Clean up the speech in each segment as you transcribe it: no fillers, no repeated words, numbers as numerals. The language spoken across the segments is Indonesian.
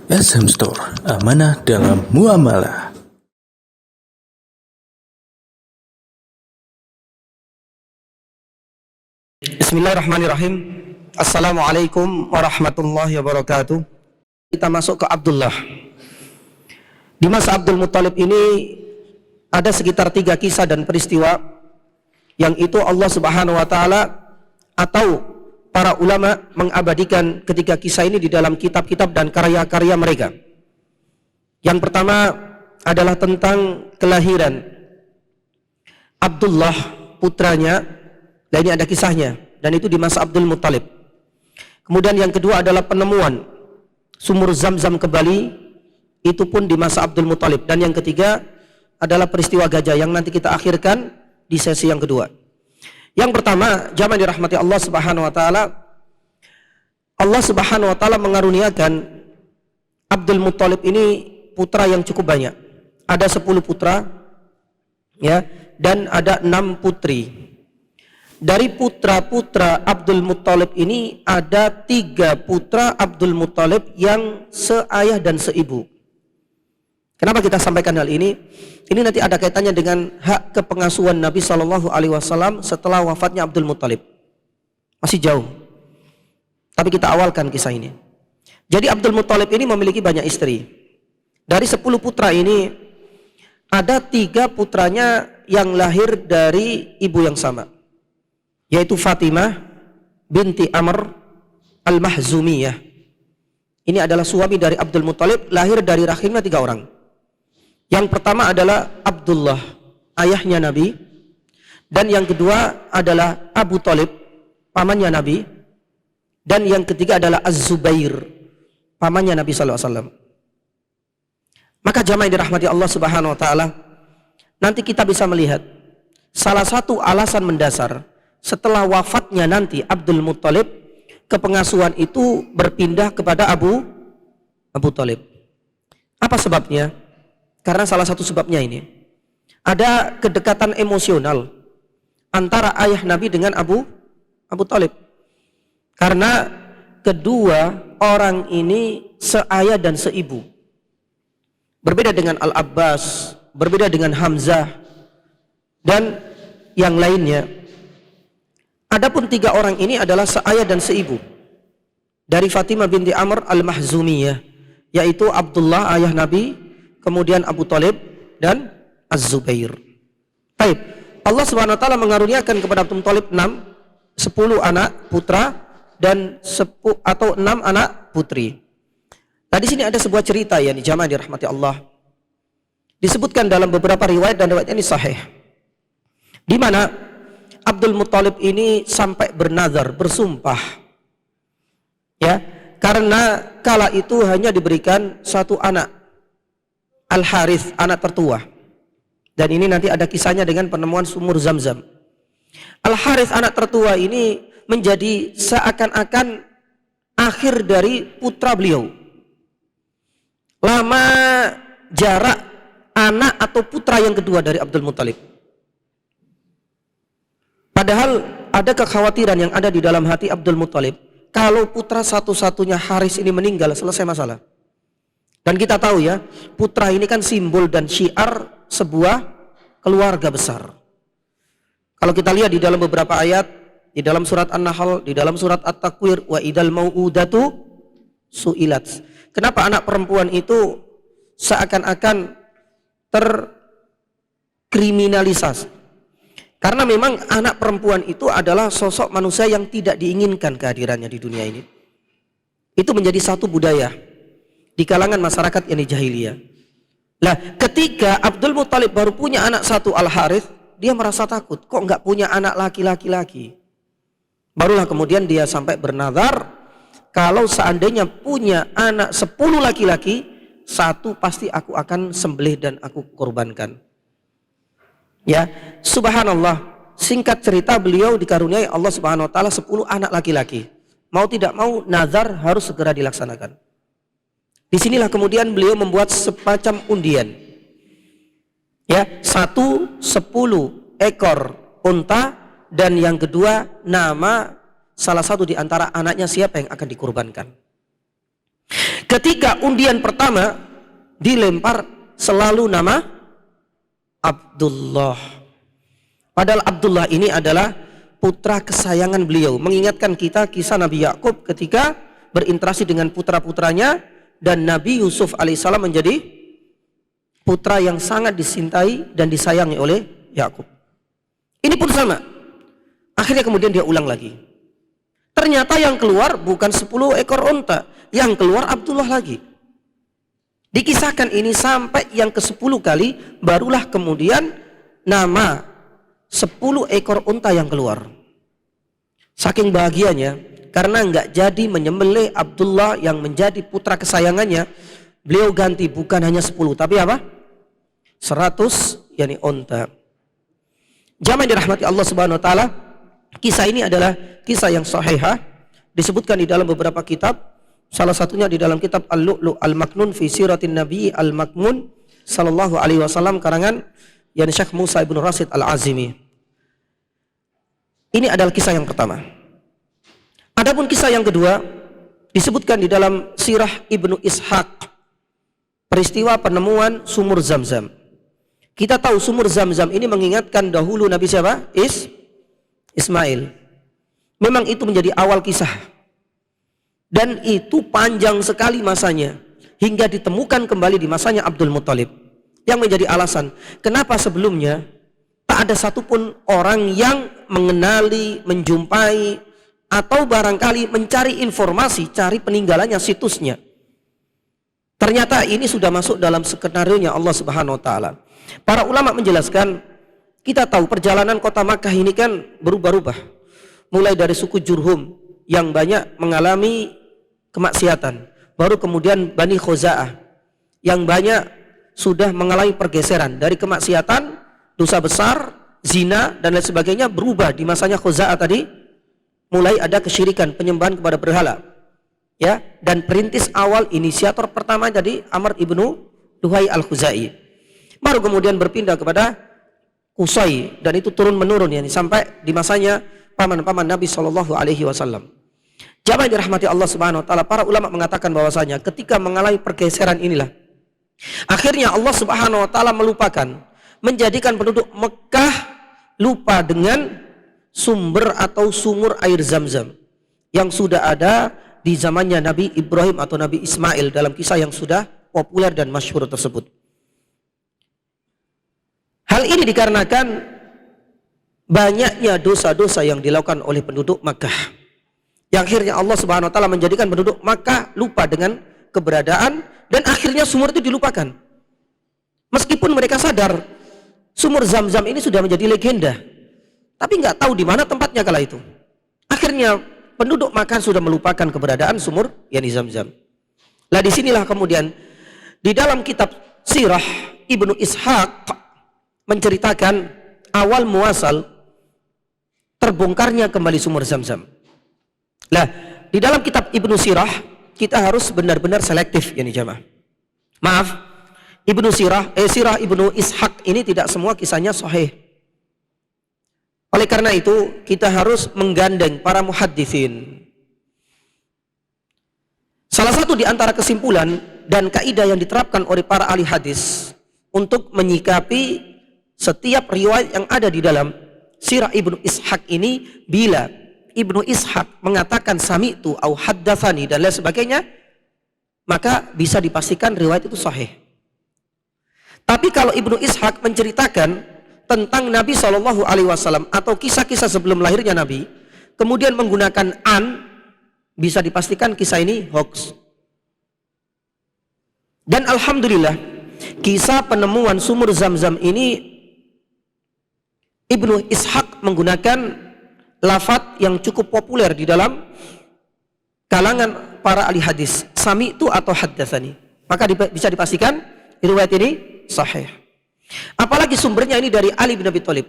SM Store, amanah dalam muamalah. Bismillahirrahmanirrahim. Assalamualaikum warahmatullahi wabarakatuh. Kita masuk ke Abdullah. Di masa Abdul Muthalib ini ada sekitar 3 kisah dan peristiwa yang itu Allah Subhanahu wa taala atau para ulama mengabadikan ketiga kisah ini di dalam kitab-kitab dan karya-karya mereka. Yang pertama adalah tentang kelahiran Abdullah putranya, dan ini ada kisahnya, dan itu di masa Abdul Muthalib. Kemudian yang kedua adalah penemuan sumur Zam-Zam kembali, itu pun di masa Abdul Muthalib. Dan yang ketiga adalah peristiwa gajah yang nanti kita akhirkan di sesi yang kedua. Yang pertama, jamaah dirahmati Allah Subhanahu wa taala. Allah Subhanahu wa taala mengaruniakan Abdul Muthalib ini putra yang cukup banyak. Ada 10 putra ya, dan ada 6 putri. Dari putra-putra Abdul Muthalib ini ada 3 putra Abdul Muthalib yang seayah dan seibu. Kenapa kita sampaikan hal ini? Ini nanti ada kaitannya dengan hak kepengasuhan Nabi SAW setelah wafatnya Abdul Muthalib. Masih jauh, tapi kita awalkan kisah ini. Jadi Abdul Muthalib ini memiliki banyak istri. Dari 10 putra ini ada 3 putranya yang lahir dari ibu yang sama, yaitu Fatimah binti Amr al-Mahzumiyah. Ini adalah suami dari Abdul Muthalib, lahir dari rahimnya 3 orang. Yang pertama adalah Abdullah, ayahnya Nabi. Dan yang kedua adalah Abu Thalib, pamannya Nabi. Dan yang ketiga adalah Az-Zubair, pamannya Nabi SAW. Maka jamaah yang dirahmati Allah Subhanahu wa taala, nanti kita bisa melihat salah satu alasan mendasar setelah wafatnya nanti Abdul Muthalib, kepengasuhan itu berpindah kepada Abu Thalib. Apa sebabnya? Karena salah satu sebabnya ini ada kedekatan emosional antara ayah Nabi dengan Abu Thalib. Karena kedua orang ini seayah dan seibu. Berbeda dengan Al-Abbas, berbeda dengan Hamzah dan yang lainnya. Adapun 3 orang ini adalah seayah dan seibu dari Fatimah binti Amr al-Mahzumiyah, yaitu Abdullah ayah Nabi, kemudian Abu Thalib dan Az-Zubair. Baik, Allah Subhanahu wa taala mengaruniakan kepada Abdul Muthalib 10 anak putra dan 6 anak putri. Nah, di sini ada sebuah cerita ya, jamaah dirahmati Allah. Disebutkan dalam beberapa riwayat dan riwayat ini sahih. Di mana Abdul Muthalib ini sampai bernazar, bersumpah. Ya, karena kala itu hanya diberikan 1 anak, Al-Harith, anak tertua. Dan ini nanti ada kisahnya dengan penemuan sumur Zam-Zam. Al-Harith, anak tertua ini menjadi seakan-akan akhir dari putra beliau. Lama jarak anak atau putra yang kedua dari Abdul Muthalib. Padahal ada kekhawatiran yang ada di dalam hati Abdul Muthalib, kalau putra satu-satunya Haris ini meninggal, selesai masalah. Dan kita tahu ya, putra ini kan simbol dan syiar sebuah keluarga besar. Kalau kita lihat di dalam beberapa ayat, di dalam surat An-Nahl, di dalam surat At-Takwir, wa idal mau'udatu su'ilat. Kenapa anak perempuan itu seakan-akan terkriminalisasi? Karena memang anak perempuan itu adalah sosok manusia yang tidak diinginkan kehadirannya di dunia ini. Itu menjadi satu budaya di kalangan masyarakat yang jahiliyah. Lah, ketika Abdul Muthalib baru punya anak 1 Al-Harith, dia merasa takut, kok enggak punya anak laki-laki lagi. Barulah kemudian dia sampai bernazar, kalau seandainya punya anak 10 laki-laki, 1 pasti aku akan sembelih dan aku korbankan. Ya, subhanallah, singkat cerita beliau dikaruniai Allah Subhanahu wa taala 10 anak laki-laki. Mau tidak mau nazar harus segera dilaksanakan. Disinilah kemudian beliau membuat semacam undian. Ya, 1 10 ekor unta, dan yang kedua nama salah satu di antara anaknya siapa yang akan dikurbankan. Ketika undian pertama dilempar selalu nama Abdullah. Padahal Abdullah ini adalah putra kesayangan beliau. Mengingatkan kita kisah Nabi Yakub ketika berinteraksi dengan putra-putranya, dan Nabi Yusuf alaihissalam menjadi putra yang sangat dicintai dan disayangi oleh Yakub. Ini pun sama. Akhirnya kemudian dia ulang lagi. Ternyata yang keluar bukan 10 ekor unta, yang keluar Abdullah lagi. Dikisahkan ini sampai yang ke-10 kali, barulah kemudian nama 10 ekor unta yang keluar. Saking bahagianya, karena enggak jadi menyembelih Abdullah yang menjadi putra kesayangannya, beliau ganti bukan hanya 10, tapi apa? 100 yakni unta. Jamaah dirahmati Allah Subhanahu wa taala, kisah ini adalah kisah yang sahihah, disebutkan di dalam beberapa kitab. Salah satunya di dalam kitab Al-Lu'lu' Al-Maknun fi Siratin Nabi Al-Makmun sallallahu alaihi wasallam karangan yakni Syekh Musa ibn Rasid Al-Azimi. Ini adalah kisah yang pertama. Adapun kisah yang kedua disebutkan di dalam Sirah Ibnu Ishaq, peristiwa penemuan sumur Zam-Zam. Kita tahu sumur Zam-Zam ini mengingatkan dahulu Nabi siapa? Ismail. Memang itu menjadi awal kisah. Dan itu panjang sekali masanya, hingga ditemukan kembali di masanya Abdul Muthalib. Yang menjadi alasan kenapa sebelumnya tak ada satupun orang yang mengenali, menjumpai, atau barangkali mencari informasi, cari peninggalannya, situsnya. Ternyata ini sudah masuk dalam skenario-nya Allah Subhanahu wa taala. Para ulama menjelaskan, kita tahu perjalanan kota Makkah ini kan berubah-ubah. Mulai dari suku Jurhum yang banyak mengalami kemaksiatan, baru kemudian Bani Khuza'ah yang banyak sudah mengalami pergeseran dari kemaksiatan, dosa besar, zina dan lain sebagainya, berubah di masanya Khuza'ah tadi. Mulai ada kesyirikan, penyembahan kepada berhala, ya, dan perintis awal, inisiator pertama jadi Amr ibnu Luhai al-Khuzai. Baru kemudian berpindah kepada Qusay, dan itu turun menurun ya, sampai di masanya paman-paman Nabi Shallallahu Alaihi Wasallam. Jamaah yang dirahmati Allah Subhanahu Wa Taala, para ulama mengatakan bahwasanya ketika mengalami pergeseran inilah, akhirnya Allah Subhanahu Wa Taala melupakan, menjadikan penduduk Mekah lupa dengan sumber atau sumur air Zam-Zam yang sudah ada di zamannya Nabi Ibrahim atau Nabi Ismail dalam kisah yang sudah populer dan masyhur tersebut. Hal ini dikarenakan banyaknya dosa-dosa yang dilakukan oleh penduduk Makkah, yang akhirnya Allah Subhanahu wa taala menjadikan penduduk Makkah lupa dengan keberadaan, dan akhirnya sumur itu dilupakan. Meskipun mereka sadar sumur Zam-Zam ini sudah menjadi legenda, tapi nggak tahu di mana tempatnya kala itu. Akhirnya penduduk Makkah sudah melupakan keberadaan sumur yakni Zam-Zam. Lah disinilah kemudian di dalam kitab Sirah Ibnu Ishaq menceritakan awal muasal terbongkarnya kembali sumur Zam-Zam. Lah di dalam kitab Ibnu Sirah kita harus benar-benar selektif yakni jamaah. Maaf, Sirah Ibnu Ishaq ini tidak semua kisahnya sahih. Oleh karena itu kita harus menggandeng para muhadditsin. Salah satu di antara kesimpulan dan kaidah yang diterapkan oleh para ahli hadis untuk menyikapi setiap riwayat yang ada di dalam Sirah Ibnu Ishaq ini, bila Ibnu Ishaq mengatakan sami'tu au haddatsani dan lain sebagainya, maka bisa dipastikan riwayat itu sahih. Tapi kalau Ibnu Ishaq menceritakan tentang Nabi Shallallahu Alaihi Wasallam atau kisah-kisah sebelum lahirnya Nabi, kemudian menggunakan an, bisa dipastikan kisah ini hoax. Dan alhamdulillah, kisah penemuan sumur Zam-Zam ini Ibnu Ishaq menggunakan lafadz yang cukup populer di dalam kalangan para ahli hadis, sami'tu atau haddatsani. Maka bisa dipastikan riwayat ini sahih. Apalagi sumbernya ini dari Ali bin Abi Thalib.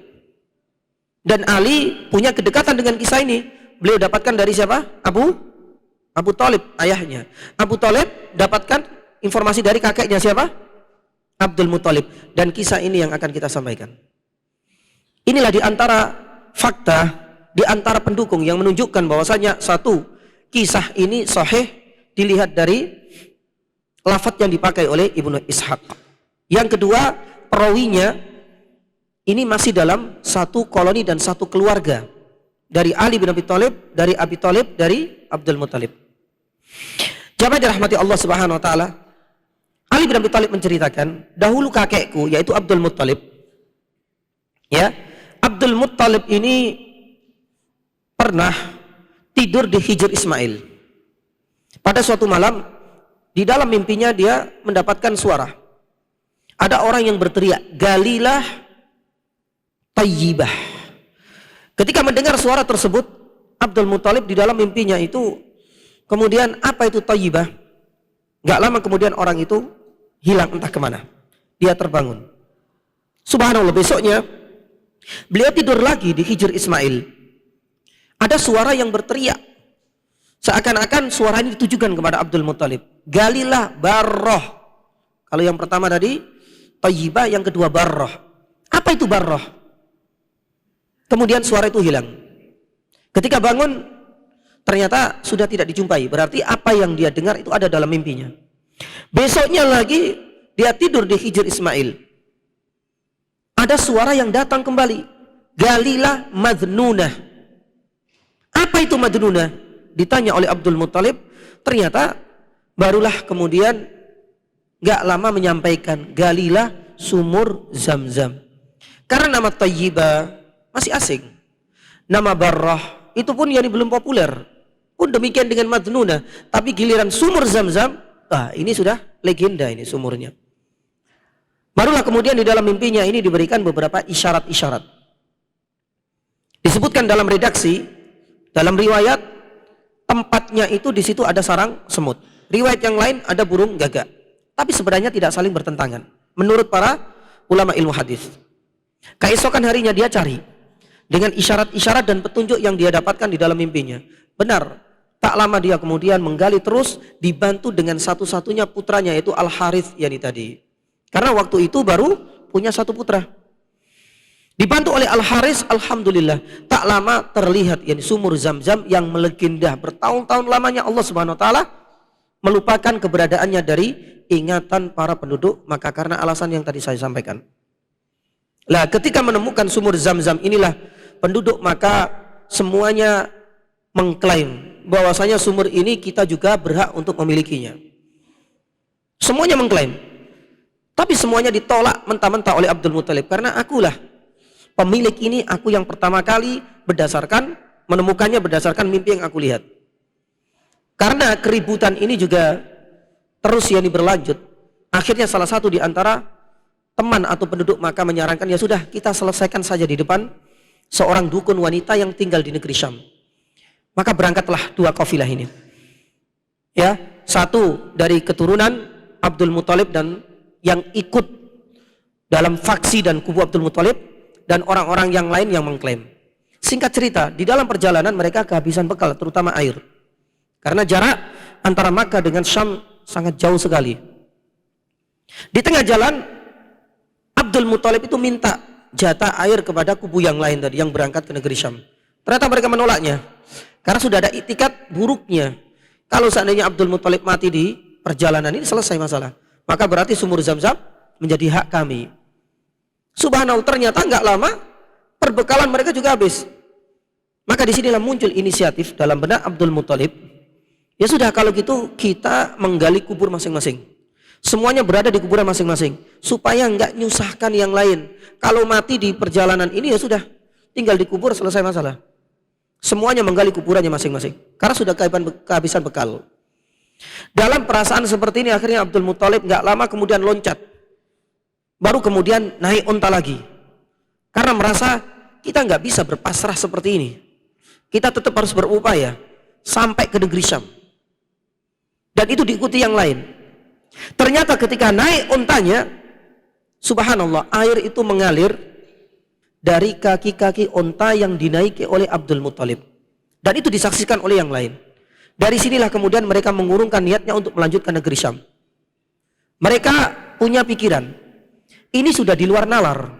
Dan Ali punya kedekatan dengan kisah ini. Beliau dapatkan dari siapa? Abu Thalib, ayahnya. Abu Thalib dapatkan informasi dari kakeknya siapa? Abdul Muthalib. Dan kisah ini yang akan kita sampaikan. Inilah di antara fakta, di antara pendukung yang menunjukkan bahwasanya satu, kisah ini sahih dilihat dari lafadz yang dipakai oleh Ibnu Ishaq. Yang kedua, perawinya ini masih dalam satu koloni dan satu keluarga. Dari Ali bin Abi Thalib, dari Abi Thalib, dari Abdul Muthalib. Jamaah dirahmati Allah Subhanahu wa taala. Ali bin Abi Thalib menceritakan, dahulu kakekku yaitu Abdul Muthalib. Ya, Abdul Muthalib ini pernah tidur di Hijr Ismail. Pada suatu malam, di dalam mimpinya dia mendapatkan suara. Ada orang yang berteriak, "Galilah Tayyibah." Ketika mendengar suara tersebut, Abdul Muthalib di dalam mimpinya itu, kemudian apa itu Tayyibah? Gak lama kemudian orang itu hilang entah kemana. Dia terbangun. Subhanallah, besoknya beliau tidur lagi di Hijr Ismail. Ada suara yang berteriak. Seakan-akan suara ini ditujukan kepada Abdul Muthalib. Galilah Barrah. Kalau yang pertama tadi Tayyibah, yang kedua Barrah. Apa itu Barrah? Kemudian suara itu hilang. Ketika bangun, ternyata sudah tidak dijumpai. Berarti apa yang dia dengar itu ada dalam mimpinya. Besoknya lagi dia tidur di Hijr Ismail. Ada suara yang datang kembali. Galilah Madnunah. Apa itu Madnunah? Ditanya oleh Abdul Muthalib. Ternyata barulah kemudian gak lama menyampaikan Galilah sumur Zamzam. Karena nama Tayyibah masih asing. Nama Barrah itu pun yang belum populer. Pun demikian dengan Madnunah. Tapi giliran sumur Zamzam, ini sudah legenda ini sumurnya. Barulah kemudian di dalam mimpinya ini diberikan beberapa isyarat-isyarat. Disebutkan dalam redaksi, dalam riwayat, tempatnya itu di situ ada sarang semut. Riwayat yang lain ada burung gagak. Tapi sebenarnya tidak saling bertentangan. Menurut para ulama ilmu hadis. Keesokan harinya dia cari. Dengan isyarat-isyarat dan petunjuk yang dia dapatkan di dalam mimpinya. Benar, tak lama dia kemudian menggali terus, dibantu dengan satu-satunya putranya, yaitu Al-Harith yani tadi. Karena waktu itu baru punya satu putra. Dibantu oleh Al-Harith, alhamdulillah, tak lama terlihat yani sumur Zamzam yang melegenda. Bertahun-tahun lamanya Allah Subhanahu wa taala melupakan keberadaannya dari ingatan para penduduk Makkah karena alasan yang tadi saya sampaikan. Lah, ketika menemukan sumur Zamzam inilah penduduk maka semuanya mengklaim bahwasanya sumur ini kita juga berhak untuk memilikinya. Semuanya mengklaim. Tapi semuanya ditolak mentah-mentah oleh Abdul Muthalib karena akulah pemilik ini, aku yang pertama kali menemukannya berdasarkan mimpi yang aku lihat. Karena keributan ini juga terus yani berlanjut. Akhirnya salah satu di antara teman atau penduduk maka menyarankan, ya sudah kita selesaikan saja di depan seorang dukun wanita yang tinggal di negeri Syam. Maka berangkatlah dua kafilah ini. Ya, satu dari keturunan Abdul Muthalib dan yang ikut dalam faksi dan kubu Abdul Muthalib, dan orang-orang yang lain yang mengklaim. Singkat cerita, di dalam perjalanan mereka kehabisan bekal, terutama air. Karena jarak antara Makkah dengan Syam sangat jauh sekali. Di tengah jalan, Abdul Muthalib itu minta jatah air kepada kubu yang lain tadi yang berangkat ke negeri Syam. Ternyata mereka menolaknya karena sudah ada itikat buruknya. Kalau seandainya Abdul Muthalib mati di perjalanan ini, selesai masalah. Maka berarti sumur Zamzam menjadi hak kami. Subhanallah, ternyata nggak lama perbekalan mereka juga habis. Maka disinilah muncul inisiatif dalam benak Abdul Muthalib. Ya sudah, kalau gitu kita menggali kubur masing-masing. Semuanya berada di kuburan masing-masing supaya nggak nyusahkan yang lain. Kalau mati di perjalanan ini ya sudah, tinggal dikubur, selesai masalah. Semuanya menggali kuburannya masing-masing karena sudah kehabisan bekal. Dalam perasaan seperti ini akhirnya Abdul Muthalib nggak lama kemudian loncat. Baru kemudian naik unta lagi. Karena merasa kita nggak bisa berpasrah seperti ini. Kita tetap harus berupaya sampai ke negeri Syam. Dan itu diikuti yang lain. Ternyata ketika naik untanya, subhanallah, air itu mengalir dari kaki-kaki unta yang dinaiki oleh Abdul Muthalib. Dan itu disaksikan oleh yang lain. Dari sinilah kemudian mereka mengurungkan niatnya untuk melanjutkan negeri Syam. Mereka punya pikiran, ini sudah di luar nalar.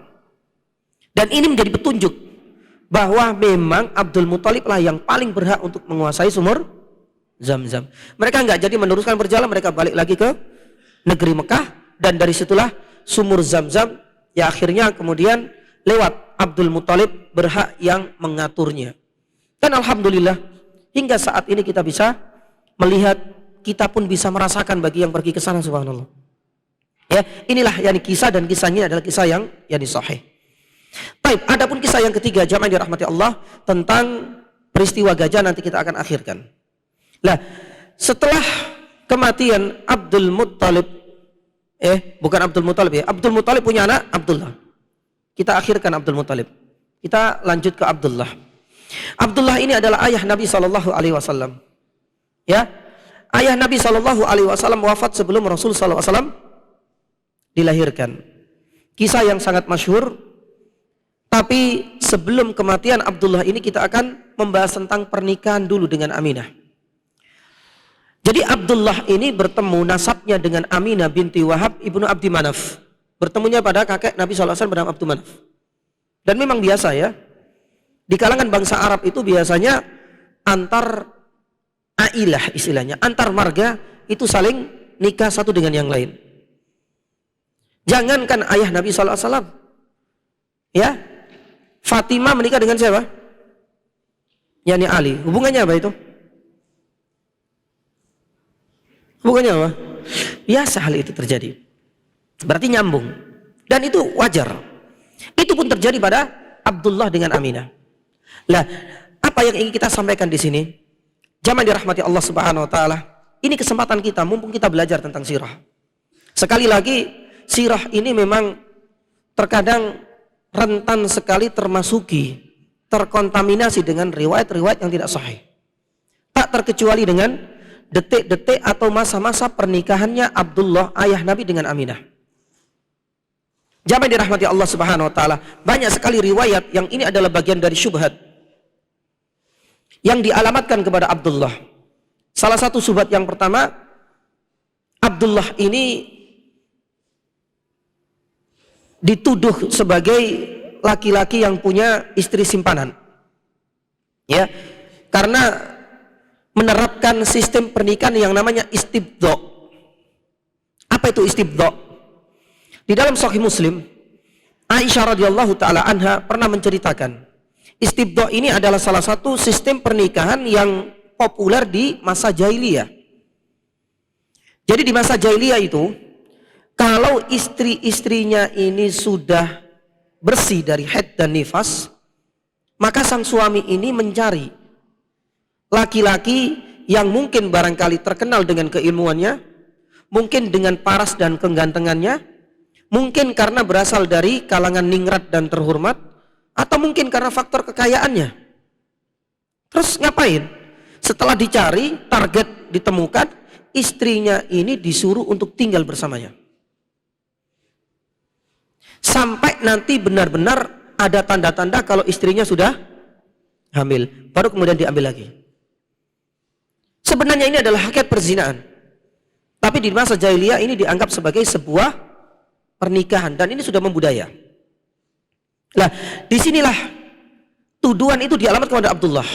Dan ini menjadi petunjuk bahwa memang Abdul Muthalib lah yang paling berhak untuk menguasai sumur Zamzam. Mereka nggak jadi meneruskan berjalan, mereka balik lagi ke negeri Mekah, dan dari situlah sumur Zam-Zam ya akhirnya kemudian lewat Abdul Muthalib berhak yang mengaturnya. Dan alhamdulillah hingga saat ini kita bisa melihat, kita pun bisa merasakan bagi yang pergi ke sana, subhanallah. Ya, inilah yang kisah, dan kisahnya adalah kisah yang sahih. Baik, adapun kisah yang ketiga jamaah dirahmati Allah tentang peristiwa gajah nanti kita akan akhirkan. Nah, setelah kematian Abdul Muthalib, bukan Abdul Muthalib ya, Abdul Muthalib punya anak Abdullah. Kita akhirkan Abdul Muthalib. Kita lanjut ke Abdullah. Abdullah ini adalah ayah Nabi SAW. Ya, ayah Nabi SAW wafat sebelum Rasul SAW dilahirkan. Kisah yang sangat masyhur. Tapi sebelum kematian Abdullah ini kita akan membahas tentang pernikahan dulu dengan Aminah. Jadi Abdullah ini bertemu nasabnya dengan Aminah binti Wahab ibnu Abdi Manaf. Bertemunya pada kakek Nabi SAW bernama Abdul Manaf. Dan memang biasa ya, di kalangan bangsa Arab itu biasanya antar ailah istilahnya, antar marga itu saling nikah satu dengan yang lain. Jangankan ayah Nabi SAW, ya, Fatimah menikah dengan siapa? Yani Ali. Hubungannya apa itu? Hubungannya apa? Biasa hal itu terjadi. Berarti nyambung. Dan itu wajar. Itu pun terjadi pada Abdullah dengan Aminah. Lah, apa yang ingin kita sampaikan di sini? Jamaah dirahmati Allah Subhanahu wa taala. Ini kesempatan kita, mumpung kita belajar tentang sirah. Sekali lagi, sirah ini memang terkadang rentan sekali terkontaminasi dengan riwayat-riwayat yang tidak sahih. Tak terkecuali dengan detik-detik atau masa-masa pernikahannya Abdullah ayah Nabi dengan Aminah. Jamaah dirahmati Allah Subhanahu wa taala, banyak sekali riwayat yang ini adalah bagian dari syubhat yang dialamatkan kepada Abdullah. Salah satu syubhat yang pertama, Abdullah ini dituduh sebagai laki-laki yang punya istri simpanan. Ya, karena menerapkan sistem pernikahan yang namanya istibdha. Apa itu istibdha? Di dalam Sahih Muslim, Aisyah radhiyallahu taala anha pernah menceritakan, istibdha ini adalah salah satu sistem pernikahan yang populer di masa jahiliyah. Jadi di masa jahiliyah itu, kalau istri-istrinya ini sudah bersih dari haid dan nifas, maka sang suami ini mencari laki-laki yang mungkin barangkali terkenal dengan keilmuannya, mungkin dengan paras dan kegantengannya, mungkin karena berasal dari kalangan ningrat dan terhormat, atau mungkin karena faktor kekayaannya. Terus ngapain? Setelah dicari, target ditemukan, istrinya ini disuruh untuk tinggal bersamanya. Sampai nanti benar-benar ada tanda-tanda kalau istrinya sudah hamil, baru kemudian diambil lagi. Sebenarnya ini adalah hakikat perzinaan, tapi di masa jahiliyah ini dianggap sebagai sebuah pernikahan, dan ini sudah membudaya. Nah, disinilah tuduhan itu dialamatkan kepada Abdullah.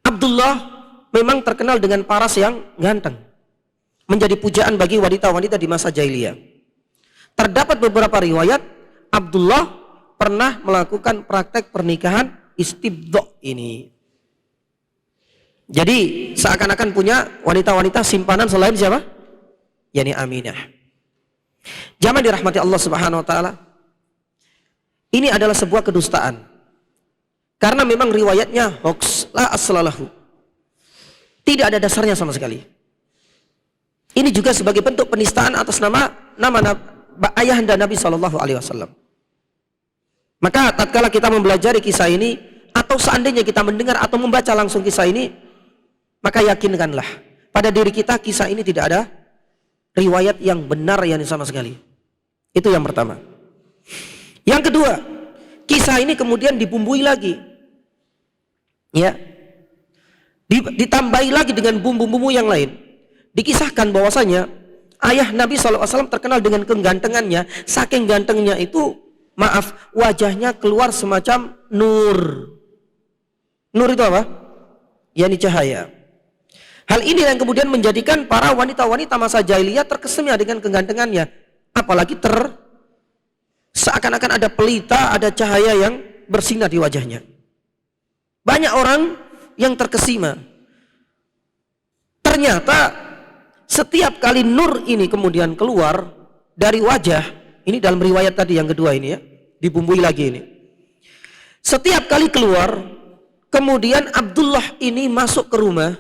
Abdullah memang terkenal dengan paras yang ganteng, menjadi pujaan bagi wanita-wanita di masa jahiliyah. Terdapat beberapa riwayat Abdullah pernah melakukan praktek pernikahan istibdha ini. Jadi seakan-akan punya wanita-wanita simpanan selain siapa? Yani Aminah. Jamaah dirahmati Allah Subhanahu wa taala. Ini adalah sebuah kedustaan. Karena memang riwayatnya hoax, la aslalahu. Tidak ada dasarnya sama sekali. Ini juga sebagai bentuk penistaan atas nama ayahanda Nabi SAW. Maka tatkala kita mempelajari kisah ini, atau seandainya kita mendengar atau membaca langsung kisah ini, maka yakinkanlah pada diri kita kisah ini tidak ada riwayat yang benar yang sama sekali. Itu yang pertama. Yang kedua, kisah ini kemudian dibumbui lagi, ya, ditambahi lagi dengan bumbu-bumbu yang lain. Dikisahkan bahwasanya ayah Nabi SAW terkenal dengan kegantengannya. Saking gantengnya itu, wajahnya keluar semacam nur. Nur itu apa? Yani cahaya. Hal ini yang kemudian menjadikan para wanita-wanita masa jahiliyah terkesima dengan kegantengannya. Apalagi seakan-akan ada pelita, ada cahaya yang bersinar di wajahnya. Banyak orang yang terkesima. Ternyata setiap kali nur ini kemudian keluar dari wajah, ini dalam riwayat tadi yang kedua ini ya, dibumbui lagi ini. Setiap kali keluar, kemudian Abdullah ini masuk ke rumah,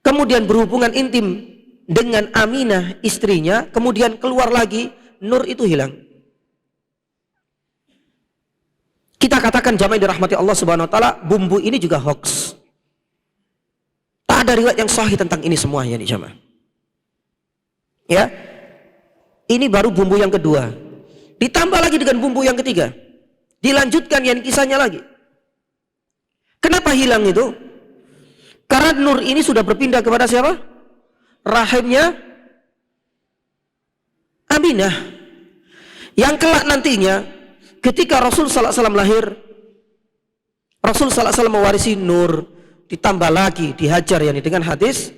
kemudian berhubungan intim dengan Aminah istrinya, kemudian keluar lagi, nur itu hilang. Kita katakan jamaah dirahmati Allah Subhanahu wa taala, bumbu ini juga hoax. Tak ada riwayat yang sahih tentang ini semuanya nih jamaah. Ya. Ini baru bumbu yang kedua. Ditambah lagi dengan bumbu yang ketiga. Dilanjutkan yang kisahnya lagi. Kenapa hilang itu? Karena nur ini sudah berpindah kepada siapa? Rahimnya Aminah. Yang kelak nantinya ketika Rasul sallallahu alaihi wasallam lahir, Rasul sallallahu alaihi wasallam mewarisi nur, ditambah lagi dihajar yakni dengan hadis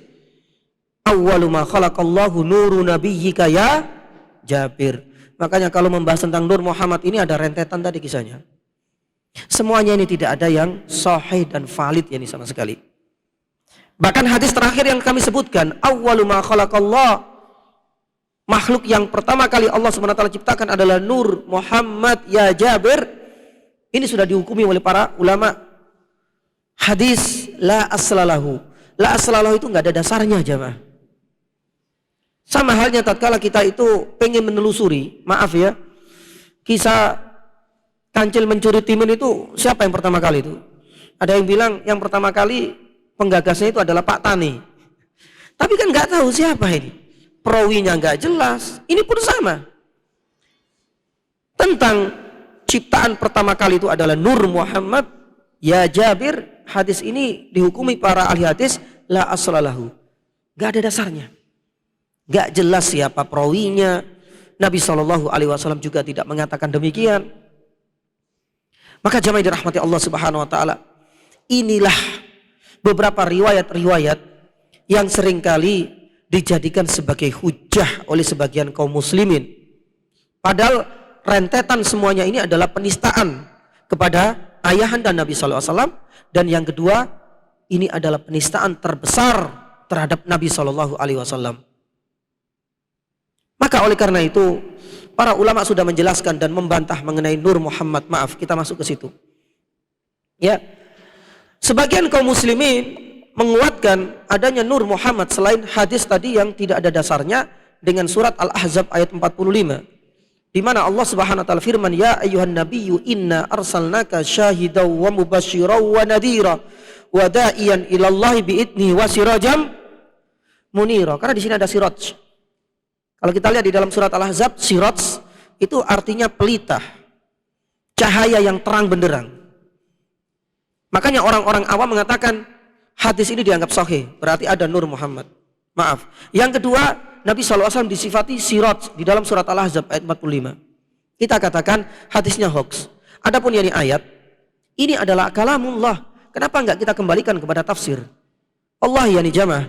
awwalu ma khalaqallahu nuru nabiyyika ya Jabir. Makanya kalau membahas tentang Nur Muhammad ini ada rentetan tadi kisahnya. Semuanya ini tidak ada yang sahih dan valid yani sama sekali. Bahkan hadis terakhir yang kami sebutkan, awwalu ma khalaqallah, makhluk yang pertama kali Allah SWT ciptakan adalah Nur Muhammad ya Jabir. Ini sudah dihukumi oleh para ulama hadis la aslalahu. La aslalahu itu enggak ada dasarnya jemaah. Sama halnya tatkala kita itu pengen menelusuri, maaf ya, kisah kancil mencuri timun itu siapa yang pertama kali itu? Ada yang bilang yang pertama kali penggagasnya itu adalah Pak Tani. Tapi kan nggak tahu siapa ini. Perawinya nggak jelas. Ini pun sama. Tentang ciptaan pertama kali itu adalah Nur Muhammad ya Jabir. Hadis ini dihukumi para ahli hadis la aslalahu. Nggak ada dasarnya. Gak jelas siapa perawinya. Nabi SAW juga tidak mengatakan demikian. Maka jamaah dirahmati Allah Subhanahu wa taala, inilah beberapa riwayat-riwayat yang seringkali dijadikan sebagai hujah oleh sebagian kaum muslimin. Padahal rentetan semuanya ini adalah penistaan kepada ayahanda Nabi SAW. Dan yang kedua, ini adalah penistaan terbesar terhadap Nabi SAW. Maka oleh karena itu para ulama sudah menjelaskan dan membantah mengenai Nur Muhammad. Maaf, kita masuk ke situ. Ya. Sebagian kaum muslimin menguatkan adanya Nur Muhammad selain hadis tadi yang tidak ada dasarnya dengan surat Al-Ahzab ayat 45. Di mana Allah Subhanahu wa taala firman, "Ya ayyuhan nabiyyu inna arsalnaka syahidaw wa mubasysyiran wa nadhira wa da'iyan ila Allah bi'idnihi wa sirajam munira." Karena di sini ada siraj. Kalau kita lihat di dalam surat Al-Ahzab, siraj itu artinya pelita, cahaya yang terang benderang. Makanya orang-orang awam mengatakan hadis ini dianggap sahih, berarti ada Nur Muhammad. Maaf. Yang kedua, Nabi SAW disifati siraj di dalam surat Al-Ahzab ayat 45. Kita katakan hadisnya hoax. Adapun yang ayat, ini adalah kalamullah. Kenapa enggak kita kembalikan kepada tafsir? Allah yani jamaah.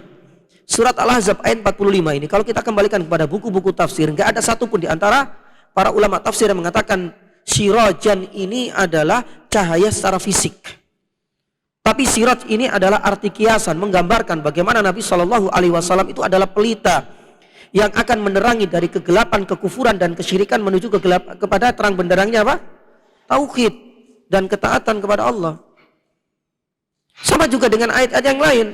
Surat Al-Ahzab ayat 45 ini kalau kita kembalikan kepada buku-buku tafsir, enggak ada satupun di antara para ulama tafsir yang mengatakan sirajan ini adalah cahaya secara fisik. Tapi siraj ini adalah arti kiasan, menggambarkan bagaimana Nabi SAW itu adalah pelita yang akan menerangi dari kegelapan, kekufuran dan kesyirikan menuju kepada terang benderangnya apa? Tauhid dan ketaatan kepada Allah. Sama juga dengan ayat-ayat yang lain.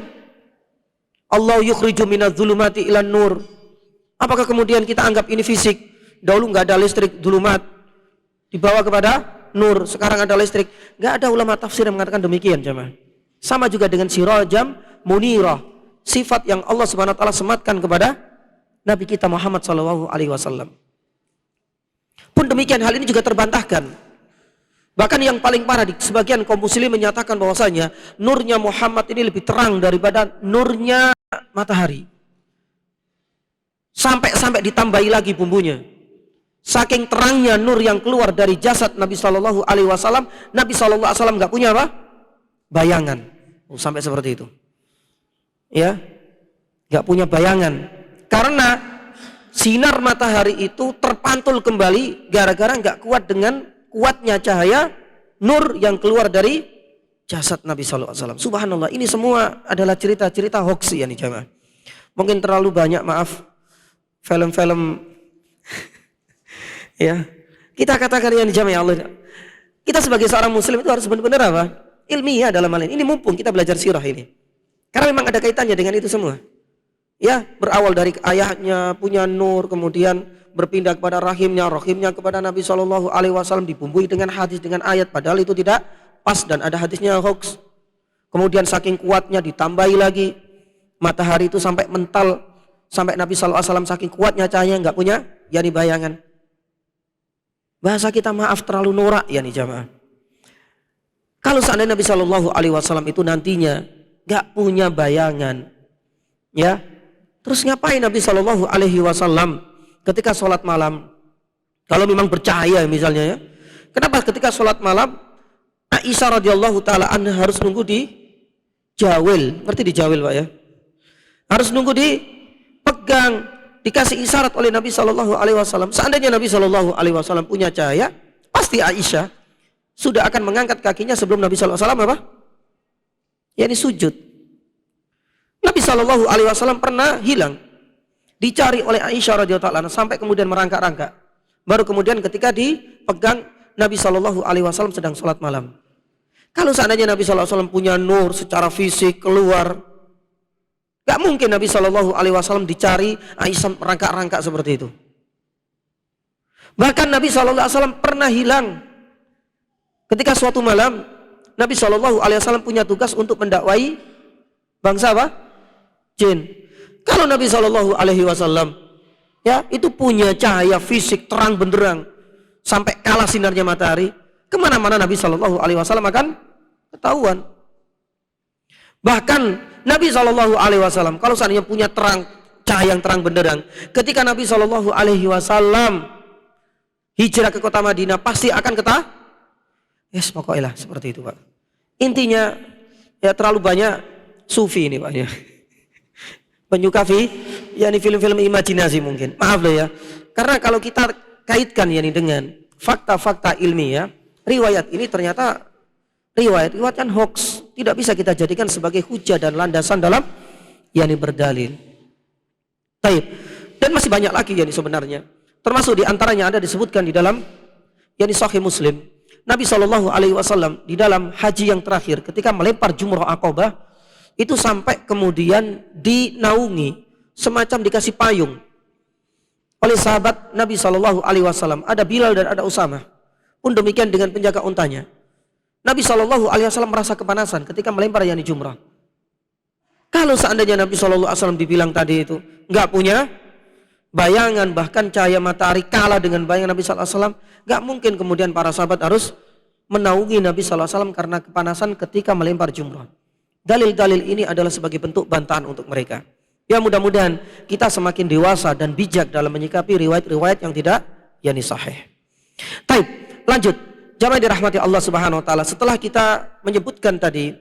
Allah yukhriju minadz zulumati ilan nur. Apakah kemudian kita anggap ini fisik? Dahulu nggak ada listrik, zulumat dibawa kepada nur, sekarang ada listrik. Nggak ada ulama tafsir yang mengatakan demikian jemaah. Sama juga dengan sirajam munirah, sifat yang Allah Subhanahu wa taala sematkan kepada Nabi kita Muhammad SAW. Pun demikian hal ini juga terbantahkan. Bahkan yang paling parah, di sebagian kaum muslim menyatakan bahwasanya nurnya Muhammad ini lebih terang daripada nurnya matahari. Sampai ditambahi lagi bumbunya. Saking terangnya nur yang keluar dari jasad Nabi SAW, Nabi SAW nggak punya apa? Bayangan. Sampai seperti itu. Ya, nggak punya bayangan. Karena sinar matahari itu terpantul kembali gara-gara nggak kuat dengan kuatnya cahaya nur yang keluar dari jasad Nabi Sallallahu Alaihi Wasallam. Subhanallah, ini semua adalah cerita-cerita hoax ya nih jamaah. Mungkin terlalu banyak, maaf, film-film ya. Kita katakan ya nih jamaah, ya Allah, kita sebagai seorang muslim itu harus benar-benar apa? Ilmiah dalam hal ini. Ini mumpung kita belajar sirah ini. Karena memang ada kaitannya dengan itu semua. Ya, berawal dari ayahnya punya nur, kemudian berpindah kepada rahimnya kepada Nabi Shallallahu Alaihi Wasallam, dibumbui dengan hadis, dengan ayat, padahal itu tidak pas dan ada hadisnya hoax. Kemudian saking kuatnya ditambahi lagi matahari itu sampai mental, sampai Nabi Shallallahu Alaihi Wasallam saking kuatnya cahaya nggak punya yani bayangan. Bahasa kita maaf terlalu norak ya nih jamaah. Kalau seandainya Nabi Shallallahu Alaihi Wasallam itu nantinya nggak punya bayangan, ya. Terus ngapain Nabi Shallallahu Alaihi Wasallam ketika sholat malam? Kalau memang bercahaya misalnya ya, kenapa ketika sholat malam Aisyah radhiyallahu taala anha harus nunggu di jawil? Ngerti di jawil pak ya? Harus nunggu dipegang, dikasih isyarat oleh Nabi Shallallahu Alaihi Wasallam. Seandainya Nabi Shallallahu Alaihi Wasallam punya cahaya, pasti Aisyah sudah akan mengangkat kakinya sebelum Nabi Shallallahu Alaihi Wasallam apa? Ya ini sujud. Nabi Shallallahu Alaihi Wasallam pernah hilang, dicari oleh Aisyah radhiyallahu anha sampai kemudian merangkak-rangkak. Baru kemudian ketika dipegang Nabi Shallallahu Alaihi Wasallam sedang sholat malam. Kalau seandainya Nabi Shallallahu Alaihi Wasallam punya nur secara fisik keluar, gak mungkin Nabi Shallallahu Alaihi Wasallam dicari Aisyah merangkak-rangkak seperti itu. Bahkan Nabi Shallallahu Alaihi Wasallam pernah hilang ketika suatu malam Nabi Shallallahu Alaihi Wasallam punya tugas untuk mendakwai bangsa apa? Jin. Kalau Nabi Shallallahu Alaihi Wasallam ya itu punya cahaya fisik terang benderang sampai kalah sinarnya matahari, kemana-mana Nabi Shallallahu Alaihi Wasallam akan ketahuan. Bahkan Nabi Shallallahu Alaihi Wasallam kalau seandainya punya cahaya yang terang benderang, ketika Nabi Shallallahu Alaihi Wasallam hijrah ke kota Madinah pasti akan yes pokoknya lah seperti itu pak. Intinya ya terlalu banyak sufi ini pak ya. Penyuka yakni film-film imajinasi mungkin. Maaf loh ya. Karena kalau kita kaitkan yakni dengan fakta-fakta ilmiah, riwayat ini ternyata riwayat kan hoax, tidak bisa kita jadikan sebagai hujah dan landasan dalam yakni berdalil. Baik. Dan masih banyak lagi yakni sebenarnya. Termasuk di antaranya ada disebutkan di dalam yakni Sahih Muslim. Nabi Shallallahu Alaihi Wasallam di dalam haji yang terakhir ketika melempar jumrah Aqabah itu sampai kemudian dinaungi, semacam dikasih payung oleh sahabat Nabi Shallallahu Alaihi Wasallam. Ada Bilal dan ada Usamah. Pun demikian dengan penjaga untanya. Nabi Shallallahu Alaihi Wasallam merasa kepanasan ketika melempar yakni jumrah. Kalau seandainya Nabi Shallallahu Alaihi Wasallam dibilang tadi itu nggak punya bayangan, bahkan cahaya matahari kalah dengan bayangan Nabi Shallallahu Alaihi Wasallam, nggak mungkin kemudian para sahabat harus menaungi Nabi Shallallahu Alaihi Wasallam karena kepanasan ketika melempar jumrah. Dalil-dalil ini adalah sebagai bentuk bantahan untuk mereka. Ya mudah-mudahan kita semakin dewasa dan bijak dalam menyikapi riwayat-riwayat yang tidak yakni sahih. Baik, lanjut. Jamaah dirahmati Allah Subhanahu wa taala. Setelah kita menyebutkan tadi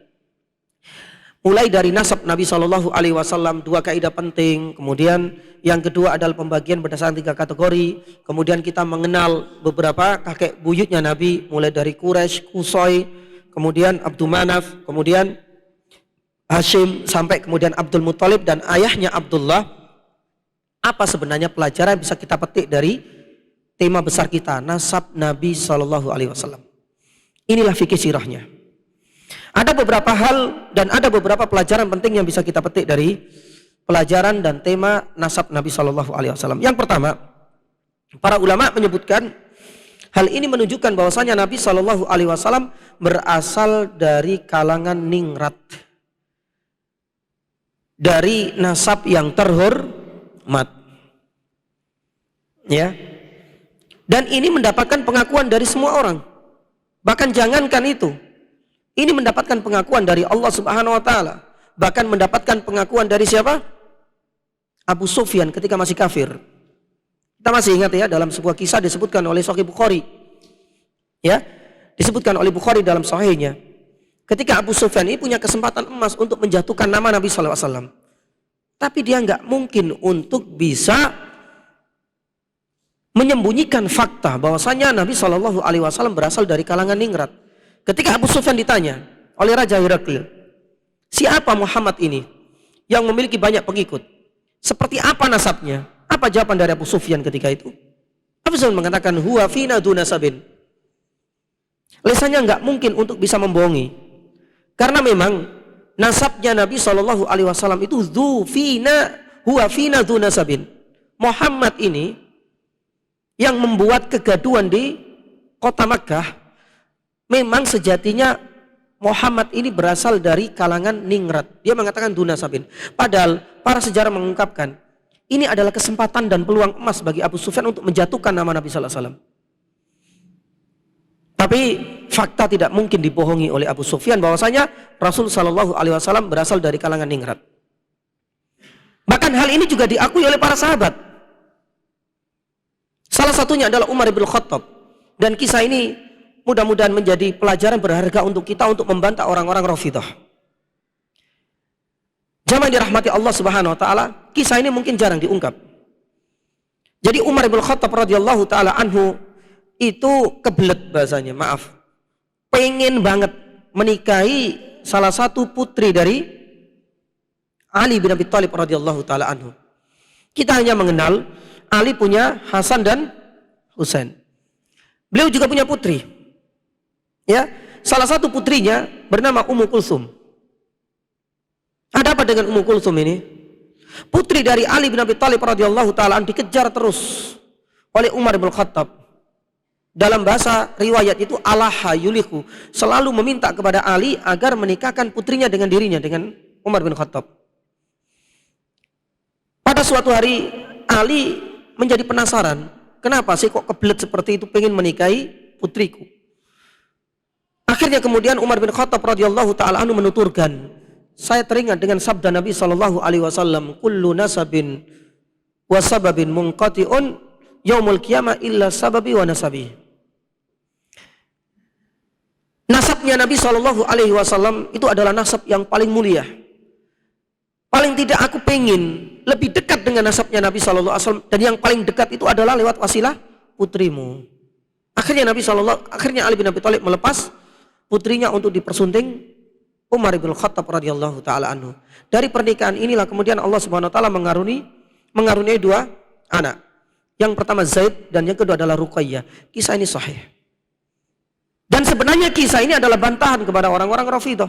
mulai dari nasab Nabi Shallallahu Alaihi Wasallam, dua kaidah penting. Kemudian yang kedua adalah pembagian berdasarkan 3 kategori. Kemudian kita mengenal beberapa kakek buyutnya Nabi, mulai dari Quraisy, Qusay, kemudian Abdul Manaf, kemudian Hashim, sampai kemudian Abdul Muttalib dan ayahnya Abdullah. Apa sebenarnya pelajaran yang bisa kita petik dari tema besar kita, nasab Nabi Shallallahu Alaihi Wasallam? Inilah fikih sirahnya. Ada beberapa hal dan ada beberapa pelajaran penting yang bisa kita petik dari pelajaran dan tema nasab Nabi Shallallahu Alaihi Wasallam. Yang pertama, para ulama menyebutkan hal ini menunjukkan bahwasanya Nabi Shallallahu Alaihi Wasallam berasal dari kalangan ningrat, dari nasab yang terhormat, ya. Dan ini mendapatkan pengakuan dari semua orang. Bahkan jangankan itu, ini mendapatkan pengakuan dari Allah Subhanahu wa taala. Bahkan mendapatkan pengakuan dari siapa? Abu Sufyan ketika masih kafir. Kita masih ingat ya, dalam sebuah kisah disebutkan oleh Sahih Bukhari. Ya, disebutkan oleh Bukhari dalam sahihnya. Ketika Abu Sufyan ini punya kesempatan emas untuk menjatuhkan nama Nabi SAW. Tapi dia nggak mungkin untuk bisa menyembunyikan fakta bahwasanya Nabi SAW berasal dari kalangan ningrat. Ketika Abu Sufyan ditanya oleh Raja Heraklius, siapa Muhammad ini yang memiliki banyak pengikut? Seperti apa nasabnya? Apa jawaban dari Abu Sufyan ketika itu? Abu Sufyan mengatakan, huwa fina duna sabin. Lesannya nggak mungkin untuk bisa membohongi. Karena memang nasabnya Nabi SAW itu huwa fina duna sabin. Muhammad ini yang membuat kegaduhan di kota Makkah, memang sejatinya Muhammad ini berasal dari kalangan ningrat. Dia mengatakan duna sabin. Padahal para sejarah mengungkapkan ini adalah kesempatan dan peluang emas bagi Abu Sufyan untuk menjatuhkan nama Nabi SAW. Tapi fakta tidak mungkin dibohongi oleh Abu Sufyan bahwasanya Rasul SAW berasal dari kalangan ningrat. Bahkan hal ini juga diakui oleh para sahabat. Salah satunya adalah Umar bin Khattab. Dan kisah ini mudah-mudahan menjadi pelajaran berharga untuk kita untuk membantah orang-orang Rafidhah. Jamaah dirahmati Allah Subhanahu wa taala, kisah ini mungkin jarang diungkap. Jadi Umar bin Khattab radhiyallahu taala anhu itu kebelet bahasanya, maaf. Pengen banget menikahi salah satu putri dari Ali bin Abi Thalib radhiyallahu taala anhu. Kita hanya mengenal Ali punya Hasan dan Husain. Beliau juga punya putri. Ya, salah satu putrinya bernama Ummu Kulsum. Ada apa dengan Ummu Kulsum ini? Putri dari Ali bin Abi Thalib radhiyallahu taala anhu dikejar terus oleh Umar bin Khattab. Dalam bahasa riwayat itu alaha yulihu, selalu meminta kepada Ali agar menikahkan putrinya dengan dirinya, dengan Umar bin Khattab. Pada suatu hari Ali menjadi penasaran, kenapa sih kok kebelet seperti itu pengen menikahi putriku? Akhirnya kemudian Umar bin Khattab radhiyallahu taala anhu menuturkan, saya teringat dengan sabda Nabi sallallahu alaihi wasallam, kullu nasabin wa sababin munqati'un yaumul qiyamah illa sababi wa nasabi. Nasabnya Nabi Shallallahu Alaihi Wasallam itu adalah nasab yang paling mulia. Paling tidak aku pengen lebih dekat dengan nasabnya Nabi Shallallahu Alaihi Wasallam, dan yang paling dekat itu adalah lewat wasilah putrimu. Akhirnya Ali bin Abi Thalib melepas putrinya untuk dipersunting Umar bin Khattab radhiyallahu taala anhu. Dari pernikahan inilah kemudian Allah Subhanahu wa taala mengaruniai dua anak. Yang pertama Zaid dan yang kedua adalah Ruqayyah. Kisah ini sahih. Dan sebenarnya kisah ini adalah bantahan kepada orang-orang Rafidhah.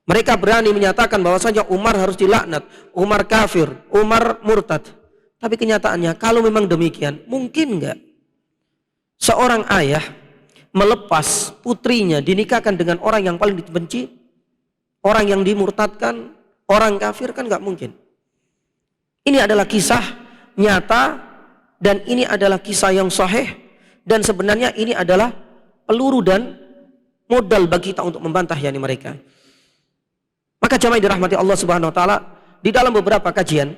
Mereka berani menyatakan bahwasanya Umar harus dilaknat, Umar kafir, Umar murtad. Tapi kenyataannya kalau memang demikian, mungkin enggak seorang ayah melepas putrinya dinikahkan dengan orang yang paling dibenci, orang yang dimurtadkan, orang kafir? Kan enggak mungkin. Ini adalah kisah nyata dan ini adalah kisah yang sahih, dan sebenarnya ini adalah peluru dan modal bagi kita untuk membantah yakni mereka. Maka jamaah dirahmati Allah Subhanahu wa taala, di dalam beberapa kajian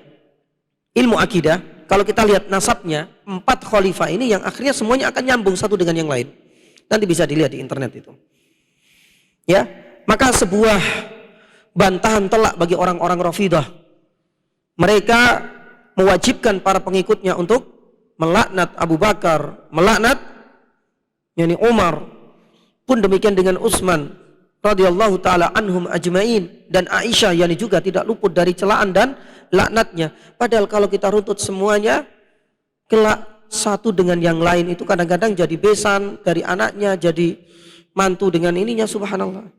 ilmu akidah, kalau kita lihat nasabnya 4 khalifah ini yang akhirnya semuanya akan nyambung satu dengan yang lain. Nanti bisa dilihat di internet itu. Ya, maka sebuah bantahan telak bagi orang-orang Rafidhah. Mereka mewajibkan para pengikutnya untuk melaknat Abu Bakar, melaknat yakni Umar, pun demikian dengan Utsman radhiyallahu taala anhum ajmain, dan Aisyah yakni juga tidak luput dari celaan dan laknatnya. Padahal kalau kita runtut semuanya, kelak satu dengan yang lain itu kadang-kadang jadi besan dari anaknya, jadi mantu dengan ininya, subhanallah.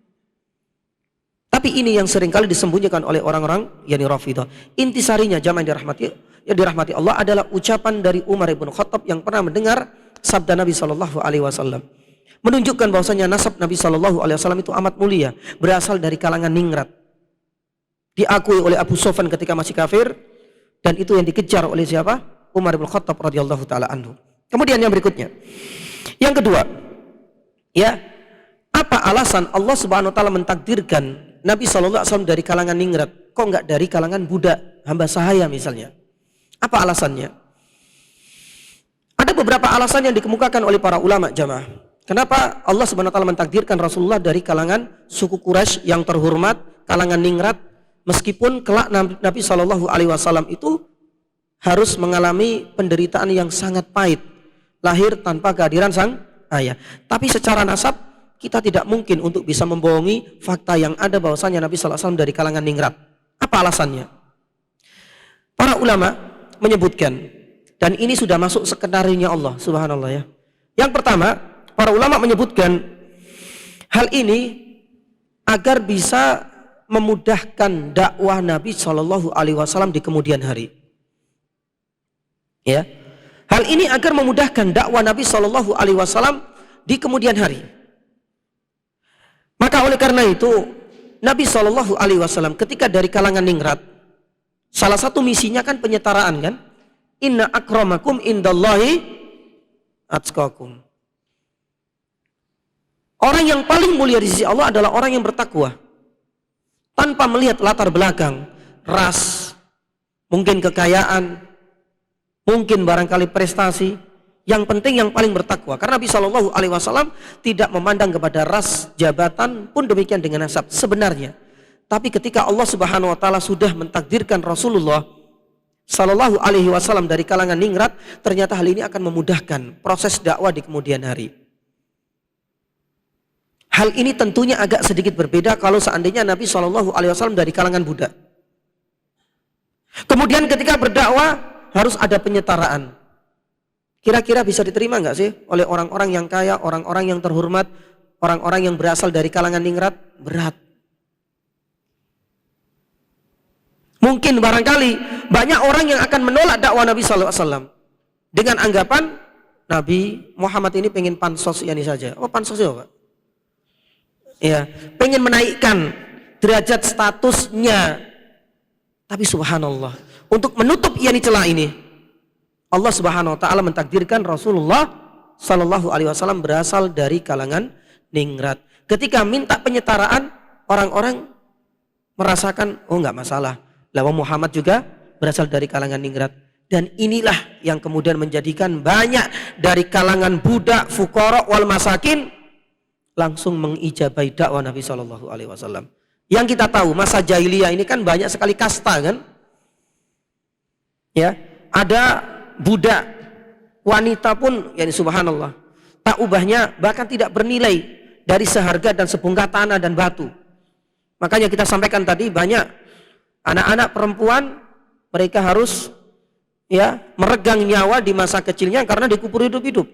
Tapi ini yang seringkali disembunyikan oleh orang-orang yakni Rafidhah. Intisarinya jamaah yang dirahmati Allah adalah ucapan dari Umar bin Khattab yang pernah mendengar sabda Nabi Shallallahu Alaihi Wasallam, menunjukkan bahwasanya nasab Nabi Shallallahu Alaihi Wasallam itu amat mulia, berasal dari kalangan ningrat, diakui oleh Abu Sufyan ketika masih kafir, dan itu yang dikejar oleh siapa? Umar bin Khattab radhiyallahu taala anhu. Kemudian yang berikutnya, yang kedua, ya, apa alasan Allah Subhanahu wa taala mentakdirkan Nabi Shallallahu Alaihi Wasallam dari kalangan ningrat, kok enggak dari kalangan budak, hamba sahaya misalnya? Apa alasannya? Ada beberapa alasan yang dikemukakan oleh para ulama jamaah. Kenapa Allah Subhanahu wa taala mentakdirkan Rasulullah dari kalangan suku Quraisy yang terhormat, kalangan ningrat, meskipun kelak Nabi Shallallahu alaihi wasallam itu harus mengalami penderitaan yang sangat pahit, lahir tanpa kehadiran sang ayah. Tapi secara nasab kita tidak mungkin untuk bisa membohongi fakta yang ada bahwasanya Nabi Shallallahu alaihi wasallam dari kalangan ningrat. Apa alasannya? Para ulama menyebutkan, dan ini sudah masuk skenario Allah, subhanallah ya. Yang pertama, para ulama menyebutkan hal ini agar bisa memudahkan dakwah Nabi Shallallahu alaihi wasallam di kemudian hari. Ya. Hal ini agar memudahkan dakwah Nabi Shallallahu alaihi wasallam di kemudian hari. Maka oleh karena itu Nabi Shallallahu alaihi wasallam ketika dari kalangan ningrat, salah satu misinya kan penyetaraan kan? Inna akramakum indallahi atqakum. Orang yang paling mulia di sisi Allah adalah orang yang bertakwa. Tanpa melihat latar belakang, ras, mungkin kekayaan, mungkin barangkali prestasi. Yang penting yang paling bertakwa. Karena Nabi Shallallahu alaihi wasallam tidak memandang kepada ras, jabatan, pun demikian dengan nasab sebenarnya. Tapi ketika Allah Subhanahu wa taala sudah mentakdirkan Rasulullah Shallallahu alaihi wasallam dari kalangan ningrat, ternyata hal ini akan memudahkan proses dakwah di kemudian hari. Hal ini tentunya agak sedikit berbeda kalau seandainya Nabi Shallallahu alaihi wasallam dari kalangan budak. Kemudian ketika berdakwah harus ada penyetaraan. Kira-kira bisa diterima nggak sih oleh orang-orang yang kaya, orang-orang yang terhormat, orang-orang yang berasal dari kalangan ningrat? Berat. Mungkin barangkali banyak orang yang akan menolak dakwah Nabi Sallallahu Alaihi Wasallam dengan anggapan Nabi Muhammad ini pengen pansos ini saja. Oh pansos ya Pak? Ya, pengen menaikkan derajat statusnya. Tapi subhanallah, untuk menutup celah ini, Allah Subhanahu wa taala mentakdirkan Rasulullah Sallallahu alaihi wasallam berasal dari kalangan ningrat. Ketika minta penyetaraan, orang-orang merasakan oh enggak masalah. Lawan Muhammad juga berasal dari kalangan ningrat. Dan inilah yang kemudian menjadikan banyak dari kalangan budak, fuqara wal masakin langsung mengijabai dakwah Nabi Sallallahu alaihi wasallam. Yang kita tahu masa jahiliyah ini kan banyak sekali kasta kan? Ya, ada budak wanita pun yani subhanallah tak ubahnya bahkan tidak bernilai dari seharga dan sebongkah tanah dan batu. Makanya kita sampaikan tadi banyak anak-anak perempuan mereka harus ya meregang nyawa di masa kecilnya karena dikubur hidup-hidup.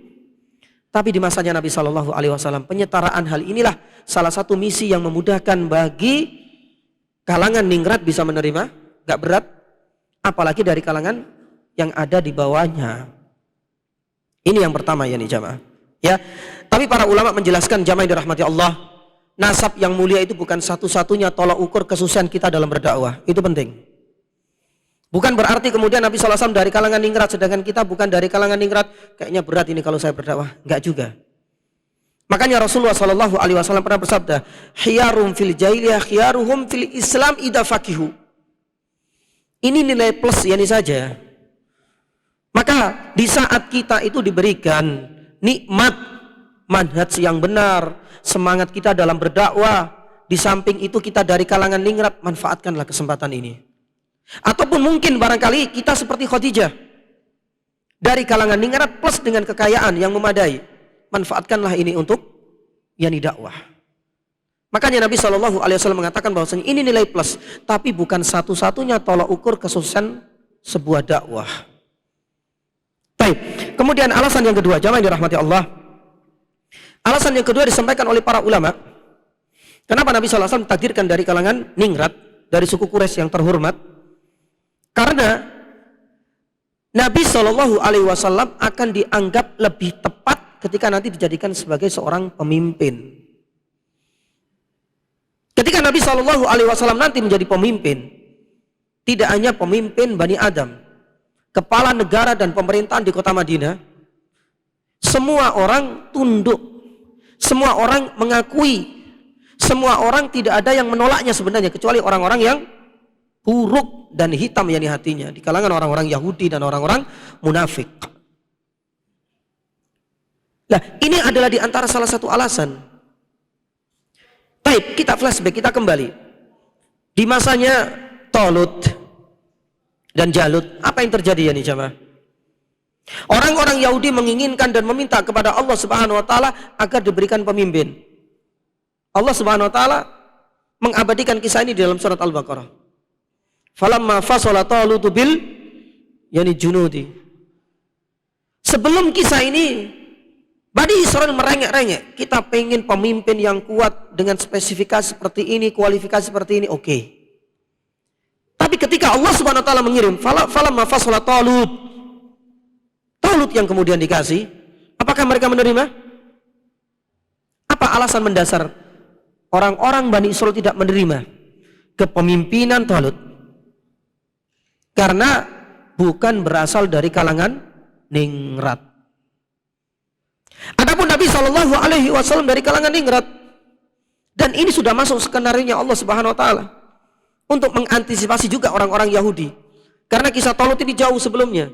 Tapi di masanya Nabi Shallallahu alaihi wasallam penyetaraan hal inilah salah satu misi yang memudahkan bagi kalangan ningrat bisa menerima, gak berat, apalagi dari kalangan yang ada di bawahnya. Ini yang pertama ya nih jamaah. Ya, tapi para ulama menjelaskan jamaah yang dirahmati Allah, nasab yang mulia itu bukan satu-satunya tolak ukur kesuksesan kita dalam berdakwah. Itu penting. Bukan berarti kemudian Nabi SAW dari kalangan ningrat, sedangkan kita bukan dari kalangan ningrat. Kayaknya berat ini kalau saya berdakwah. Enggak juga. Makanya Rasulullah SAW pernah bersabda, "Khiyarum fil jahiliyah, khiyaruhum fil Islam idza faqihu." Ini nilai plus ya ini saja. Maka di saat kita itu diberikan nikmat manhaj yang benar, semangat kita dalam berdakwah, di samping itu kita dari kalangan ningrat, manfaatkanlah kesempatan ini. Ataupun mungkin barangkali kita seperti Khadijah dari kalangan ningrat plus dengan kekayaan yang memadai, manfaatkanlah ini untuk yani dakwah. Makanya Nabi Shallallahu alaihi wasallam mengatakan bahwasanya ini nilai plus, tapi bukan satu-satunya tolak ukur kesuksesan sebuah dakwah. Baik. Kemudian alasan yang kedua, jamaah yang dirahmati Allah. Alasan yang kedua disampaikan oleh para ulama. Kenapa Nabi Shallallahu alaihi wasallam takdirkan dari kalangan ningrat, dari suku Quraisy yang terhormat? Karena Nabi Shallallahu alaihi wasallam akan dianggap lebih tepat ketika nanti dijadikan sebagai seorang pemimpin. Ketika Nabi Shallallahu alaihi wasallam nanti menjadi pemimpin, tidak hanya pemimpin Bani Adam, kepala negara dan pemerintahan di kota Madinah, semua orang tunduk, semua orang mengakui, semua orang tidak ada yang menolaknya sebenarnya kecuali orang-orang yang buruk dan hitam yang di hatinya di kalangan orang-orang Yahudi dan orang-orang munafik. Nah, ini adalah di antara salah satu alasan. Baik, kita flashback, kita kembali. Di masanya Talut dan Jalut, apa yang terjadi ya nih jamaah? Orang-orang Yahudi menginginkan dan meminta kepada Allah Subhanahu wa taala agar diberikan pemimpin. Allah Subhanahu wa taala mengabadikan kisah ini di dalam surat Al-Baqarah. Falamma fasala Talutu bil junudi. Sebelum kisah ini, Bani Israil merengek-rengek, kita pengen pemimpin yang kuat dengan spesifikasi seperti ini, kualifikasi seperti ini, oke. Tapi ketika Allah Subhanahu wa taala mengirim, falamma fasala Talut yang kemudian dikasih, apakah mereka menerima? Apa alasan mendasar orang-orang Bani Israil tidak menerima kepemimpinan Talut? Karena bukan berasal dari kalangan ningrat. Adapun Nabi Shallallahu Alaihi Wasallam dari kalangan ningrat, dan ini sudah masuk skenario Allah Subhanahu Wa Taala untuk mengantisipasi juga orang-orang Yahudi, karena kisah Talut ini jauh sebelumnya.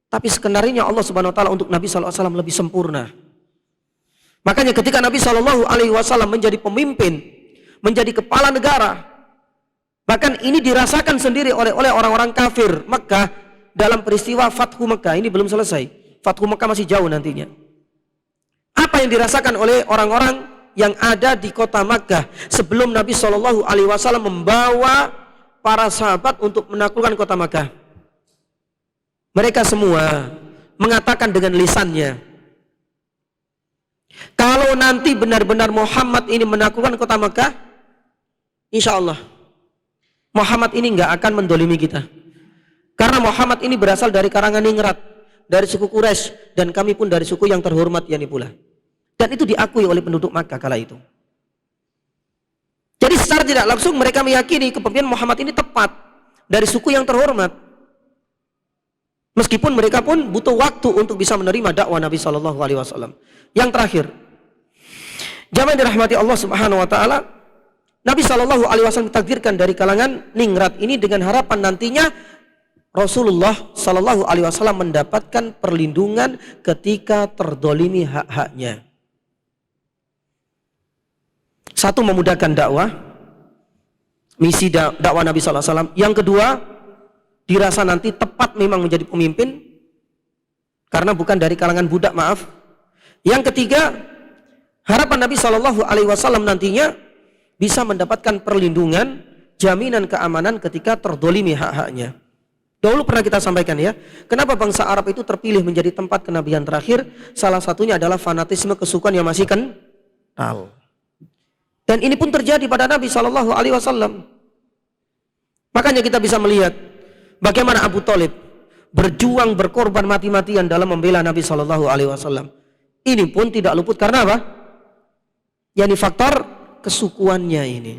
Tapi skenario Allah Subhanahu Wa Taala untuk Nabi Shallallahu Alaihi Wasallam lebih sempurna. Makanya ketika Nabi Shallallahu Alaihi Wasallam menjadi pemimpin, menjadi kepala negara, bahkan ini dirasakan sendiri oleh orang-orang kafir Mekah dalam peristiwa Fathu Mekah. Ini belum selesai. Fathu Mekah masih jauh nantinya. Apa yang dirasakan oleh orang-orang yang ada di kota Makkah sebelum Nabi Shallallahu Alaihi Wasallam membawa para sahabat untuk menaklukkan kota Makkah? Mereka semua mengatakan dengan lisannya, kalau nanti benar-benar Muhammad ini menaklukkan kota Makkah, insya Allah Muhammad ini nggak akan mendolimi kita. Karena Muhammad ini berasal dari karangan ningrat, dari suku Quraisy, dan kami pun dari suku yang terhormat yani pula. Dan itu diakui oleh penduduk Makkah kala itu. Jadi secara tidak langsung mereka meyakini kepemimpinan Muhammad ini tepat dari suku yang terhormat. Meskipun mereka pun butuh waktu untuk bisa menerima dakwah Nabi Shallallahu Alaihi Wasallam. Yang terakhir, jamaah dirahmati Allah Subhanahu Wa Taala, Nabi Shallallahu Alaihi Wasallam ditakdirkan dari kalangan ningrat ini dengan harapan nantinya Rasulullah Shallallahu Alaihi Wasallam mendapatkan perlindungan ketika terdolimi hak-haknya. Satu, memudahkan dakwah, misi dakwah Nabi Shallallahu Alaihi Wasallam. Yang kedua, dirasa nanti tepat memang menjadi pemimpin karena bukan dari kalangan budak, maaf. Yang ketiga, harapan Nabi Shallallahu Alaihi Wasallam nantinya bisa mendapatkan perlindungan, jaminan keamanan ketika terdolimi hak-haknya. Dahulu pernah kita sampaikan ya, kenapa bangsa Arab itu terpilih menjadi tempat kenabian terakhir? Salah satunya adalah fanatisme kesukuan yang masih kental. Dan ini pun terjadi pada Nabi Shallallahu Alaihi Wasallam. Makanya kita bisa melihat bagaimana Abu Thalib berjuang, berkorban mati-matian dalam membela Nabi Shallallahu Alaihi Wasallam. Ini pun tidak luput karena apa? Yani faktor kesukuannya ini.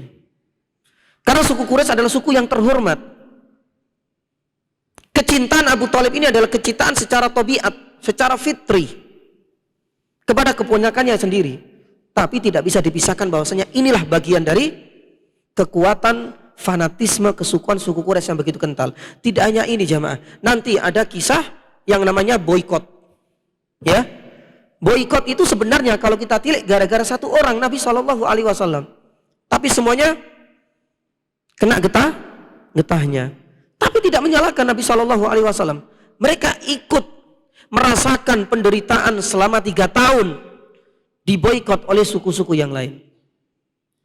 Karena suku Quraisy adalah suku yang terhormat. Kecintaan Abu Thalib ini adalah kecintaan secara tabiat, secara fitri kepada keponakannya sendiri. Tapi tidak bisa dipisahkan bahwasanya inilah bagian dari kekuatan fanatisme kesukuan suku Quraisy yang begitu kental. Tidak hanya ini jamaah, nanti ada kisah yang namanya boikot. Ya, boikot itu sebenarnya kalau kita tilik gara-gara satu orang, Nabi Shallallahu Alaihi Wasallam. Tapi semuanya kena getahnya. Tapi tidak menyalahkan Nabi Shallallahu Alaihi Wasallam. Mereka ikut merasakan penderitaan selama 3 tahun diboikot oleh suku-suku yang lain.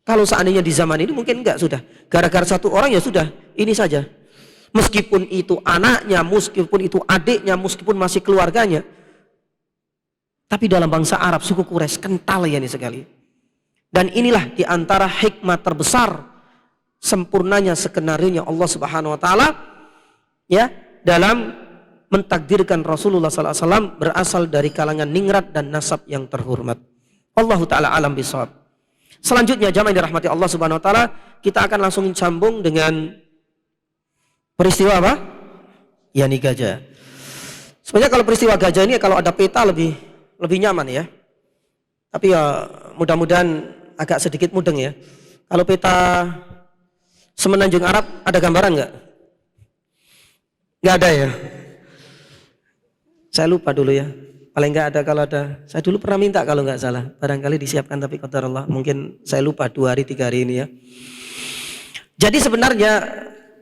Kalau seandainya di zaman ini mungkin enggak, sudah gara-gara satu orang ya sudah ini saja. Meskipun itu anaknya, meskipun itu adiknya, meskipun masih keluarganya. Tapi dalam bangsa Arab suku Quraisy kental ya ini sekali. Dan inilah di antara hikmah terbesar sempurnanya skenario Allah Subhanahu Wa Taala ya dalam mentakdirkan Rasulullah Sallallahu Alaihi Wasallam berasal dari kalangan ningrat dan nasab yang terhormat. Allah Taala alam bisawab. Selanjutnya jamaah yang dirahmati Allah Subhanahu Wa Taala, kita akan langsung sambung dengan peristiwa apa? Yani gajah. Sebenarnya kalau peristiwa gajah ini kalau ada peta lebih nyaman ya. Tapi ya mudah-mudahan agak sedikit mudeng ya. Kalau peta Semenanjung Arab ada gambaran nggak? Nggak ada ya. Saya lupa dulu ya. Paling enggak ada, kalau ada. Saya dulu pernah minta kalau enggak salah. Barangkali disiapkan, tapi qadarullah. Mungkin saya lupa 2 hari 3 hari ini ya. Jadi sebenarnya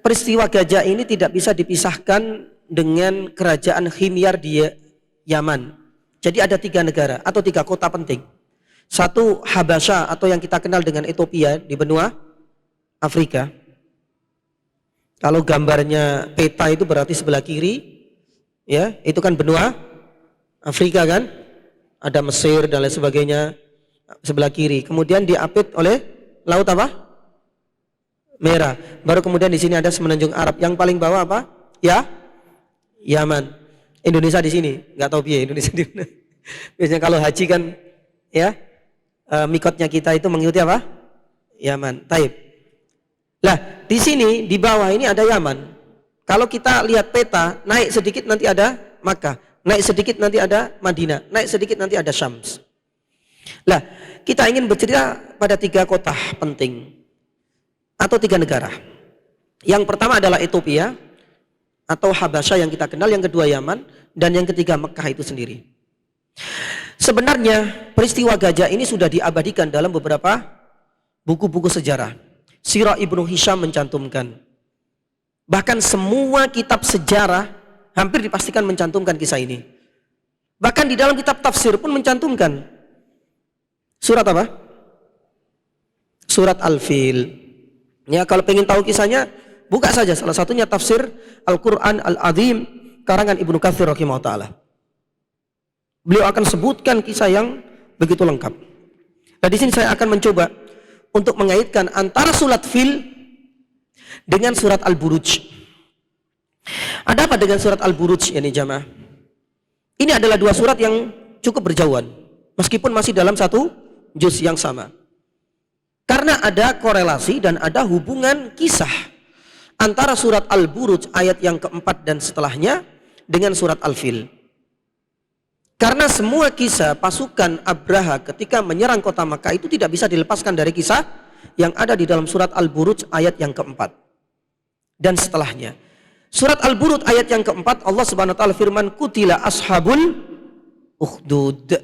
peristiwa gajah ini tidak bisa dipisahkan dengan kerajaan Himyar di Yaman. Jadi ada 3 negara atau 3 kota penting. Satu Habasyah atau yang kita kenal dengan Ethiopia di benua Afrika. Kalau gambarnya peta itu berarti sebelah kiri, ya itu kan benua Afrika kan. Ada Mesir dan lain sebagainya sebelah kiri. Kemudian diapit oleh laut apa? Merah. Baru kemudian di sini ada semenanjung Arab. Yang paling bawah apa? Ya, Yaman. Indonesia di sini. Nggak tahu biaya Indonesia di mana. Biasanya kalau haji kan, ya mikotnya kita itu mengikuti apa? Yaman. Taib. Lah di sini di bawah ini ada Yaman. Kalau kita lihat peta, naik sedikit nanti ada Makkah, naik sedikit nanti ada Madinah, naik sedikit nanti ada Syams. Lah kita ingin bercerita pada 3 kota penting. Atau 3 negara. Yang pertama adalah Ethiopia atau Habasyah yang kita kenal, yang kedua Yaman, dan yang ketiga Mekah itu sendiri. Sebenarnya peristiwa gajah ini sudah diabadikan dalam beberapa buku-buku sejarah. Sirah Ibnu Hisham mencantumkan. Bahkan semua kitab sejarah hampir dipastikan mencantumkan kisah ini. Bahkan di dalam kitab tafsir pun mencantumkan. Surat apa? Surat Al-Fil. Ya, kalau pengen tahu kisahnya, buka saja salah satunya tafsir Al-Quran Al-Azim karangan Ibnu Katsir rahimahullah ta'ala. Beliau akan sebutkan kisah yang begitu lengkap. Nah, di sini saya akan mencoba untuk mengaitkan antara surat Fil dengan surat Al-Buruj. Ada apa dengan surat Al-Buruj ini jamaah? Ini adalah 2 surat yang cukup berjauhan, meskipun masih dalam satu juz yang sama. Karena ada korelasi dan ada hubungan kisah antara surat Al-Buruj ayat yang keempat dan setelahnya dengan surat Al-Fil. Karena semua kisah pasukan Abraha ketika menyerang kota Makkah itu tidak bisa dilepaskan dari kisah yang ada di dalam surat Al-Buruj ayat yang keempat dan setelahnya. Surat Al-Buruj ayat yang keempat, Allah Subhanahu wa taala firman, "Qutila ashabul ukhdud."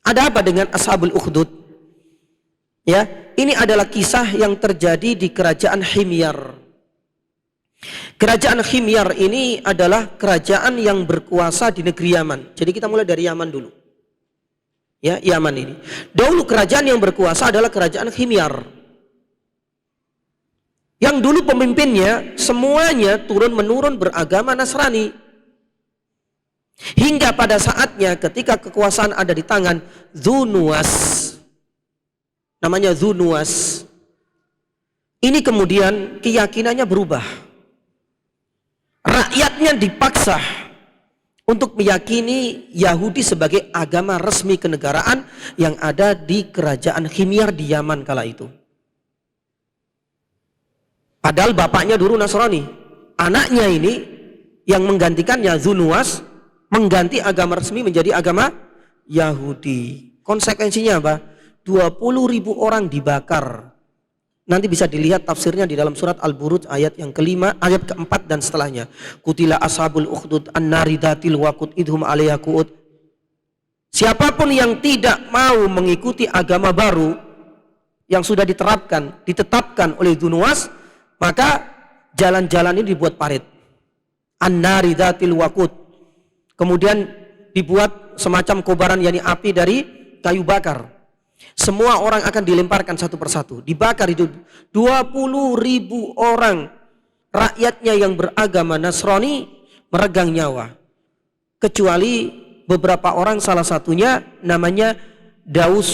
Ada apa dengan ashabul ukhdud? Ya, ini adalah kisah yang terjadi di kerajaan Himyar. Kerajaan Himyar ini adalah kerajaan yang berkuasa di negeri Yaman. Jadi kita mulai dari Yaman dulu. Ya, Yaman ini. Dahulu kerajaan yang berkuasa adalah kerajaan Himyar. Yang dulu pemimpinnya semuanya turun-menurun beragama Nasrani. Hingga pada saatnya ketika kekuasaan ada di tangan Dzunuwas. Namanya Dzunuwas. Ini kemudian keyakinannya berubah. Rakyatnya dipaksa untuk meyakini Yahudi sebagai agama resmi kenegaraan yang ada di kerajaan Himyar di Yaman kala itu. Padahal bapaknya dulu Nasrani. Anaknya ini yang menggantikannya Dzunuwas mengganti agama resmi menjadi agama Yahudi. Konsekuensinya apa? 20.000 orang dibakar. Nanti bisa dilihat tafsirnya di dalam surat Al-Buruj ayat yang kelima, ayat keempat dan setelahnya. Qutila ashabul ukhdud an-nari datil waqud idhum 'alaiha qu'ud. Siapapun yang tidak mau mengikuti agama baru yang sudah ditetapkan oleh Dzunuwas, maka jalan-jalan ini dibuat parit. An-nari datil waqud. Kemudian dibuat semacam kobaran, yakni api dari kayu bakar. Semua orang akan dilemparkan satu persatu, dibakar itu. 20.000 orang rakyatnya yang beragama Nasrani meregang nyawa. Kecuali beberapa orang, salah satunya namanya Daus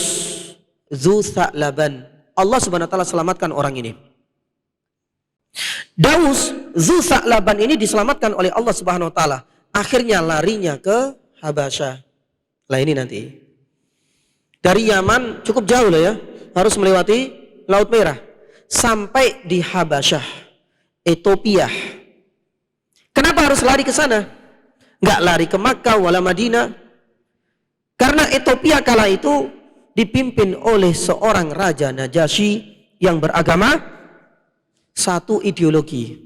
Dzu Sa'laban. Allah Subhanahu wa taala selamatkan orang ini. Daus Dzu Sa'laban ini diselamatkan oleh Allah Subhanahu wa taala. Akhirnya larinya ke Habasyah. Lah ini nanti. Dari Yaman cukup jauh lah ya, harus melewati Laut Merah sampai di Habasyah, Ethiopia. Kenapa harus lari ke sana? Enggak lari ke Makkah wala Madinah. Karena Ethiopia kala itu dipimpin oleh seorang raja Najasyi yang beragama satu ideologi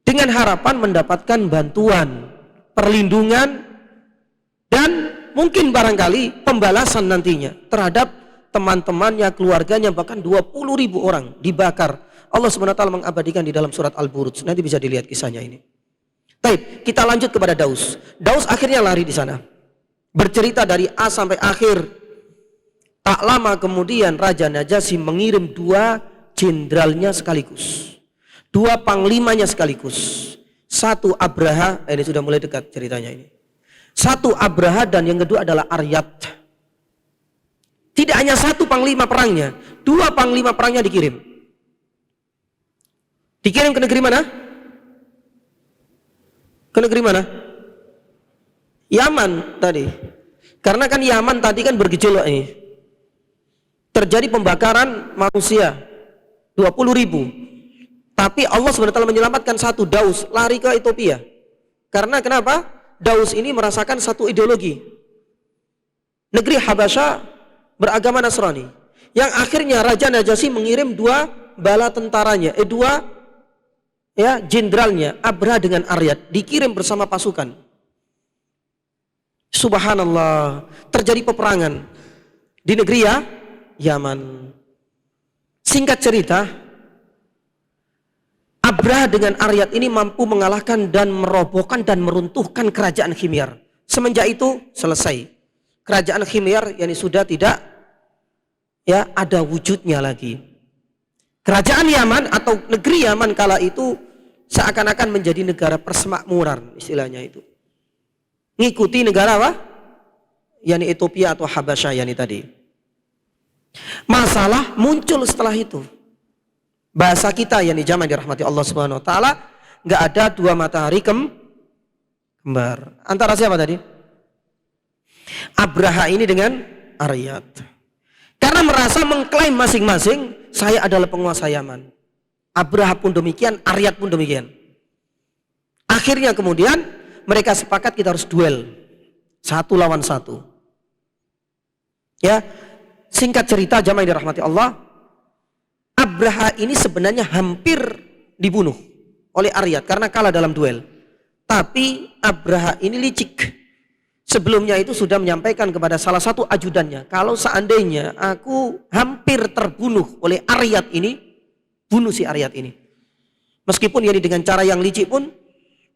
dengan harapan mendapatkan bantuan, perlindungan Dan mungkin barangkali pembalasan nantinya terhadap teman-temannya, keluarganya, bahkan 20.000 orang dibakar. Allah SWT mengabadikan di dalam surat Al-Buruj. Nanti bisa dilihat kisahnya ini. Baik, kita lanjut kepada Daus. Daus akhirnya lari di sana. Bercerita dari A sampai akhir. Tak lama kemudian Raja Najasyi mengirim 2 jenderalnya sekaligus. 2 panglimanya sekaligus. 1 Abraha, ini sudah mulai dekat ceritanya ini. 1 Abraha dan yang kedua adalah Aryat. Tidak hanya 1 panglima perangnya, 2 panglima perangnya dikirim. Dikirim ke negeri mana? Ke negeri mana? Yaman tadi. Karena kan Yaman tadi kan bergejolak ini. Terjadi pembakaran manusia 20.000. Tapi Allah SWT menyelamatkan 1 Daus lari ke Ethiopia. Karena kenapa? Daus ini merasakan satu ideologi. Negeri Habasyah beragama Nasrani. Yang akhirnya Raja Najasyi mengirim 2 bala tentaranya, 2 jenderalnya, Abraha dengan Aryat, dikirim bersama pasukan. Subhanallah, terjadi peperangan di negeri Yaman. Singkat cerita, Abraha dengan Aryat ini mampu mengalahkan dan merobohkan dan meruntuhkan kerajaan Himyar. Semenjak itu selesai. Kerajaan Himyar yang sudah tidak ada wujudnya lagi. Kerajaan Yaman atau negeri Yaman kala itu seakan-akan menjadi negara persemakmuran, istilahnya itu. Ngikuti negara apa? Yani Ethiopia atau Habasyah yani tadi. Masalah muncul setelah itu. Bahasa kita yani zaman dirahmati Allah Subhanahu wa taala, enggak ada 2 matahari kembar. Antara siapa tadi? Abraha ini dengan Aryat. Karena merasa mengklaim masing-masing, saya adalah penguasa Yaman. Abraha pun demikian, Aryat pun demikian. Akhirnya kemudian mereka sepakat kita harus duel. 1 lawan 1. Ya, singkat cerita jamaah yang dirahmati Allah, Abraha ini sebenarnya hampir dibunuh oleh Aryat karena kalah dalam duel. Tapi Abraha ini licik. Sebelumnya itu sudah menyampaikan kepada salah satu ajudannya, kalau seandainya aku hampir terbunuh oleh Aryat ini, bunuh si Aryat ini. Meskipun ini dengan cara yang licik pun,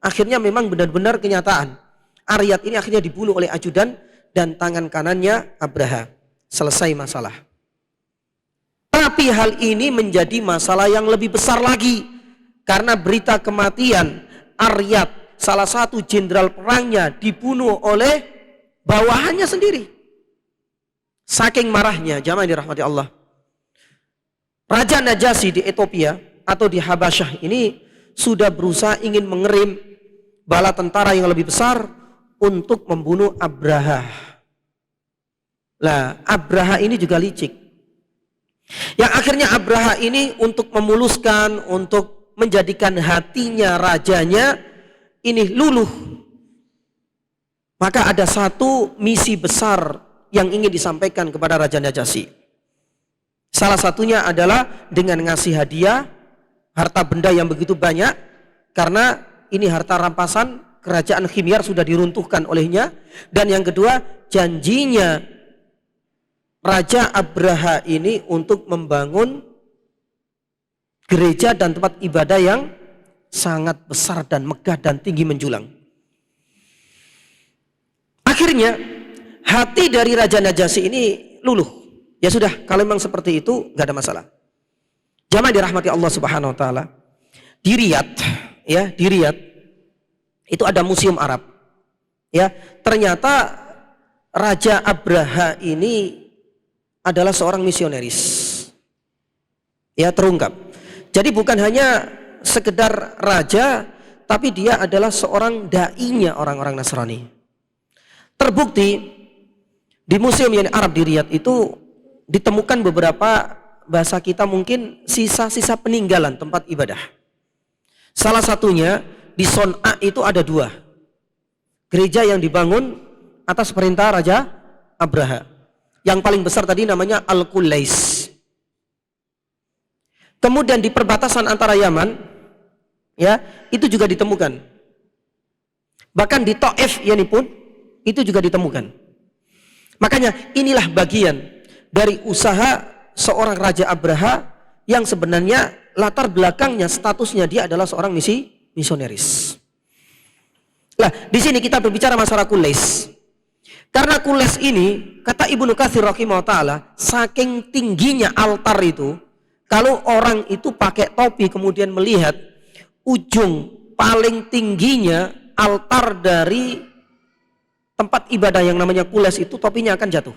akhirnya memang benar-benar kenyataan. Aryat ini akhirnya dibunuh oleh ajudan dan tangan kanannya Abraha. Selesai masalah. Tapi hal ini menjadi masalah yang lebih besar lagi. Karena berita kematian Aryat, salah satu jenderal perangnya, dibunuh oleh bawahannya sendiri. Saking marahnya, jamaah dirahmati Allah. Raja Najasyi di Ethiopia atau di Habasyah ini sudah berusaha ingin mengerim bala tentara yang lebih besar untuk membunuh Abraha. Lah, Abraha ini juga licik. Yang akhirnya Abraha ini untuk memuluskan, untuk menjadikan hatinya rajanya ini luluh. Maka ada satu misi besar yang ingin disampaikan kepada Raja Najasyi. Salah satunya adalah dengan ngasih hadiah harta benda yang begitu banyak, karena ini harta rampasan kerajaan Himyar sudah diruntuhkan olehnya. Dan yang kedua, janjinya Raja Abraha ini untuk membangun gereja dan tempat ibadah yang sangat besar dan megah dan tinggi menjulang. Akhirnya hati dari Raja Najasyi ini luluh. Ya sudah, kalau memang seperti itu nggak ada masalah. Jamaah dirahmati Allah Subhanahu wa taala. Di Riyadh, ya, di Riyadh itu ada museum Arab. Ya, ternyata Raja Abraha ini adalah seorang misionaris. Ya, terungkap. Jadi bukan hanya sekedar raja, tapi dia adalah seorang dai-nya orang-orang Nasrani. Terbukti di museum yang Arab di Riyadh itu ditemukan beberapa, bahasa kita mungkin sisa-sisa peninggalan tempat ibadah. Salah satunya di Son'a itu ada 2 gereja yang dibangun atas perintah Raja Abraha. Yang paling besar tadi namanya Al-Qulais. Kemudian di perbatasan antara Yaman, ya, itu juga ditemukan. Bahkan di Taif yani pun itu juga ditemukan. Makanya inilah bagian dari usaha seorang Raja Abraha yang sebenarnya latar belakangnya, statusnya dia adalah seorang misionaris. Nah, di sini kita berbicara masalah Qulais. Karena Qulais ini, kata Ibnu Katsir rahimahullah taala, saking tingginya altar itu, kalau orang itu pakai topi kemudian melihat ujung paling tingginya altar dari tempat ibadah yang namanya Qulais itu, topinya akan jatuh.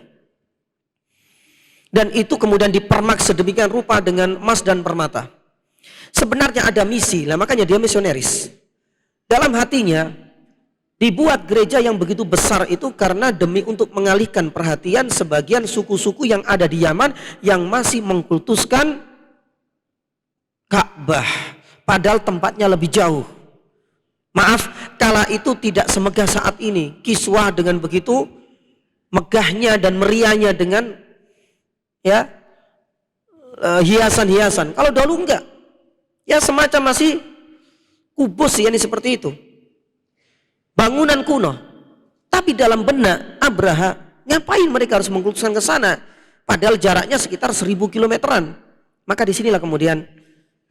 Dan itu kemudian dipermak sedemikian rupa dengan emas dan permata. Sebenarnya ada misi, lah makanya dia misionaris. Dalam hatinya dibuat gereja yang begitu besar itu karena demi untuk mengalihkan perhatian sebagian suku-suku yang ada di Yaman yang masih mengkultuskan Ka'bah, padahal tempatnya lebih jauh. Maaf, kala itu tidak semegah saat ini. Kiswah dengan begitu megahnya dan meriahnya dengan hiasan-hiasan. Kalau dahulu enggak, ya semacam masih kubus ya, ini seperti itu. Bangunan kuno. Tapi dalam benak Abraha, ngapain mereka harus mengkultuskan ke sana? Padahal jaraknya sekitar 1000 kilometeran. Maka disinilah kemudian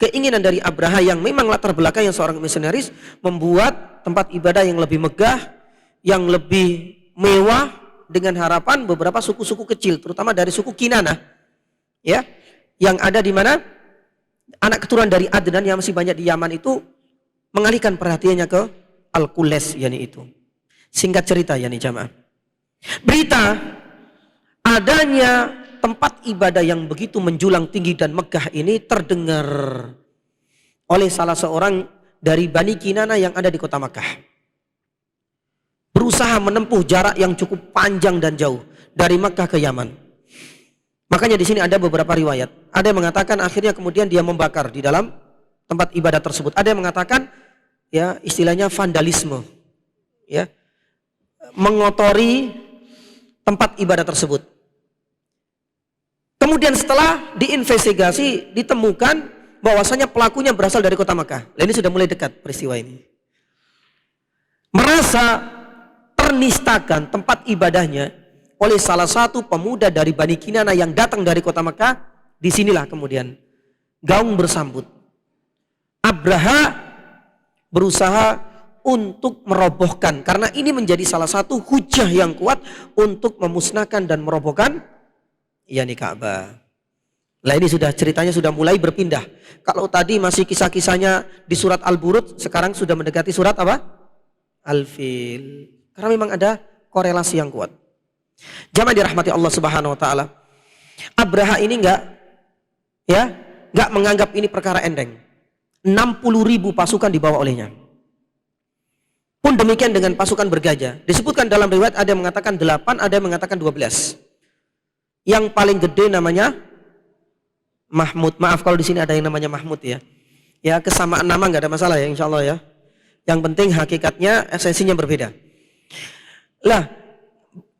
keinginan dari Abraha yang memang latar belakangnya seorang misionaris membuat tempat ibadah yang lebih megah, yang lebih mewah dengan harapan beberapa suku-suku kecil, terutama dari suku Kinanah, ya, yang ada di mana anak keturunan dari Adnan yang masih banyak di Yaman itu mengalihkan perhatiannya ke Al-Qulais, yakni itu. Singkat cerita, yakni jamaah. Berita adanya tempat ibadah yang begitu menjulang tinggi dan megah ini terdengar oleh salah seorang dari Bani Kinana yang ada di kota Makkah. Berusaha menempuh jarak yang cukup panjang dan jauh dari Makkah ke Yaman. Makanya di sini ada beberapa riwayat. Ada yang mengatakan akhirnya kemudian dia membakar di dalam tempat ibadah tersebut. Ada yang mengatakan ya istilahnya vandalisme, ya, mengotori tempat ibadah tersebut. Kemudian setelah diinvestigasi ditemukan bahwasanya pelakunya berasal dari kota Makkah. Ini sudah mulai dekat peristiwa ini. Merasa ternistakan tempat ibadahnya oleh salah satu pemuda dari Bani Kinana yang datang dari kota Makkah, disinilah kemudian gaung bersambut. Abraha berusaha untuk merobohkan, karena ini menjadi salah satu hujah yang kuat untuk memusnahkan dan merobohkan yakni Ka'bah. Nah ini sudah ceritanya sudah mulai berpindah. Kalau tadi masih kisah-kisahnya di surat Al-Burud, sekarang sudah mendekati surat apa? Al-Fil. Karena memang ada korelasi yang kuat. Jamaah dirahmati Allah Subhanahu wa taala. Abraha ini enggak menganggap ini perkara enteng. 60.000 pasukan dibawa olehnya. Pun demikian dengan pasukan bergajah. Disebutkan dalam riwayat ada yang mengatakan 8, ada yang mengatakan 12. Yang paling gede namanya Mahmud. Maaf kalau di sini ada yang namanya Mahmud ya. Ya, kesamaan nama nggak ada masalah ya, insya Allah ya. Yang penting hakikatnya, esensinya berbeda. Lah,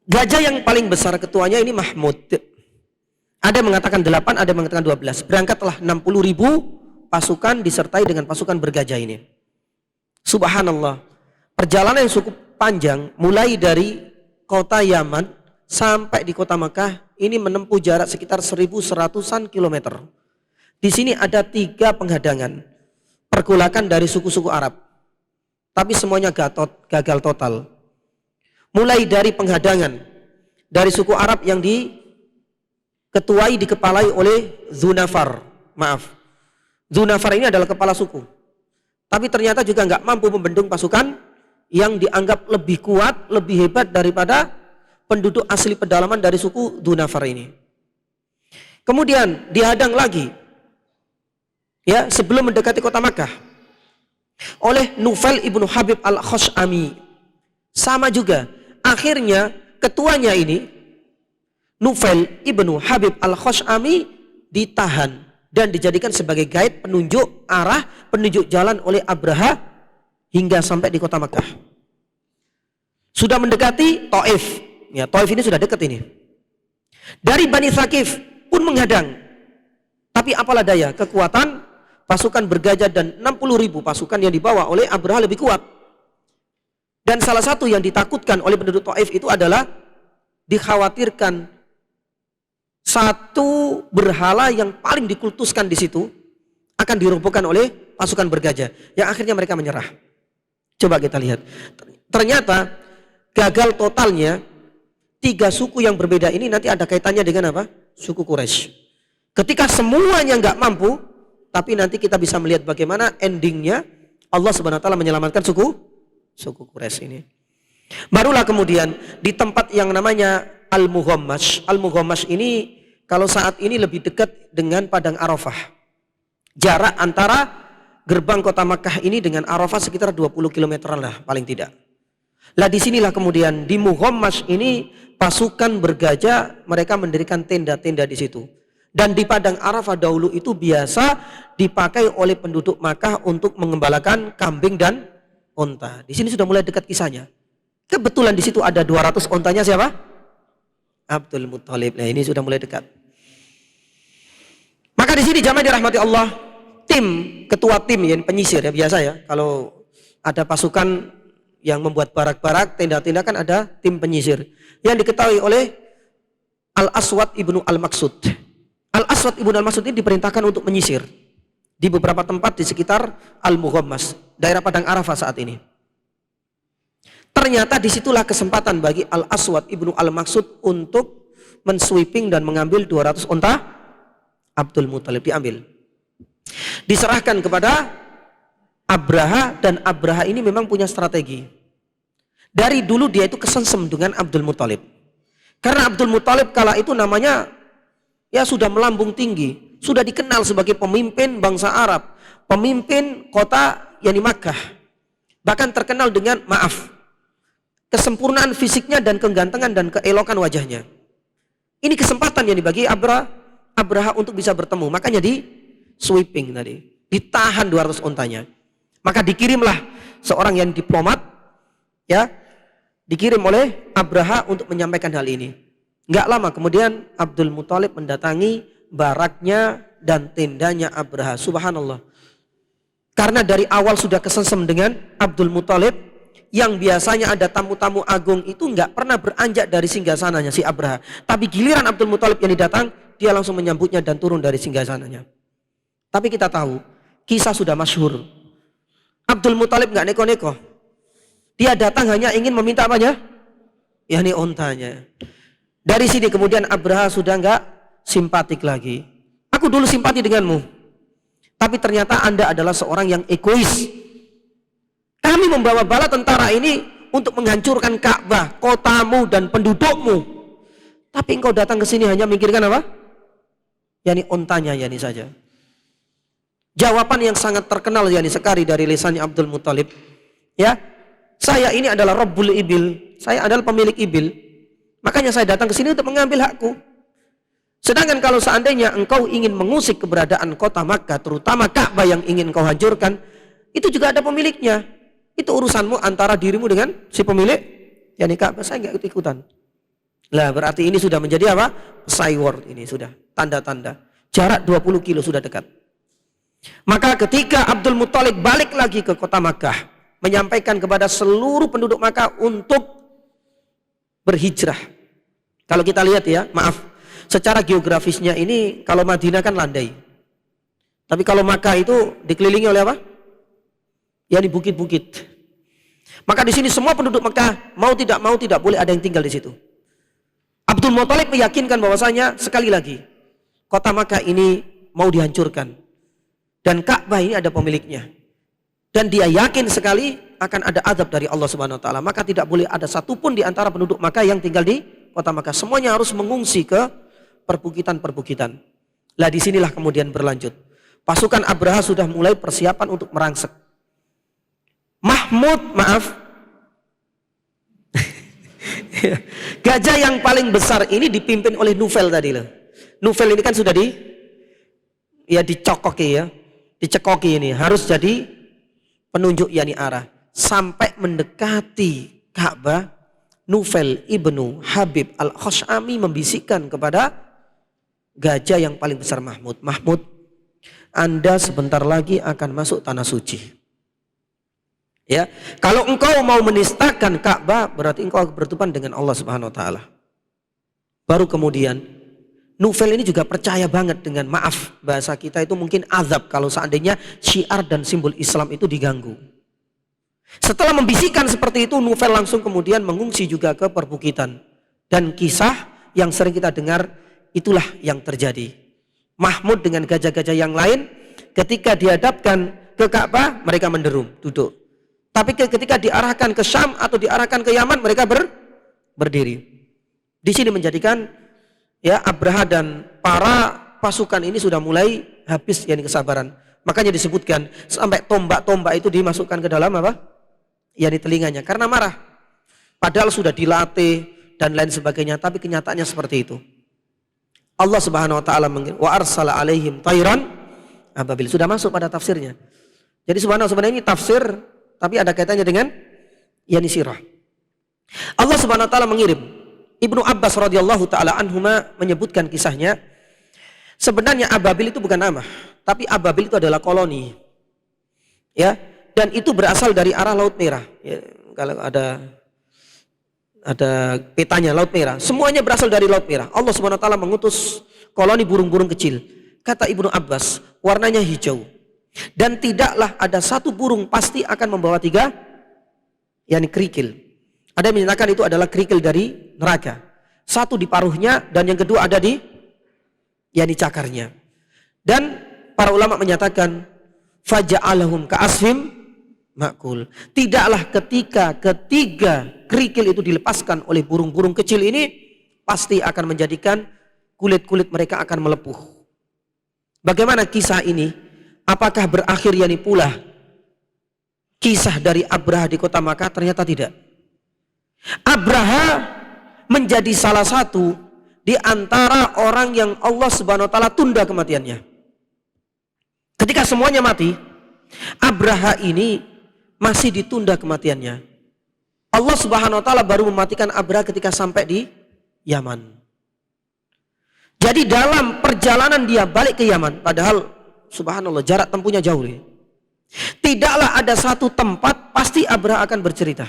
gajah yang paling besar ketuanya ini Mahmud. Ada yang mengatakan 8, ada yang mengatakan 12. Berangkatlah 60.000 pasukan disertai dengan pasukan bergajah ini. Subhanallah. Perjalanan yang cukup panjang, mulai dari kota Yaman sampai di kota Makkah. Ini menempuh jarak sekitar 1.100-an kilometer. Di sini ada 3 penghadangan, pergolakan dari suku-suku Arab, tapi semuanya gagal total. Mulai dari penghadangan dari suku Arab yang dikepalai oleh Dzunafar. Maaf, Dzunafar ini adalah kepala suku, tapi ternyata juga nggak mampu membendung pasukan yang dianggap lebih kuat, lebih hebat daripada penduduk asli pedalaman dari suku Dzunafar ini. Kemudian dihadang lagi, ya, sebelum mendekati kota Makkah oleh Nufail ibnu Habib al-Khash'ami. Sama juga, akhirnya ketuanya ini Nufail ibnu Habib al-Khash'ami ditahan dan dijadikan sebagai guide, penunjuk arah, penunjuk jalan oleh Abraha hingga sampai di kota Makkah. Sudah mendekati Taif. Ya, Taif ini sudah dekat ini. Dari Bani Thaqif pun menghadang. Tapi apalah daya, kekuatan pasukan bergajah dan 60.000 pasukan yang dibawa oleh Abraha lebih kuat. Dan salah satu yang ditakutkan oleh penduduk Taif itu adalah dikhawatirkan satu berhala yang paling dikultuskan di situ akan dirobohkan oleh pasukan bergajah. Yang akhirnya mereka menyerah. Coba kita lihat. Ternyata gagal totalnya 3 suku yang berbeda ini nanti ada kaitannya dengan apa? Suku Quraisy. Ketika semuanya nggak mampu, tapi nanti kita bisa melihat bagaimana endingnya Allah Subhanahu wa taala menyelamatkan suku Quraisy ini. Barulah kemudian di tempat yang namanya Al-Mughammash. Al-Mughammash ini kalau saat ini lebih dekat dengan Padang Arafah. Jarak antara gerbang kota Makkah ini dengan Arafah sekitar 20 kilometeran lah paling tidak. Lah disinilah kemudian di Mughammash ini pasukan bergajah mereka mendirikan tenda-tenda di situ. Dan di Padang Arafah dahulu itu biasa dipakai oleh penduduk Makkah untuk mengembalakan kambing dan onta. Di sini sudah mulai dekat kisahnya. Kebetulan di situ ada 200 ontanya siapa? Abdul Muthalib. Nah ini sudah mulai dekat. Maka di sini jamaah dirahmati Allah, ketua tim yang penyisir ya biasa ya. Kalau ada pasukan yang membuat barak-barak, tenda-tenda kan ada tim penyisir yang diketahui oleh Al-Aswad ibnu Al-Maksud. Al-Aswad ibnu Al-Maksud ini diperintahkan untuk menyisir di beberapa tempat di sekitar Al-Mughammash, daerah Padang Arafah saat ini. Ternyata disitulah kesempatan bagi Al-Aswad ibnu Al-Maksud untuk mensweeping dan mengambil 200 onta Abdul Muthalib, diambil. Diserahkan kepada Abraha, dan Abraha ini memang punya strategi. Dari dulu dia itu kesengsem dengan Abdul Muthalib. Karena Abdul Muthalib kala itu namanya ya sudah melambung tinggi, sudah dikenal sebagai pemimpin bangsa Arab, pemimpin kota yakni Makkah. Bahkan terkenal dengan kesempurnaan fisiknya dan kegantengan dan keelokan wajahnya. Ini kesempatan yang dibagi Abraha untuk bisa bertemu. Makanya di sweeping tadi, ditahan 200 ontanya. Maka dikirimlah seorang yang diplomat, ya, dikirim oleh Abraha untuk menyampaikan hal ini. Enggak lama kemudian Abdul Muthalib mendatangi baraknya dan tendanya Abraha. Subhanallah. Karena dari awal sudah kesengsem dengan Abdul Muthalib, yang biasanya ada tamu-tamu agung itu enggak pernah beranjak dari singgasananya si Abraha. Tapi giliran Abdul Muthalib yang datang, dia langsung menyambutnya dan turun dari singgasananya. Tapi kita tahu, kisah sudah masyhur. Abdul Muthalib enggak neko-neko. Dia datang hanya ingin meminta apanya? yakni ontanya. Dari sini kemudian Abraha sudah enggak simpatik lagi. Aku dulu simpati denganmu, tapi ternyata Anda adalah seorang yang egois. Kami membawa bala tentara ini untuk menghancurkan Ka'bah, kotamu dan pendudukmu. Tapi engkau datang ke sini hanya memikirkan apa? Yani ontanya yani saja. Jawaban yang sangat terkenal yani sekali dari lisannya Abdul Muthalib. Ya, saya ini adalah Rabbul Ibil. Saya adalah pemilik ibil. Makanya saya datang ke sini untuk mengambil hakku. Sedangkan kalau seandainya engkau ingin mengusik keberadaan kota Makkah, terutama Ka'bah yang ingin kau hancurkan, itu juga ada pemiliknya. Itu urusanmu antara dirimu dengan si pemilik, yakni Ka'bah. Saya enggak ikut-ikutan. Lah berarti ini sudah menjadi apa? Skyward ini sudah tanda-tanda. Jarak 20 kilo sudah dekat. Maka ketika Abdul Muthalib balik lagi ke kota Makkah, menyampaikan kepada seluruh penduduk Makkah untuk berhijrah. Kalau kita lihat ya, maaf, secara geografisnya ini kalau Madinah kan landai. Tapi kalau Makkah itu dikelilingi oleh apa? Ya di bukit-bukit. Maka di sini semua penduduk Makkah mau tidak boleh ada yang tinggal di situ. Abdul Muthalib meyakinkan bahwasanya sekali lagi kota Makkah ini mau dihancurkan dan Ka'bah ini ada pemiliknya. Dan dia yakin sekali akan ada azab dari Allah Subhanahu wa taala. Maka tidak boleh ada satupun di antara penduduk Makkah yang tinggal di kota Makkah. Semuanya harus mengungsi ke perbukitan-perbukitan. Lah disinilah kemudian berlanjut. Pasukan Abraha sudah mulai persiapan untuk merangsek. Gajah yang paling besar ini dipimpin oleh Nufail tadi loh. Nufail ini kan sudah dicekoki ini harus jadi penunjuk yakni arah sampai mendekati Ka'bah. Nufail ibnu Habib al-Khash'ami membisikkan kepada gajah yang paling besar Mahmud, Anda sebentar lagi akan masuk tanah suci. Ya, kalau engkau mau menistakan Ka'bah, berarti engkau berhadapan dengan Allah Subhanahu wa taala. Baru kemudian Nufel ini juga percaya banget dengan, maaf bahasa kita itu mungkin azab kalau seandainya syiar dan simbol Islam itu diganggu. Setelah membisikkan seperti itu, Nufel langsung kemudian mengungsi juga ke perbukitan. Dan kisah yang sering kita dengar itulah yang terjadi. Mahmud dengan gajah-gajah yang lain ketika dihadapkan ke Ka'bah, mereka menderum, duduk. Tapi ketika diarahkan ke Syam atau diarahkan ke Yaman, mereka berdiri. Di sini menjadikan ya Abraha dan para pasukan ini sudah mulai habis yakni kesabaran. Makanya disebutkan sampai tombak-tombak itu dimasukkan ke dalam apa? Yakni telinganya karena marah. Padahal sudah dilatih dan lain sebagainya, tapi kenyataannya seperti itu. Allah Subhanahu wa taala wa arsala alaihim tayran ababil. Sudah masuk pada tafsirnya. Jadi sebenarnya ini tafsir tapi ada kaitannya dengan yakni sirah. Allah Subhanahu wa taala mengirim. Ibnu Abbas radhiyallahu taala anhuma menyebutkan kisahnya. Sebenarnya Ababil itu bukan nama, tapi Ababil itu adalah koloni. Ya, dan itu berasal dari arah Laut Merah. Ya, kalau ada petanya Laut Merah, semuanya berasal dari Laut Merah. Allah Subhanahu wa taala mengutus koloni burung-burung kecil. Kata Ibnu Abbas, warnanya hijau. Dan tidaklah ada satu burung pasti akan membawa 3 yakni kerikil. Ada yang menyatakan itu adalah kerikil dari neraka. Satu di paruhnya dan yang kedua ada di yakni cakarnya. Dan para ulama menyatakan faja'alahum ka'asfim ma'kul. Tidaklah ketika ketiga kerikil itu dilepaskan oleh burung-burung kecil ini, pasti akan menjadikan kulit-kulit mereka akan melepuh. Bagaimana kisah ini? Apakah berakhir yakni pula kisah dari Abraha di kota Makkah? Ternyata tidak. Abraha menjadi salah satu di antara orang yang Allah Subhanahu wa taala tunda kematiannya. Ketika semuanya mati, Abraha ini masih ditunda kematiannya. Allah Subhanahu wa taala baru mematikan Abraha ketika sampai di Yaman. Jadi dalam perjalanan dia balik ke Yaman, padahal subhanallah jarak tempuhnya jauh. Tidaklah ada satu tempat pasti Abraha akan bercerita.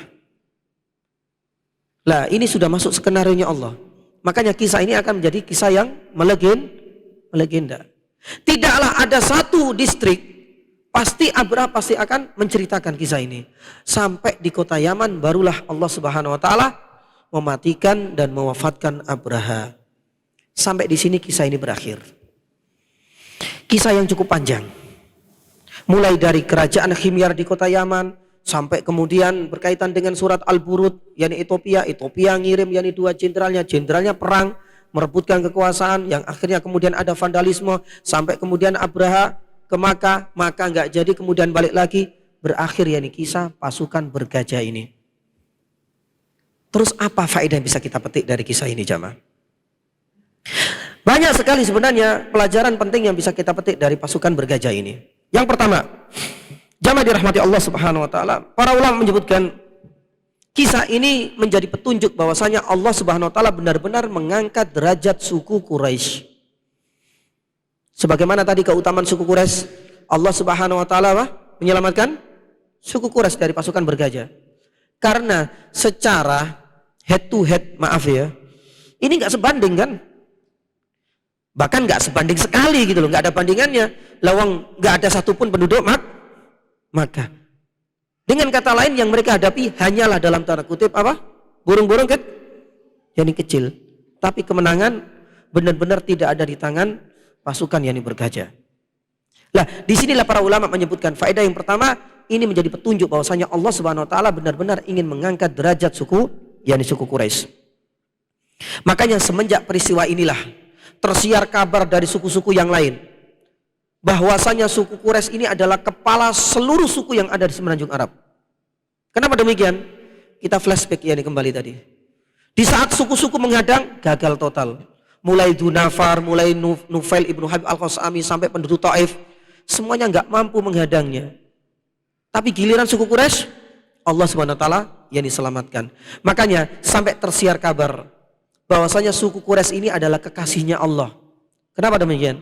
Lah ini sudah masuk skenarionya Allah. Makanya kisah ini akan menjadi kisah yang melegenda. Tidaklah ada satu distrik pasti Abraha pasti akan menceritakan kisah ini. Sampai di kota Yaman barulah Allah Subhanahu wa taala mematikan dan mewafatkan Abraha. Sampai di sini kisah ini berakhir. Kisah yang cukup panjang. Mulai dari kerajaan Himyar di kota Yaman sampai kemudian berkaitan dengan surat Al-Burud yakni Ethiopia ngirim yakni 2 jenderalnya perang merebutkan kekuasaan yang akhirnya kemudian ada vandalisme sampai kemudian Abraha ke Makkah enggak jadi kemudian balik lagi, berakhir yakni kisah pasukan bergajah ini. Terus apa faedah yang bisa kita petik dari kisah ini jamaah? Banyak sekali sebenarnya pelajaran penting yang bisa kita petik dari pasukan bergajah ini. Yang pertama, jamaah dirahmati Allah Subhanahu wa taala, para ulama menyebutkan kisah ini menjadi petunjuk bahwasanya Allah Subhanahu wa taala benar-benar mengangkat derajat suku Quraisy. Sebagaimana tadi keutamaan suku Quraisy, Allah Subhanahu wa taala menyelamatkan suku Quraisy dari pasukan bergajah. Karena secara head to head, maaf ya, ini enggak sebanding kan? Bahkan nggak sebanding sekali gitu loh, nggak ada bandingannya. Lawang nggak ada satupun penduduk Makkah. Dengan kata lain yang mereka hadapi hanyalah dalam tanda kutip apa? Burung-burung yang kecil. Tapi kemenangan benar-benar tidak ada di tangan pasukan yang bergajah. Lah, disinilah para ulama menyebutkan faedah yang pertama, ini menjadi petunjuk bahwasanya Allah Subhanahu wa taala benar-benar ingin mengangkat derajat suku Quraisy. Makanya semenjak peristiwa inilah tersiar kabar dari suku-suku yang lain bahwasanya suku Quraisy ini adalah kepala seluruh suku yang ada di semenanjung Arab. Kenapa demikian? Kita flashback ya kembali tadi. Di saat suku-suku menghadang, gagal total. Mulai Dunafar, mulai Nufail ibnu Habib al-Khasami sampai penduduk Taif, semuanya nggak mampu menghadangnya. Tapi giliran suku Quraisy, Allah Subhanahu wa taala yang diselamatkan. Makanya sampai tersiar kabar bahwasanya suku Quraisy ini adalah kekasihnya Allah. Kenapa demikian?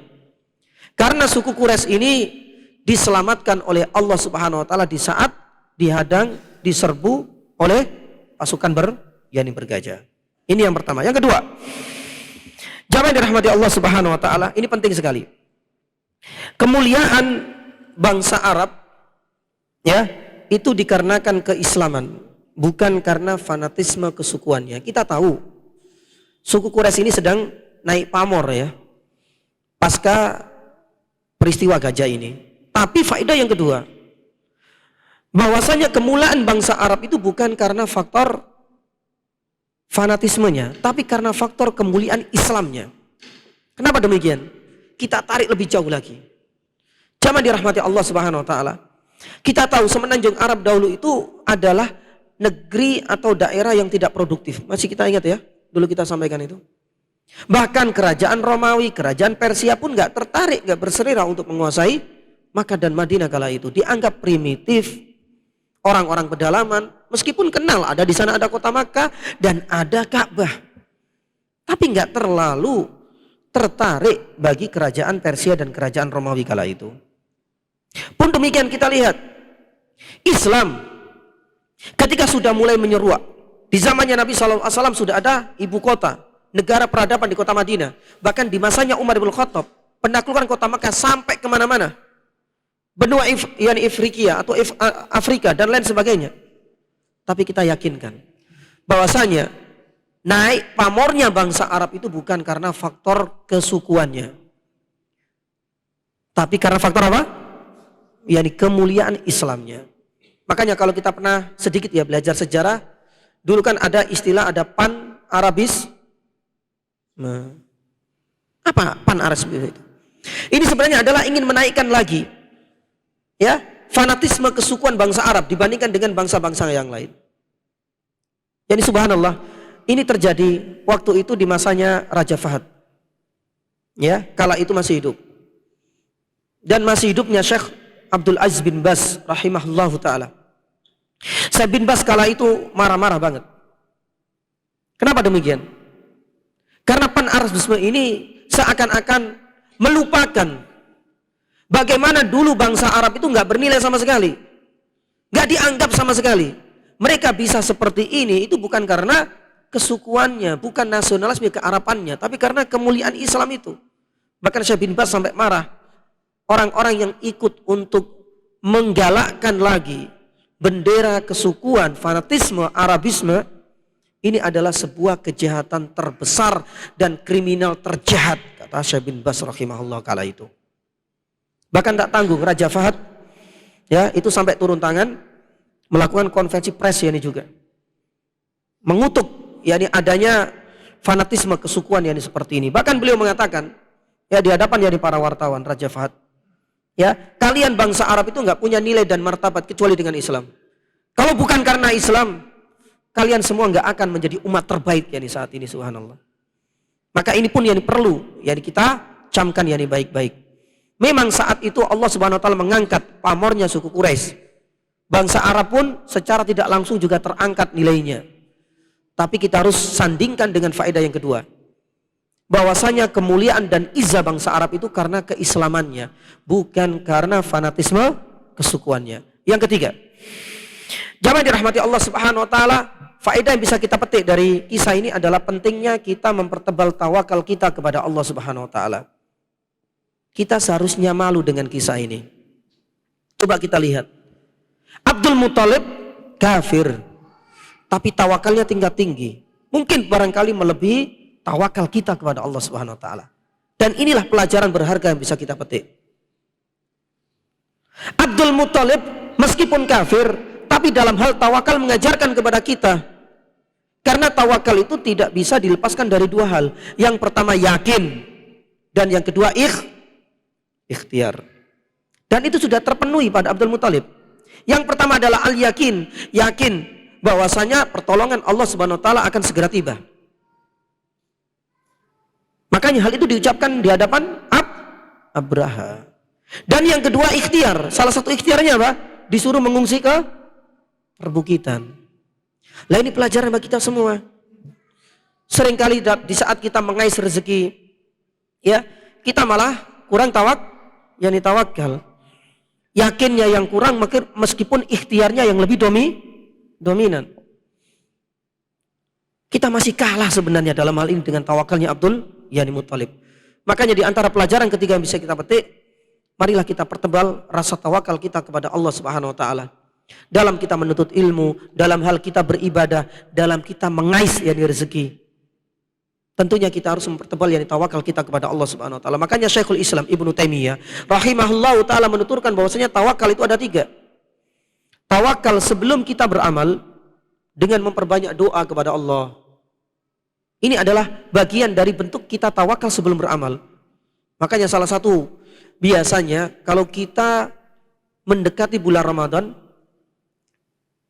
Karena suku Quraisy ini diselamatkan oleh Allah Subhanahu wa taala di saat dihadang, diserbu oleh pasukan bergajah. Ini yang pertama. Yang kedua, jamaah yang dirahmati Allah Subhanahu wa taala, ini penting sekali. Kemuliaan bangsa Arab ya, itu dikarenakan keislaman, bukan karena fanatisme kesukuannya. Kita tahu suku Quraisy ini sedang naik pamor ya, pasca peristiwa gajah ini. Tapi faedah yang kedua, bahwasanya kemuliaan bangsa Arab itu bukan karena faktor fanatismenya, tapi karena faktor kemuliaan Islamnya. Kenapa demikian? Kita tarik lebih jauh lagi. Jamaah dirahmati Allah Subhanahu wa taala. Kita tahu semenanjung Arab dahulu itu adalah negeri atau daerah yang tidak produktif. Masih kita ingat ya? Dulu kita sampaikan itu. Bahkan kerajaan Romawi, kerajaan Persia pun nggak tertarik, nggak berselera untuk menguasai Makkah dan Madinah kala itu. Dianggap primitif, orang-orang pedalaman, meskipun kenal ada di sana ada kota Makkah dan ada Ka'bah, tapi nggak terlalu tertarik bagi kerajaan Persia dan kerajaan Romawi kala itu. Pun demikian kita lihat Islam ketika sudah mulai menyeruak di zamannya Nabi SAW sudah ada ibu kota, negara peradaban di kota Madinah. Bahkan di masanya Umar bin Khattab, penaklukan kota Makkah sampai kemana-mana, benua Afrika atau Afrika dan lain sebagainya. Tapi kita yakinkan bahwasanya naik pamornya bangsa Arab itu bukan karena faktor kesukuannya, tapi karena faktor apa? yakni kemuliaan Islamnya. Makanya kalau kita pernah sedikit ya belajar sejarah, dulu kan ada istilah ada pan Arabis. Apa pan Arabis itu? Ini sebenarnya adalah ingin menaikkan lagi ya fanatisme kesukuan bangsa Arab dibandingkan dengan bangsa-bangsa yang lain. Jadi subhanallah, ini terjadi waktu itu di masanya Raja Fahad. Ya, kala itu masih hidup. Dan masih hidupnya Syekh Abdul Aziz bin Baz rahimahullahu taala. Syekh bin Baz kala itu marah-marah banget. Kenapa demikian? Karena pan-Arabisme ini seakan-akan melupakan bagaimana dulu bangsa Arab itu nggak bernilai sama sekali, nggak dianggap sama sekali. Mereka bisa seperti ini itu bukan karena kesukuannya, bukan nasionalisme kearapannya, tapi karena kemuliaan Islam itu. Bahkan Syekh bin Baz sampai marah. Orang-orang yang ikut untuk menggalakkan lagi bendera kesukuan, fanatisme, Arabisme, ini adalah sebuah kejahatan terbesar dan kriminal terjahat, kata Syekh bin Baz rahimahullah kala itu. Bahkan tak tanggung Raja Fahad ya itu sampai turun tangan melakukan konferensi pers ya ini juga. Mengutuk yakni adanya fanatisme kesukuan yakni seperti ini. Bahkan beliau mengatakan ya di hadapan yakni para wartawan Raja Fahad, ya, kalian bangsa Arab itu nggak punya nilai dan martabat kecuali dengan Islam. Kalau bukan karena Islam, kalian semua nggak akan menjadi umat terbaik yakni saat ini subhanallah. Maka ini pun yang perlu yakni kita camkan yakni baik-baik. Memang saat itu Allah Subhanahu wa taala mengangkat pamornya suku Quraisy. Bangsa Arab pun secara tidak langsung juga terangkat nilainya. Tapi kita harus sandingkan dengan faedah yang kedua. Bahwasanya kemuliaan dan izzah bangsa Arab itu karena keislamannya, bukan karena fanatisme kesukuannya. Yang ketiga, jamaah dirahmati Allah Subhanahu wa taala, faedah yang bisa kita petik dari kisah ini adalah pentingnya kita mempertebal tawakal kita kepada Allah Subhanahu wa taala. Kita seharusnya malu dengan kisah ini. Coba kita lihat. Abdul Muthalib kafir, tapi tawakalnya tingkat tinggi. Mungkin barangkali melebihi tawakal kita kepada Allah Subhanahu wa taala. Dan inilah pelajaran berharga yang bisa kita petik. Abdul Muthalib meskipun kafir, tapi dalam hal tawakal mengajarkan kepada kita. Karena tawakal itu tidak bisa dilepaskan dari dua hal. Yang pertama yakin, dan yang kedua ikhtiar. Dan itu sudah terpenuhi pada Abdul Muthalib. Yang pertama adalah al-yakin, yakin bahwasanya pertolongan Allah Subhanahu wa taala akan segera tiba. Makanya hal itu diucapkan di hadapan Abraha. Dan yang kedua ikhtiar. Salah satu ikhtiarnya apa? Disuruh mengungsi ke perbukitan. Lah ini pelajaran bagi kita semua. Seringkali di saat kita mengais rezeki, ya kita malah kurang tawakal. yakinnya yang kurang, meskipun ikhtiarnya yang lebih dominan. Kita masih kalah sebenarnya dalam hal ini dengan tawakalnya Abdul Muttalib. Makanya di antara pelajaran ketiga yang bisa kita petik, marilah kita pertebal rasa tawakal kita kepada Allah Subhanahu wa taala. Dalam kita menuntut ilmu, dalam hal kita beribadah, dalam kita mengais rezeki. Tentunya kita harus mempertebal tawakal kita kepada Allah Subhanahu wa taala. Makanya Syekhul Islam Ibnu Taimiyah rahimahullahu taala menuturkan bahwasanya tawakal itu ada 3. Tawakal sebelum kita beramal dengan memperbanyak doa kepada Allah. Ini adalah bagian dari bentuk kita tawakal sebelum beramal. Makanya salah satu biasanya kalau kita mendekati bulan Ramadan,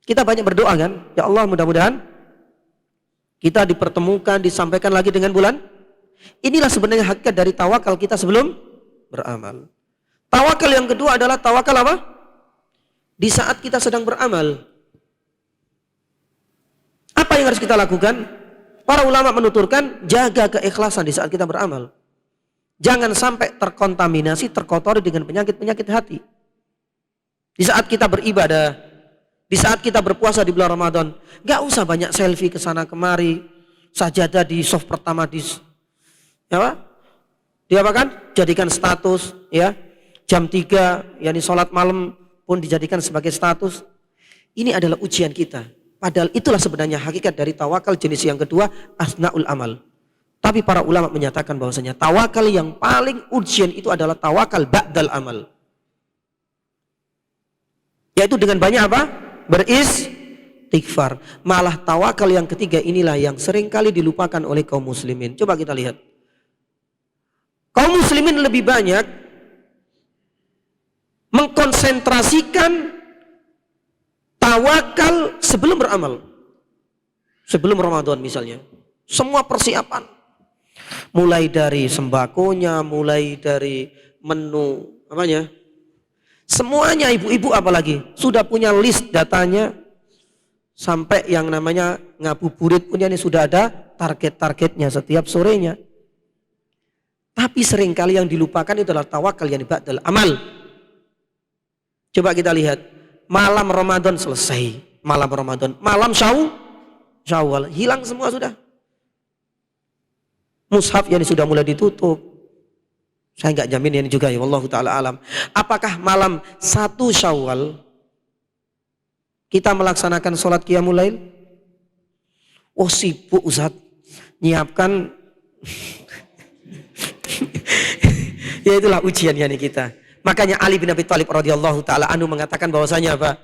kita banyak berdoa kan? Ya Allah, mudah-mudahan kita dipertemukan, disampaikan lagi dengan bulan. Inilah sebenarnya hakikat dari tawakal kita sebelum beramal. Tawakal yang kedua adalah tawakal apa? Di saat kita sedang beramal. Apa yang harus kita lakukan? Para ulama menuturkan, jaga keikhlasan di saat kita beramal. Jangan sampai terkontaminasi, terkotori dengan penyakit-penyakit hati. Di saat kita beribadah, di saat kita berpuasa di bulan Ramadan, gak usah banyak selfie ke sana kemari, sajadah di soft pertama jadikan status, ya. Jam 3, sholat malam pun dijadikan sebagai status. Ini adalah ujian kita. Padahal itulah sebenarnya hakikat dari tawakal jenis yang kedua, asnaul amal. Tapi para ulama menyatakan bahwasanya tawakal yang paling urgent itu adalah tawakal ba'dal amal. Yaitu dengan banyak apa? Beristighfar. Malah tawakal yang ketiga inilah yang seringkali dilupakan oleh kaum muslimin. Coba kita lihat. Kaum muslimin lebih banyak mengkonsentrasikan tawakal sebelum beramal. Sebelum Ramadan misalnya. Semua persiapan. Mulai dari sembakonya, mulai dari menu, semuanya ibu-ibu apalagi. Sudah punya list datanya. Sampai yang namanya ngabuburit punya ini sudah ada target-targetnya setiap sorenya. Tapi seringkali yang dilupakan itu adalah tawakal yang ba'dal amal. Coba kita lihat. Malam Ramadan selesai. Malam Ramadan. Malam Syawal. Hilang semua sudah. Mushaf yang sudah mulai ditutup. Saya enggak jamin ini juga ya. Wallahu ta'ala alam. Apakah malam 1 Syawal kita melaksanakan sholat qiyamul lail? Oh sibuk Ustaz. Nyiapkan. Ya itulah ujian kita. Makanya Ali bin Abi Thalib radhiyallahu taala anhu mengatakan bahwasanya apa?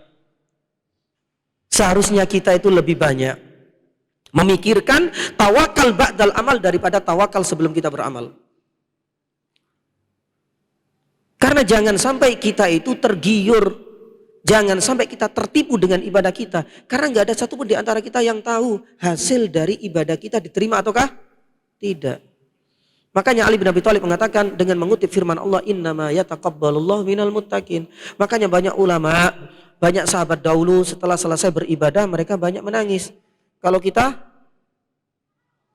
Seharusnya kita itu lebih banyak memikirkan tawakal ba'dal amal daripada tawakal sebelum kita beramal. Karena jangan sampai kita itu tergiur, jangan sampai kita tertipu dengan ibadah kita. Karena nggak ada satupun di antara kita yang tahu hasil dari ibadah kita diterima ataukah tidak. Makanya Ali bin Abi Thalib mengatakan dengan mengutip firman Allah, innama yataqabbalullahu minal muttaqin. Makanya banyak ulama, banyak sahabat dahulu setelah selesai beribadah mereka banyak menangis. Kalau kita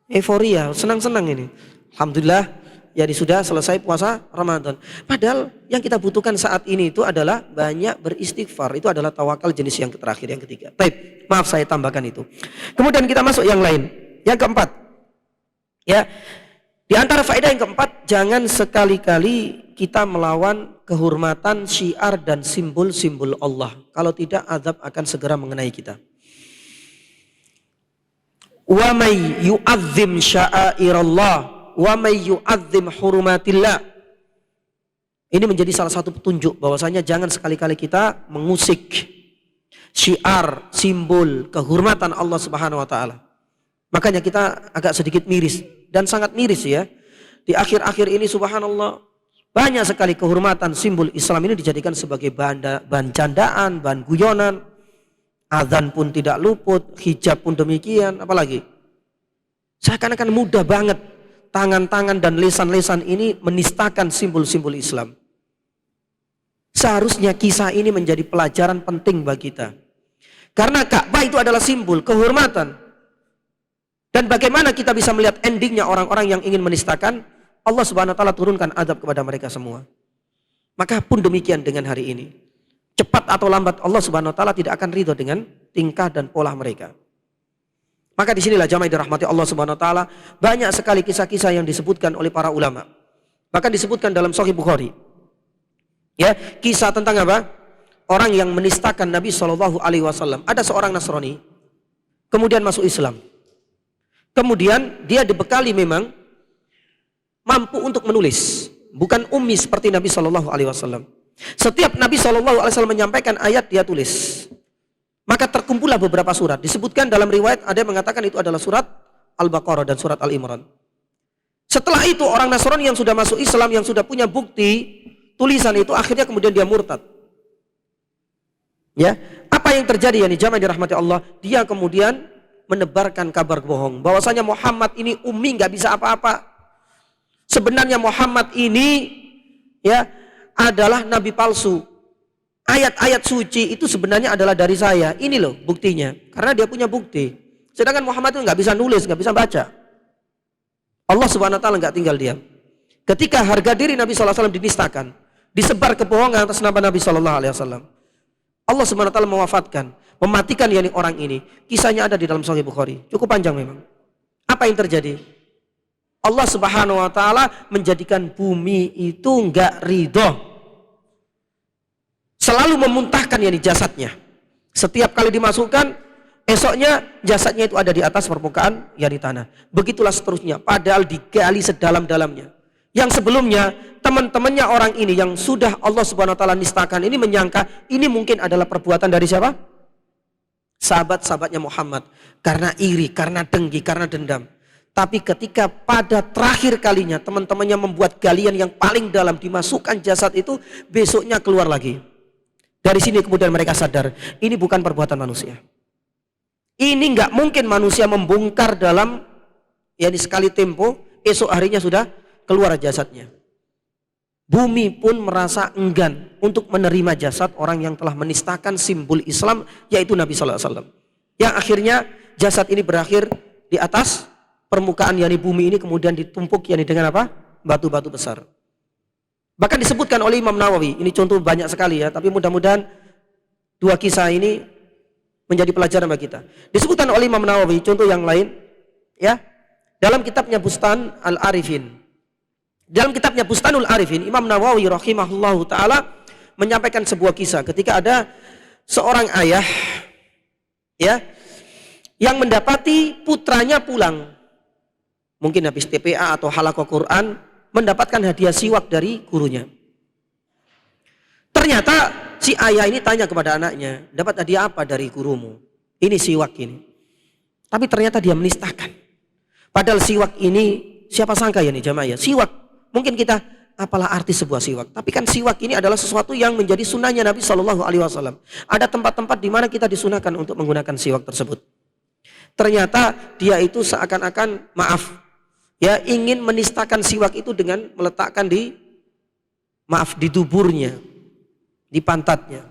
euforia, senang-senang ini. Alhamdulillah, jadi sudah selesai puasa Ramadan. Padahal yang kita butuhkan saat ini itu adalah banyak beristighfar. Itu adalah tawakal jenis yang terakhir, yang ketiga. Baik, maaf saya tambahkan itu. Kemudian kita masuk yang lain. Yang keempat. Ya. Di antara faedah yang keempat, jangan sekali-kali kita melawan kehormatan syiar dan simbol-simbol Allah. Kalau tidak, azab akan segera mengenai kita. Wa may yu'azzim sya'airallah wa may yu'azzim hurumatillah. Ini menjadi salah satu petunjuk bahwasanya jangan sekali-kali kita mengusik syiar, simbol, kehormatan Allah Subhanahu wa taala. Makanya kita agak sedikit miris. Dan sangat miris ya. Di akhir-akhir ini subhanallah. Banyak sekali kehormatan simbol Islam ini dijadikan sebagai bahan candaan, bahan guyonan. Azan pun tidak luput. Hijab pun demikian. Apalagi. Seakan-akan mudah banget. Tangan-tangan dan lesan-lesan ini menistakan simbol-simbol Islam. Seharusnya kisah ini menjadi pelajaran penting bagi kita. Karena Ka'bah itu adalah simbol kehormatan. Dan bagaimana kita bisa melihat endingnya orang-orang yang ingin menistakan? Allah Subhanahu wa taala turunkan azab kepada mereka semua. Maka pun demikian dengan hari ini. cepat atau lambat Allah Subhanahu wa taala tidak akan ridho dengan tingkah dan pola mereka. Maka disinilah jamaah dirahmati Allah Subhanahu wa taala, banyak sekali kisah-kisah yang disebutkan oleh para ulama. Bahkan disebutkan dalam Sahih Bukhari. Ya, kisah tentang apa? Orang yang menistakan Nabi Shallallahu alaihi wasallam. Ada seorang Nasrani kemudian masuk Islam. Kemudian dia dibekali memang mampu untuk menulis, bukan ummi seperti Nabi Shallallahu alaihi wasallam. Setiap Nabi Shallallahu alaihi wasallam menyampaikan ayat dia tulis. Maka terkumpullah beberapa surat. Disebutkan dalam riwayat ada yang mengatakan itu adalah surat Al-Baqarah dan surat Al-Imran. Setelah itu orang Nasrani yang sudah masuk Islam, yang sudah punya bukti tulisan itu, akhirnya kemudian dia murtad. Ya, apa yang terjadi ya jamaah dirahmati Allah? Dia kemudian menebarkan kabar bohong bahwasanya Muhammad ini ummi, nggak bisa apa-apa. Sebenarnya Muhammad ini ya adalah nabi palsu. Ayat-ayat suci itu sebenarnya adalah dari saya. Ini loh buktinya. Karena dia punya bukti. Sedangkan Muhammad itu nggak bisa nulis, nggak bisa baca. Allah Subhanahu wa taala nggak tinggal diam. Ketika harga diri Nabi SAW dinistakan, disebar kebohongan atas nama Nabi SAW, Allah Subhanahu wa taala mewafatkan, mematikan yakni orang ini. Kisahnya ada di dalam Sahih Bukhari. Cukup panjang memang. Apa yang terjadi? Allah Subhanahu wa taala menjadikan bumi itu nggak ridho. Selalu memuntahkan yakni jasadnya. Setiap kali dimasukkan, esoknya jasadnya itu ada di atas permukaan yakni tanah. Begitulah seterusnya, padahal digali sedalam-dalamnya. Yang sebelumnya teman-temannya orang ini yang sudah Allah Subhanahu wa taala nistakan ini menyangka ini mungkin adalah perbuatan dari siapa? Sahabat-sahabatnya Muhammad, karena iri, karena dengki, karena dendam. Tapi ketika pada terakhir kalinya teman-temannya membuat galian yang paling dalam, dimasukkan jasad itu, besoknya keluar lagi. Dari sini kemudian mereka sadar, ini bukan perbuatan manusia. Ini nggak mungkin manusia membongkar dalam yakni sekali tempo, esok harinya sudah keluar jasadnya. Bumi pun merasa enggan untuk menerima jasad orang yang telah menistakan simbol Islam, yaitu Nabi Sallallahu Alaihi Wasallam. Yang akhirnya jasad ini berakhir di atas permukaan yakni bumi ini, kemudian ditumpuk yakni dengan apa? Batu-batu besar. Bahkan disebutkan oleh Imam Nawawi, ini contoh banyak sekali ya, tapi mudah-mudahan dua kisah ini menjadi pelajaran bagi kita. Disebutkan oleh Imam Nawawi contoh yang lain ya, dalam kitabnya Bustan Al-Arifin. Dalam kitabnya Bustanul Arifin, Imam Nawawi rahimahullahu taala menyampaikan sebuah kisah ketika ada seorang ayah ya yang mendapati putranya pulang, mungkin habis TPA atau halaqah Quran, mendapatkan hadiah siwak dari gurunya. Ternyata si ayah ini tanya kepada anaknya, dapat hadiah apa dari gurumu? Ini siwak ini. Tapi ternyata dia menistakan. Padahal siwak ini, siapa sangka ya nih jamaah ya, siwak. Mungkin kita, apalah arti sebuah siwak. Tapi kan siwak ini adalah sesuatu yang menjadi sunnahnya Nabi Shallallahu Alaihi Wasallam. Ada tempat-tempat di mana kita disunahkan untuk menggunakan siwak tersebut. Ternyata dia itu seakan-akan ya ingin menistakan siwak itu dengan meletakkan di duburnya, di pantatnya.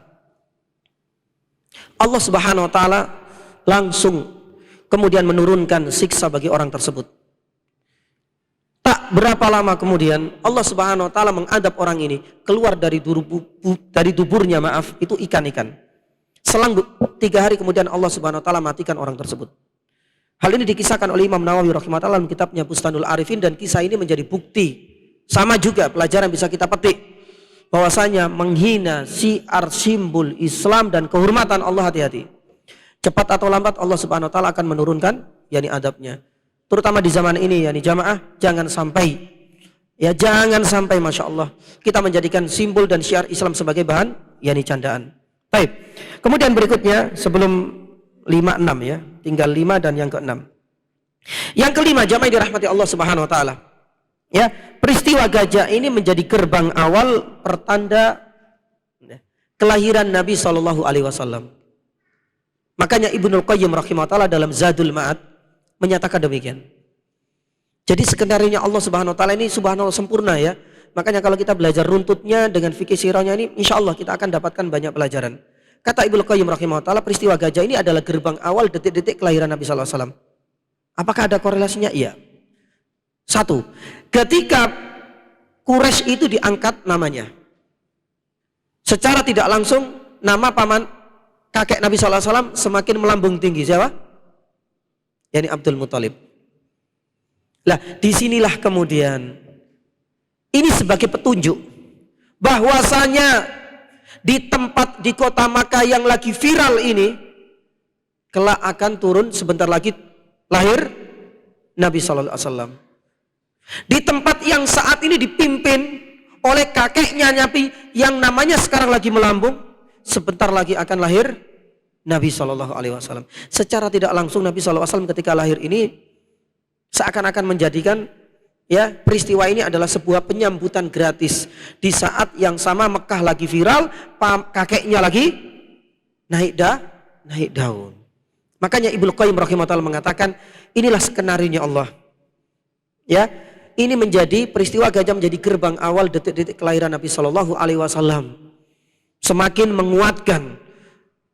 Allah Subhanahu wa taala langsung kemudian menurunkan siksa bagi orang tersebut. Tak berapa lama kemudian Allah Subhanahu wa taala mengadab orang ini, keluar dari duburnya itu ikan-ikan. Selang 3 hari kemudian Allah Subhanahu wa taala matikan orang tersebut. Hal ini dikisahkan oleh Imam Nawawi rahimahullah dalam kitabnya Bustanul Arifin, dan kisah ini menjadi bukti. Sama juga pelajaran bisa kita petik bahwasanya menghina syiar simbol Islam dan kehormatan Allah, hati-hati. Cepat atau lambat Allah Subhanahu wa taala akan menurunkan yakni adabnya. Terutama di zaman ini yakni jamaah, jangan sampai Masya Allah kita menjadikan simbol dan syiar Islam sebagai bahan yakni candaan. Baik. Kemudian berikutnya sebelum 5-6 ya, tinggal 5 dan yang ke-6. Yang kelima jamaah dirahmati Allah Subhanahu wa taala. Ya, peristiwa gajah ini menjadi gerbang awal pertanda kelahiran Nabi Shallallahu alaihi wasallam. Makanya Ibnul Qayyim rahimahullah dalam Zadul Ma'ad menyatakan demikian. Jadi skenario Allah Subhanahu wa taala ini subhanallah sempurna ya. Makanya kalau kita belajar runtutnya dengan fikih sirahnya ini, insyaallah kita akan dapatkan banyak pelajaran. Kata Ibnu Qayyim rahimahullah, peristiwa gajah ini adalah gerbang awal detik-detik kelahiran Nabi sallallahu alaihi wasallam. Apakah ada korelasinya? Iya. 1. Ketika Quraisy itu diangkat namanya, secara tidak langsung nama paman kakek Nabi SAW semakin melambung tinggi. Siapa? Yani Abdul Muthalib. Lah, disinilah kemudian ini sebagai petunjuk bahwasanya di tempat di kota Makkah yang lagi viral ini kelak akan turun sebentar lagi lahir Nabi SAW. Di tempat yang saat ini dipimpin oleh kakeknya Nabi yang namanya sekarang lagi melambung, sebentar lagi akan lahir Nabi SAW. Secara tidak langsung Nabi SAW ketika lahir ini seakan-akan menjadikan ya peristiwa ini adalah sebuah penyambutan gratis. Di saat yang sama Mekah lagi viral, kakeknya lagi naik daun. Makanya Ibnu Qayyim rahimahullah mengatakan inilah skenarionya Allah. Ya, ini menjadi peristiwa gajah menjadi gerbang awal detik-detik kelahiran Nabi Shallallahu Alaihi Wasallam. Semakin menguatkan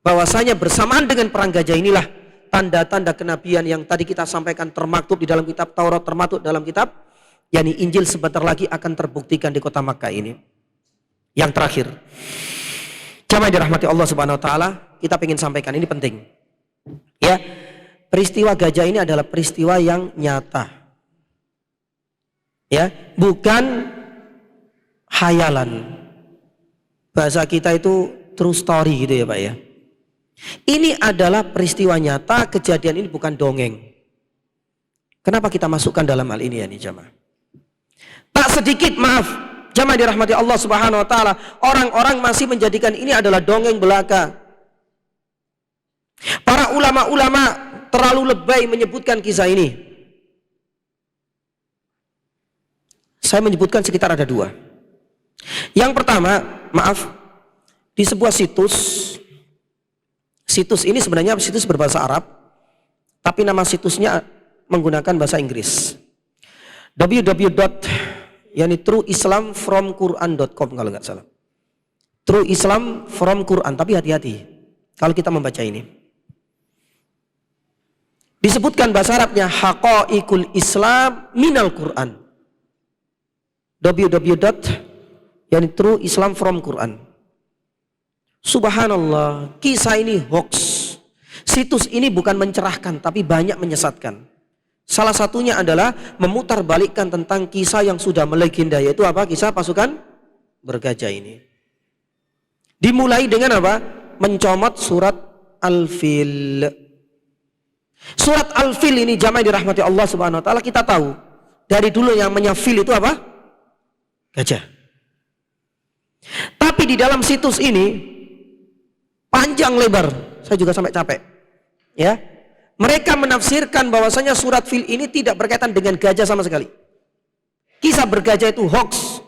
bahwasanya bersamaan dengan perang gajah inilah tanda-tanda kenabian yang tadi kita sampaikan termaktub di dalam kitab Taurat, termaktub dalam kitab yakni Injil sebentar lagi akan terbuktikan di kota Makkah ini. Yang terakhir, jamaah dirahmati Allah Subhanahu Wa Taala, kita ingin sampaikan ini penting. Ya, peristiwa gajah ini adalah peristiwa yang nyata. Ya, bukan hayalan. Bahasa kita itu true story gitu ya Pak ya. Ini adalah peristiwa nyata, kejadian ini bukan dongeng. Kenapa kita masukkan dalam hal ini ya nih jamaah? Tak sedikit maaf, jamaah dirahmati Allah Subhanahu Wa Taala, orang-orang masih menjadikan ini adalah dongeng belaka. Para ulama-ulama terlalu lebay menyebutkan kisah ini. Saya menyebutkan sekitar ada dua. Yang pertama, maaf, di sebuah situs ini sebenarnya situs berbahasa Arab, tapi nama situsnya menggunakan bahasa Inggris. trueislamfromquran.com kalau nggak salah. True Islam from Quran, tapi hati-hati kalau kita membaca ini. Disebutkan bahasa Arabnya haqaiqul Islam minal Quran. www.trueislamfromquran. Subhanallah, kisah ini hoax. Situs ini bukan mencerahkan tapi banyak menyesatkan. Salah satunya adalah memutarbalikkan tentang kisah yang sudah melegenda, yaitu apa? Kisah pasukan bergajah ini. Dimulai dengan apa? Mencomot surat Al-Fil. Surat Al-Fil ini jamaah dirahmati Allah Subhanahu Wa Taala, kita tahu dari dulu yang namanya fil itu apa? Gajah. Tapi di dalam situs ini panjang lebar, saya juga sampai capek. Ya, mereka menafsirkan bahwasanya surat Fil ini tidak berkaitan dengan gajah sama sekali. Kisah bergajah itu hoax.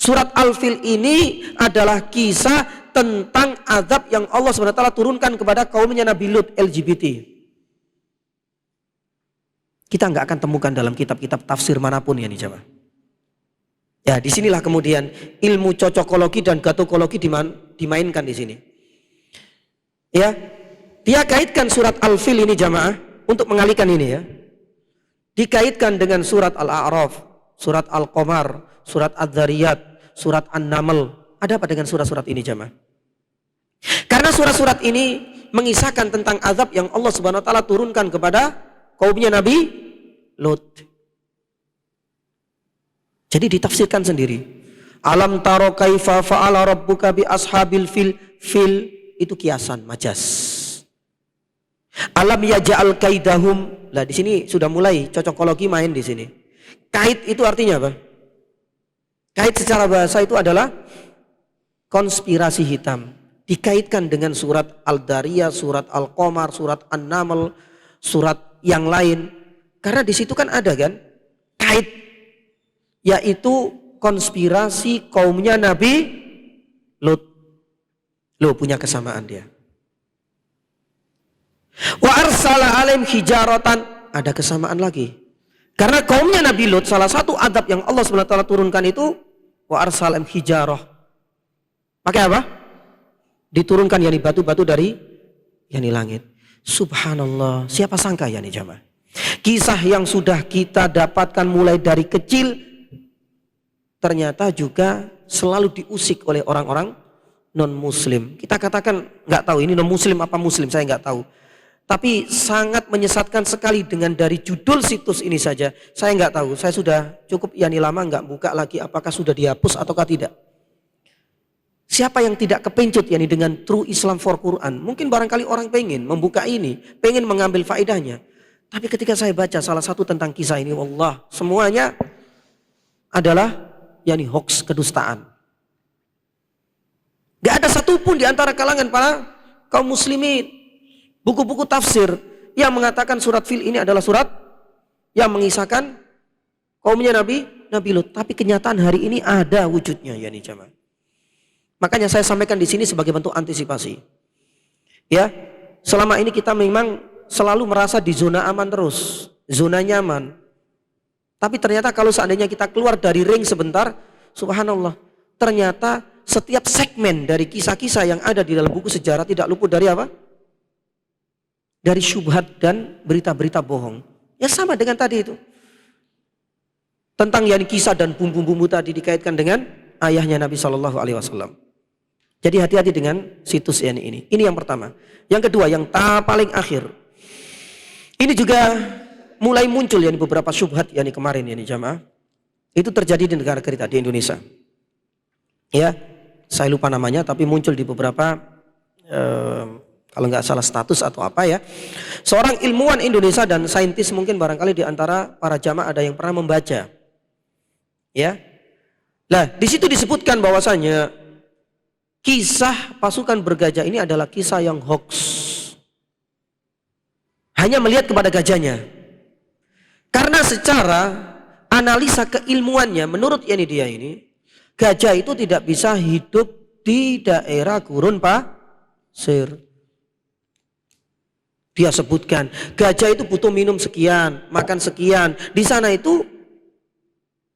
Surat Al-Fil ini adalah kisah tentang azab yang Allah SWT turunkan kepada kaumnya Nabi Lut LGBT. Kita nggak akan temukan dalam kitab-kitab tafsir manapun ya nih jamaah. Ya, disinilah kemudian ilmu cocokologi dan gatokologi dimainkan di sini. Ya, dia kaitkan surat Al-Fil ini jamaah untuk mengalihkan ini ya. Dikaitkan dengan surat Al-A'raf, surat Al-Qamar, surat Adz-Dzariyat, surat An-Naml. Ada apa dengan surat-surat ini jamaah? Karena surat-surat ini mengisahkan tentang azab yang Allah Subhanahu Wa Taala turunkan kepada kaumnya Nabi Lut. Jadi ditafsirkan sendiri. Alam taro kaifa fa'ala rabbuka bi ashabil fil. Fil itu kiasan, majas. Alam yaj'al kaidahum. Lah di sini sudah mulai cocokologi main di sini. Kait itu artinya apa? Kait secara bahasa itu adalah konspirasi hitam. Dikaitkan dengan surat Al-Dariyah, surat Al-Qamar, surat An-Naml, surat yang lain. Karena di situ kan ada kan kait, yaitu konspirasi kaumnya Nabi Lut. Loh, punya kesamaan dia. Wa arsala alaihim hijaratan, ada kesamaan lagi. Karena kaumnya Nabi Lut, salah satu adab yang Allah SWT turunkan itu wa arsala alaihim hijarah. Pakai apa? Diturunkan yakni batu-batu dari yakni langit. Subhanallah, siapa sangka yakni jamaah. Kisah yang sudah kita dapatkan mulai dari kecil ternyata juga selalu diusik oleh orang-orang non muslim. Kita katakan nggak tahu ini non muslim apa muslim, saya nggak tahu. Tapi sangat menyesatkan sekali dengan dari judul situs ini saja. Saya nggak tahu, saya sudah cukup lama nggak buka lagi apakah sudah dihapus ataukah tidak. Siapa yang tidak kepencut dengan True Islam for Quran? Mungkin barangkali orang pengen membuka ini, pengen mengambil faedahnya. Tapi ketika saya baca salah satu tentang kisah ini, wallah, semuanya adalah hoax, kedustaan. Gak ada satupun di antara kalangan para kaum muslimin, buku-buku tafsir yang mengatakan surat Fil ini adalah surat yang mengisahkan kaumnya Nabi Lut. Tapi kenyataan hari ini ada wujudnya jamaah. Makanya saya sampaikan di sini sebagai bentuk antisipasi. Ya, selama ini kita memang selalu merasa di zona aman terus, zona nyaman. Tapi ternyata kalau seandainya kita keluar dari ring sebentar, subhanallah, ternyata setiap segmen dari kisah-kisah yang ada di dalam buku sejarah tidak luput dari apa? Dari syubhat dan berita-berita bohong. Ya sama dengan tadi itu. Tentang kisah dan bumbu-bumbu tadi dikaitkan dengan ayahnya Nabi Shallallahu Alaihi Wasallam. Jadi hati-hati dengan situs ini. Ini yang pertama. Yang kedua, yang paling akhir. Ini juga mulai muncul beberapa syubhat kemarin jamaah. Itu terjadi di negara kita, di Indonesia. Ya, saya lupa namanya, tapi muncul di beberapa kalau nggak salah status atau apa ya. Seorang ilmuwan Indonesia dan saintis, mungkin barangkali di antara para jamaah ada yang pernah membaca. Ya. Nah, di situ disebutkan bahwasanya kisah pasukan bergajah ini adalah kisah yang hoax. Hanya melihat kepada gajahnya. Karena secara analisa keilmuannya, menurut dia ini, gajah itu tidak bisa hidup di daerah gurun pasir. Dia sebutkan, gajah itu butuh minum sekian, makan sekian. Di sana itu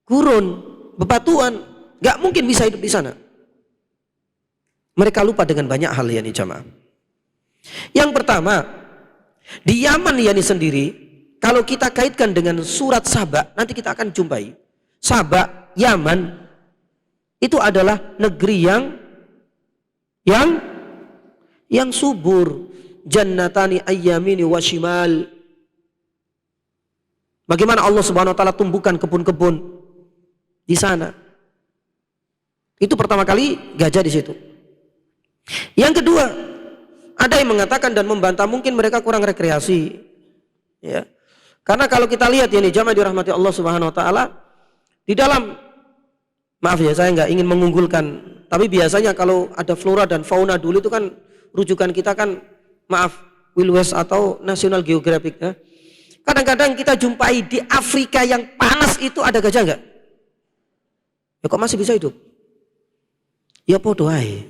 gurun, bebatuan, gak mungkin bisa hidup di sana. Mereka lupa dengan banyak hal jamaah. Yang pertama, di Yaman sendiri, kalau kita kaitkan dengan surat Saba, nanti kita akan jumpai. Saba, Yaman, itu adalah negeri yang subur. Jannatani ayyamini wa shimal. Bagaimana Allah Subhanahu wa taala tumbuhkan kebun-kebun di sana. Itu pertama kali gajah di situ. Yang kedua, ada yang mengatakan dan membantah mungkin mereka kurang rekreasi. Ya. Karena kalau kita lihat jamaah dirahmati Allah Subhanahu wa taala, di dalam, maaf ya saya nggak ingin mengunggulkan, tapi biasanya kalau ada flora dan fauna dulu itu kan rujukan kita kan, maaf, Wild West atau National Geographic ya. Kadang-kadang kita jumpai di Afrika yang panas itu ada gajah nggak? Ya kok masih bisa hidup? Ya podo ae.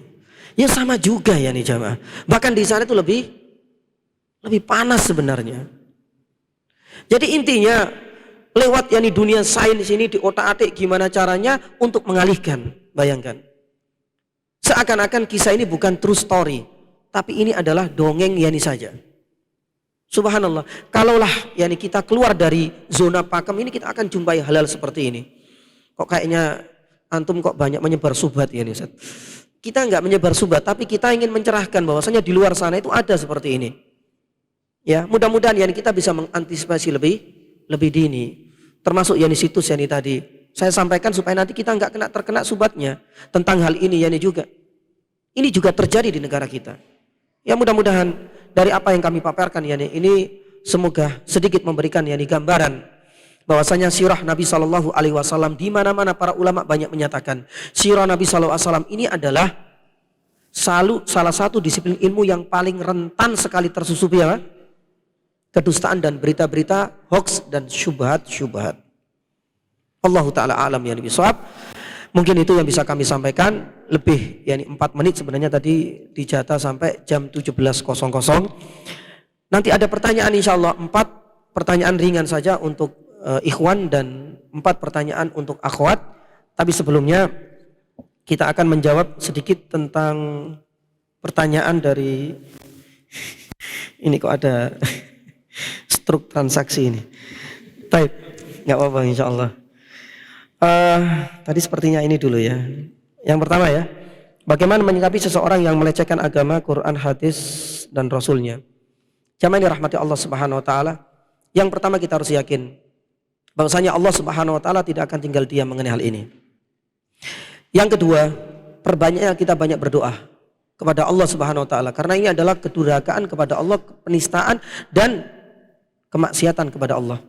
Ya sama juga jamaah. Bahkan di sana itu lebih panas sebenarnya. Jadi intinya lewat dunia sains ini diotak-atik gimana caranya untuk mengalihkan. Bayangkan. Seakan-akan kisah ini bukan true story, tapi ini adalah dongeng saja. Subhanallah. Kalaulah kita keluar dari zona pakem ini, kita akan jumpai hal-hal seperti ini. Kok kayaknya antum kok banyak menyebar subhat Ustaz. Kita enggak menyebar subhat, tapi kita ingin mencerahkan bahwasanya di luar sana itu ada seperti ini. Ya, mudah-mudahan kita bisa mengantisipasi lebih dini. Termasuk situs tadi saya sampaikan supaya nanti kita enggak terkena subhatnya tentang hal ini juga. Ini juga terjadi di negara kita. Ya mudah-mudahan dari apa yang kami paparkan ini semoga sedikit memberikan gambaran bahwasanya sirah Nabi Shallallahu Alaihi Wasallam, di mana-mana para ulama banyak menyatakan sirah Nabi Shallallahu Alaihi Wasallam ini adalah salah satu disiplin ilmu yang paling rentan sekali tersusupi kedustaan dan berita-berita hoax dan syubhat. Allahu taala alam bisawab. Mungkin itu yang bisa kami sampaikan. Lebih 4 menit sebenarnya tadi dijatah sampai jam 17.00. Nanti ada pertanyaan insyaallah 4 pertanyaan ringan saja untuk ikhwan dan 4 pertanyaan untuk akhwat. Tapi sebelumnya kita akan menjawab sedikit tentang pertanyaan dari ini kok ada struk transaksi ini. Baik, nggak apa-apa insyaallah. Tadi sepertinya ini dulu ya. Yang pertama ya, Bagaimana menyikapi seseorang yang melecehkan agama, Quran, hadis, dan Rasulnya? Jamaah yang dirahmati Allah Subhanahu Wa Taala. Yang pertama kita harus yakin bahwasanya Allah Subhanahu Wa Taala tidak akan tinggal diam mengenai hal ini. Yang kedua, perbanyaknya kita banyak berdoa kepada Allah Subhanahu Wa Taala, karena ini adalah kedurhakaan kepada Allah, penistaan dan kemaksiatan kepada Allah.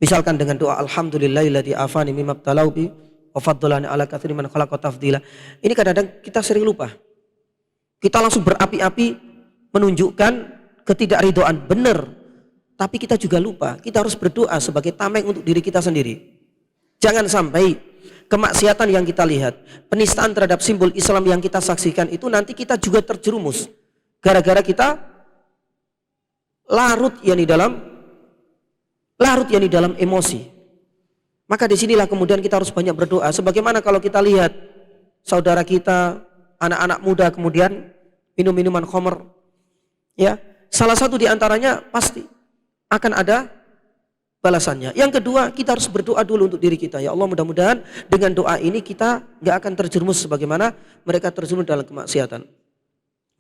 Misalkan dengan doa alhamdulillahilladzi afani mimma ibtalau bi wa faddalani ala katsirin man khalaqa tafdila. Ini kadang-kadang kita sering lupa. Kita langsung berapi-api menunjukkan ketidakridhaan, benar. Tapi kita juga lupa, kita harus berdoa sebagai tameng untuk diri kita sendiri. Jangan sampai kemaksiatan yang kita lihat, penistaan terhadap simbol Islam yang kita saksikan itu nanti kita juga terjerumus. Gara-gara kita larut yang di dalam emosi. Maka disinilah kemudian kita harus banyak berdoa. Sebagaimana kalau kita lihat saudara kita, anak-anak muda kemudian minum minuman khamr, ya, salah satu di antaranya pasti akan ada balasannya. Yang kedua, kita harus berdoa dulu untuk diri kita. Ya Allah, mudah-mudahan dengan doa ini kita nggak akan terjerumus sebagaimana mereka terjerumus dalam kemaksiatan.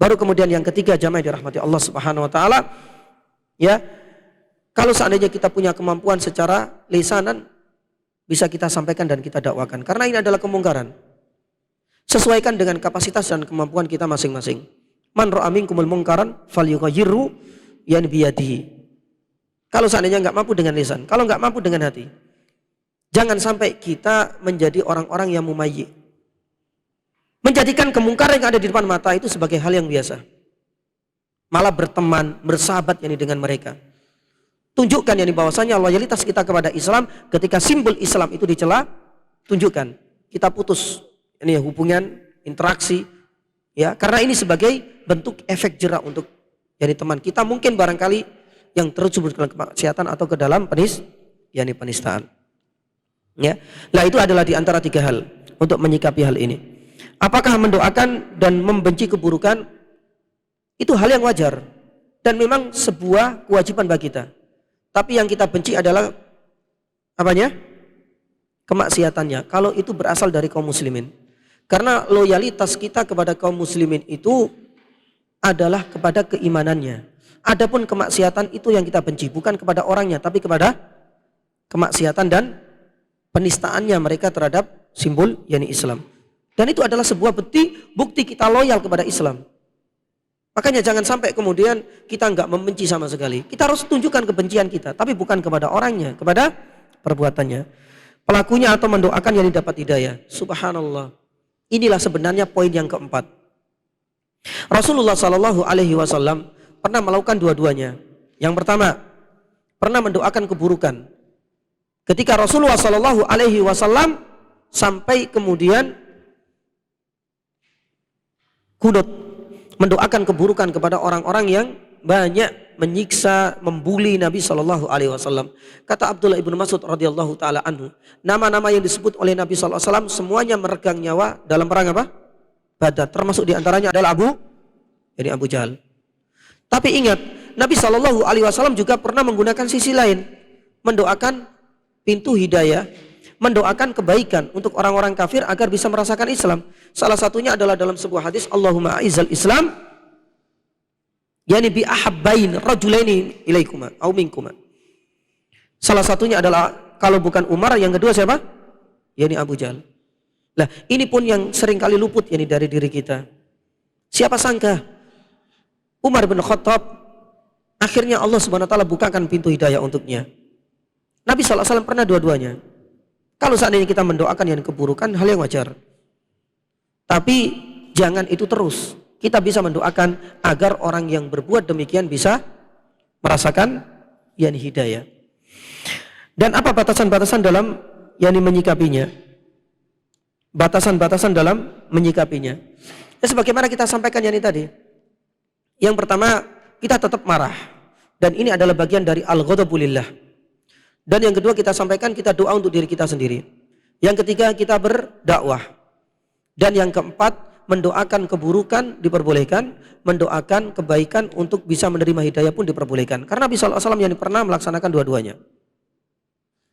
Baru kemudian yang ketiga, jamaah dirahmati Allah Subhanahu Wa Taala, ya, kalau seandainya kita punya kemampuan secara lisanan, bisa kita sampaikan dan kita dakwakan. Karena ini adalah kemungkaran. Sesuaikan dengan kapasitas dan kemampuan kita masing-masing. Man ra'a minkumul mungkaran falyughayyirhu biyadihi. Kalau seandainya nggak mampu dengan lisan, kalau nggak mampu dengan hati, jangan sampai kita menjadi orang-orang yang mumayyi. Menjadikan kemungkaran yang ada di depan mata itu sebagai hal yang biasa. Malah berteman, bersahabat dengan mereka. Tunjukkan bahwasanya loyalitas kita kepada Islam, ketika simbol Islam itu dicela, tunjukkan. Kita putus hubungan, interaksi, ya, karena ini sebagai bentuk efek jerak untuk teman kita mungkin barangkali yang terjerumus ke dalam kemaksiatan atau ke dalam penistaan. Ya. Nah, itu adalah di antara tiga hal untuk menyikapi hal ini. Apakah mendoakan dan membenci keburukan itu hal yang wajar dan memang sebuah kewajiban bagi kita. Tapi yang kita benci adalah apanya? Kemaksiatannya. Kalau itu berasal dari kaum muslimin. Karena loyalitas kita kepada kaum muslimin itu adalah kepada keimanannya. Adapun kemaksiatan itu yang kita benci, bukan kepada orangnya, tapi kepada kemaksiatan dan penistaannya mereka terhadap simbol Islam. Dan itu adalah sebuah bukti kita loyal kepada Islam. Makanya jangan sampai kemudian kita nggak membenci sama sekali. Kita harus tunjukkan kebencian kita, tapi bukan kepada orangnya, kepada perbuatannya. Pelakunya atau mendoakan yang dapat hidayah. Subhanallah. Inilah sebenarnya poin yang keempat. Rasulullah Shallallahu Alaihi Wasallam pernah melakukan dua-duanya. Yang pertama, pernah mendoakan keburukan. Ketika Rasulullah Shallallahu Alaihi Wasallam sampai kemudian kunut, mendoakan keburukan kepada orang-orang yang banyak menyiksa, membuli Nabi Shallallahu Alaihi Wasallam. Kata Abdullah ibnu Mas'ud radhiyallahu taala anhu, nama-nama yang disebut oleh Nabi Shallallahu Alaihi Wasallam semuanya meregang nyawa dalam perang apa? Badar. Termasuk diantaranya adalah Abu Jahal. Tapi ingat, Nabi Shallallahu Alaihi Wasallam juga pernah menggunakan sisi lain, mendoakan pintu hidayah, mendoakan kebaikan untuk orang-orang kafir agar bisa merasakan Islam. Salah satunya adalah dalam sebuah hadis, Allahumma a'izzal Islam bi ahabbain rajulaini ilaikuma au minkuma. Salah satunya adalah kalau bukan Umar, yang kedua siapa? Abu Jahal. Nah, ini pun yang sering kali luput dari diri kita. Siapa sangka Umar bin Khattab akhirnya Allah Subhanahu wa taala bukakan pintu hidayah untuknya. Nabi sallallahu alaihi wasallam pernah dua-duanya. Kalau seandainya kita mendoakan yang keburukan, hal yang wajar. Tapi jangan itu terus. Kita bisa mendoakan agar orang yang berbuat demikian bisa merasakan hidayah. Dan apa batasan-batasan dalam menyikapinya? Batasan-batasan dalam menyikapinya. Ya, sebagaimana kita sampaikan tadi. Yang pertama, kita tetap marah. Dan ini adalah bagian dari al-ghadabu lillah. Dan yang kedua kita sampaikan, kita doa untuk diri kita sendiri. Yang ketiga kita berdakwah. Dan yang keempat, mendoakan keburukan diperbolehkan, mendoakan kebaikan untuk bisa menerima hidayah pun diperbolehkan. Karena Nabi sallallahu alaihi wasallam yang pernah melaksanakan dua-duanya.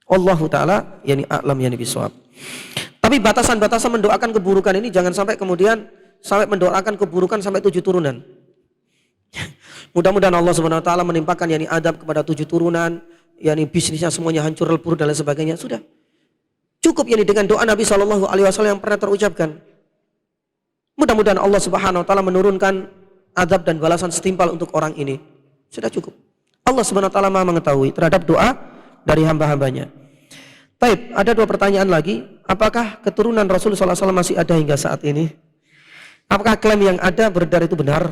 Allahu taala a'lam bisawab. Tapi batasan-batasan mendoakan keburukan ini jangan sampai kemudian sampai mendoakan keburukan sampai 7 turunan. Mudah-mudahan Allah Subhanahu wa taala menimpakan yakni adab kepada 7 turunan, yakni bisnisnya semuanya hancur lebur dan lain sebagainya. Sudah. Cukup yakni dengan doa Nabi sallallahu alaihi wasallam yang pernah terucapkan. Mudah-mudahan Allah Subhanahu wa taala menurunkan adab dan balasan setimpal untuk orang ini. Sudah cukup. Allah Subhanahu wa taala Maha mengetahui terhadap doa dari hamba-hambanya. Baik, ada 2 pertanyaan lagi. Apakah keturunan Rasul sallallahu alaihi wasallam masih ada hingga saat ini? Apakah klaim yang ada beredar itu benar?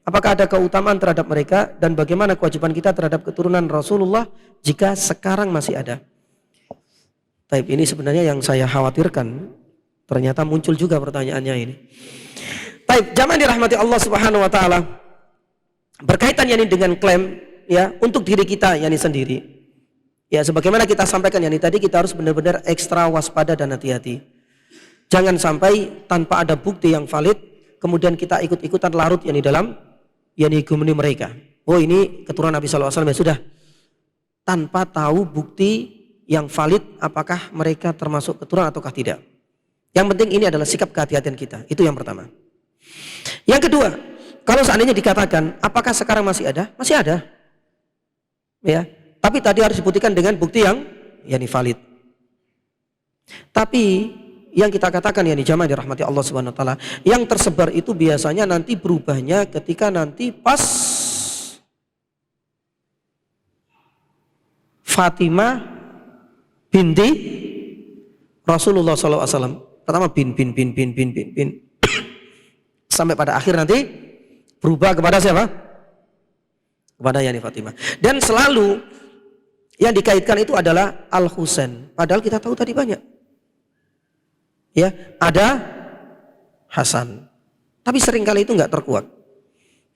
Apakah ada keutamaan terhadap mereka dan bagaimana kewajiban kita terhadap keturunan Rasulullah jika sekarang masih ada? Baik, ini sebenarnya yang saya khawatirkan. Ternyata muncul juga pertanyaannya ini. Baik, jamaah dirahmati Allah Subhanahu wa taala. Berkaitan yakni dengan klaim ya untuk diri kita yakni sendiri. Ya, sebagaimana kita sampaikan yakni tadi, kita harus benar-benar ekstra waspada dan hati-hati. Jangan sampai tanpa ada bukti yang valid kemudian kita ikut-ikutan larut yakni dalam yakni hegemoni mereka. Oh, ini keturunan Nabi sallallahu alaihi wasallam, ya sudah. Tanpa tahu bukti yang valid apakah mereka termasuk keturunan ataukah tidak. Yang penting ini adalah sikap kehati-hatian kita. Itu yang pertama. Yang kedua, kalau seandainya dikatakan apakah sekarang masih ada? Masih ada. Ya, tapi tadi harus dibuktikan dengan bukti yang yakni valid. Tapi yang kita katakan yakni jamaah dirahmati Allah Subhanahu wa taala, yang tersebar itu biasanya nanti berubahnya ketika nanti pas Fatimah binti Rasulullah SAW. Pertama bin sampai pada akhir nanti berubah kepada siapa? Kepada yakni Fatimah. Dan selalu yang dikaitkan itu adalah Al-Husain. Padahal kita tahu tadi banyak. Ya, ada Hasan. Tapi seringkali itu enggak terkuat.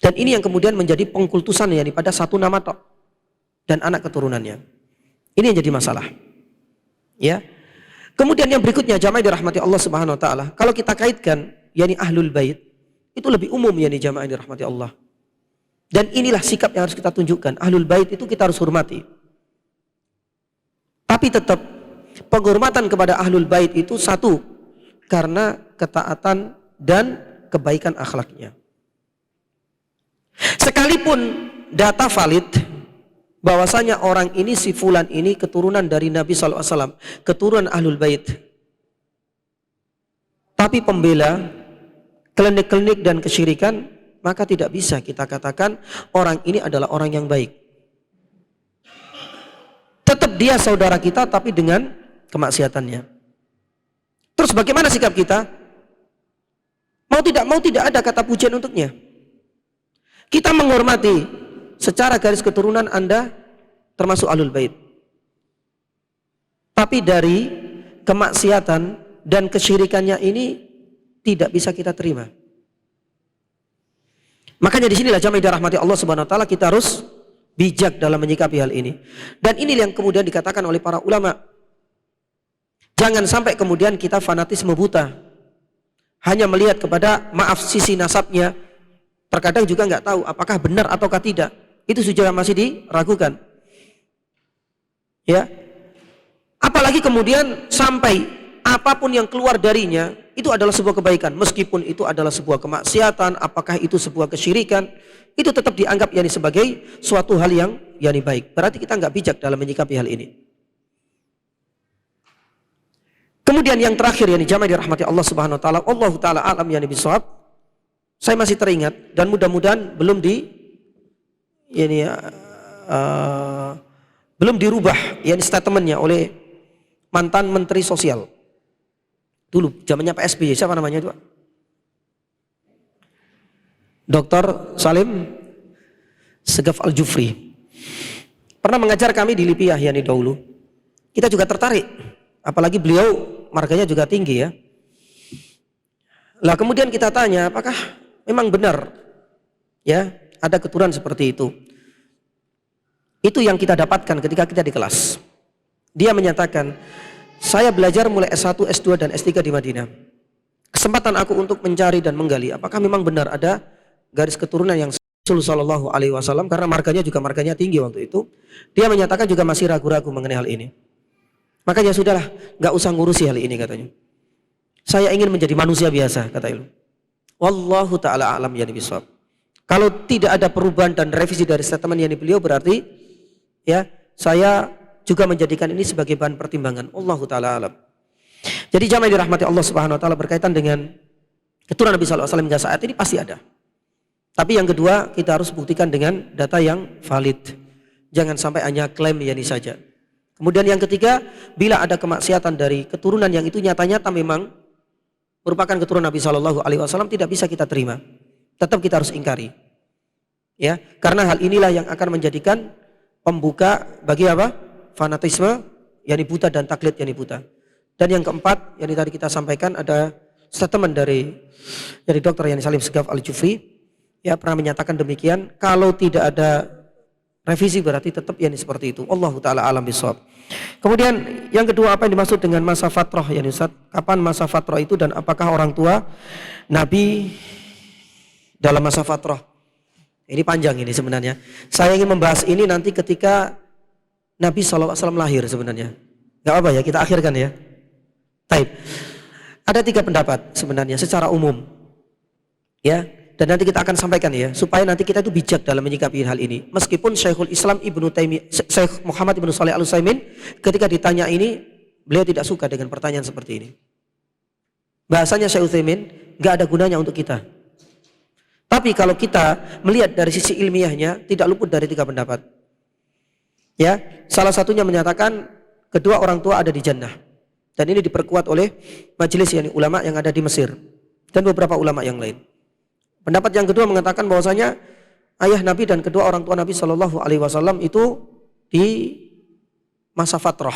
Dan ini yang kemudian menjadi pengkultusan yakni pada satu nama tok dan anak keturunannya. Ini yang jadi masalah. Ya. Kemudian yang berikutnya jamaah dirahmati Allah Subhanahu wa taala, kalau kita kaitkan yakni Ahlul Bait itu lebih umum yakni jamaah dirahmati Allah. Dan inilah sikap yang harus kita tunjukkan. Ahlul Bait itu kita harus hormati. Tapi tetap penghormatan kepada Ahlul Bait itu satu karena ketaatan dan kebaikan akhlaknya. Sekalipun data valid bahwasanya orang ini si fulan ini keturunan dari Nabi sallallahu alaihi wasallam, keturunan Ahlul Bait. Tapi pembela klinik-klinik dan kesyirikan, maka tidak bisa kita katakan orang ini adalah orang yang baik. Tetap dia saudara kita tapi dengan kemaksiatannya. Terus bagaimana sikap kita? Mau tidak ada kata pujian untuknya. Kita menghormati secara garis keturunan Anda termasuk Ahlul Bait. Tapi dari kemaksiatan dan kesyirikannya ini tidak bisa kita terima. Makanya di sinilah jamaah dirahmati Allah Subhanahu wa taala, kita harus bijak dalam menyikapi hal ini. Dan ini yang kemudian dikatakan oleh para ulama. Jangan sampai kemudian kita fanatisme buta. Hanya melihat kepada maaf sisi nasabnya. Terkadang juga nggak tahu apakah benar ataukah tidak. Itu sudah masih diragukan. Ya. Apalagi kemudian sampai apapun yang keluar darinya itu adalah sebuah kebaikan, meskipun itu adalah sebuah kemaksiatan, apakah itu sebuah kesyirikan, itu tetap dianggap yakni sebagai suatu hal yang yakni baik. Berarti kita nggak bijak dalam menyikapi hal ini. Kemudian yang terakhir yakni jamaah dirahmati Allah Subhanahu wa taala, Allah taala alam yakni bisawab. Saya masih teringat dan mudah-mudahan belum belum dirubah yakni statementnya oleh mantan Menteri Sosial dulu zamannya Pak SBY, siapa namanya itu? Dr. Salim Segaf Al-Jufri pernah mengajar kami di Lipia yakni dahulu. Kita juga tertarik, apalagi beliau marganya juga tinggi ya. Lah kemudian kita tanya, apakah memang benar ya ada keturunan seperti itu? Itu yang kita dapatkan ketika kita di kelas. Dia menyatakan, saya belajar mulai S1, S2 dan S3 di Madinah. Kesempatan aku untuk mencari dan menggali apakah memang benar ada garis keturunan yang Rasul sallallahu alaihi wasallam, karena marganya tinggi waktu itu. Dia menyatakan juga masih ragu-ragu mengenai hal ini. Makanya sudahlah, nggak usah ngurusi hal ini katanya. Saya ingin menjadi manusia biasa, kata itu. Wallahu taala alam ya bisawab. Kalau tidak ada perubahan dan revisi dari statement yang beliau, berarti ya saya juga menjadikan ini sebagai bahan pertimbangan. Wallahu taala alam. Jadi jamaah dirahmati Allah Subhanahu wa taala, berkaitan dengan keturunan Nabi sallallahu alaihi wasallam hingga saat ini pasti ada. Tapi yang kedua, kita harus buktikan dengan data yang valid. Jangan sampai hanya klaim ini saja. Kemudian yang ketiga, bila ada kemaksiatan dari keturunan yang itu nyata-nyata memang merupakan keturunan Nabi sallallahu alaihi wasallam, tidak bisa kita terima. Tetap kita harus ingkari. Ya, karena hal inilah yang akan menjadikan pembuka bagi apa? Fanatisme yakni buta dan taklid yakni buta. Dan yang keempat, yang tadi kita sampaikan, ada statement dari Dr. Yani Salim Segaf Al-Jufri, ya pernah menyatakan demikian, kalau tidak ada revisi berarti tetap yani seperti itu. Allahu taala alam bisawab. Kemudian yang kedua, apa yang dimaksud dengan masa fatrah ya Ustaz? Kapan masa fatrah itu dan apakah orang tua Nabi dalam masa fatrah? Ini panjang ini sebenarnya. Saya ingin membahas ini nanti ketika Nabi SAW lahir sebenarnya. Gak apa ya, kita akhirkan ya. Baik. Ada 3 pendapat sebenarnya secara umum. Ya, dan nanti kita akan sampaikan ya, supaya nanti kita itu bijak dalam menyikapi hal ini. Meskipun Syekhul Islam Ibnu Taimiyah, Syekh Muhammad Ibnu Shalih Al-Utsaimin ketika ditanya ini, beliau tidak suka dengan pertanyaan seperti ini. Bahasanya Syekh Utsaimin enggak ada gunanya untuk kita. Tapi kalau kita melihat dari sisi ilmiahnya, tidak luput dari 3 pendapat. Ya, salah satunya menyatakan kedua orang tua ada di jannah. Dan ini diperkuat oleh majelis yani ulama yang ada di Mesir dan beberapa ulama yang lain. Pendapat yang kedua mengatakan bahwasanya ayah Nabi dan kedua orang tua Nabi Shallallahu Alaihi Wasallam itu di masa fatrah.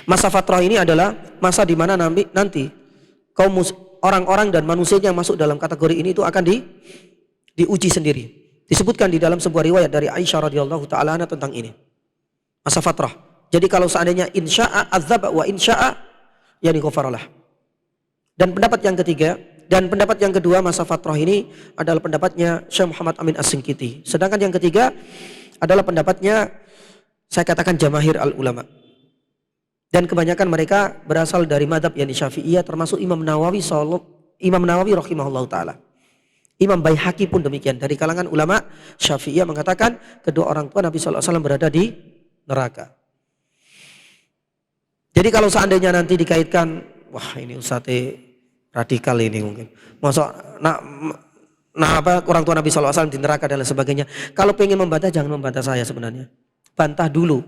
Masa fatrah ini adalah masa di mana nanti kaum orang-orang dan manusia yang masuk dalam kategori ini itu akan diuji sendiri. Disebutkan di dalam sebuah riwayat dari Aisyah radhiyallahu taala anha tentang ini. Masa fatrah. Jadi kalau seandainya insya'a adzaba wa insya'a yani ghafaralah. Dan pendapat yang ketiga dan pendapat yang kedua masa fatrah ini adalah pendapatnya Syekh Muhammad Amin As-Singkiti. Sedangkan yang ketiga adalah pendapatnya saya katakan jamaahir al-ulama. Dan kebanyakan mereka berasal dari madhab yani Syafi'iyah, termasuk Imam Nawawi rahimahullahu taala. Imam Baihaqi pun demikian, dari kalangan ulama Syafi'iyah mengatakan kedua orang tua Nabi sallallahu alaihi wasallam berada di neraka. Jadi kalau seandainya nanti dikaitkan, wah ini Ustadz radikal ini mungkin. Masa apa orang tua Nabi SAW di neraka dan lain sebagainya. Kalau pengen membantah jangan membantah saya sebenarnya. Bantah dulu.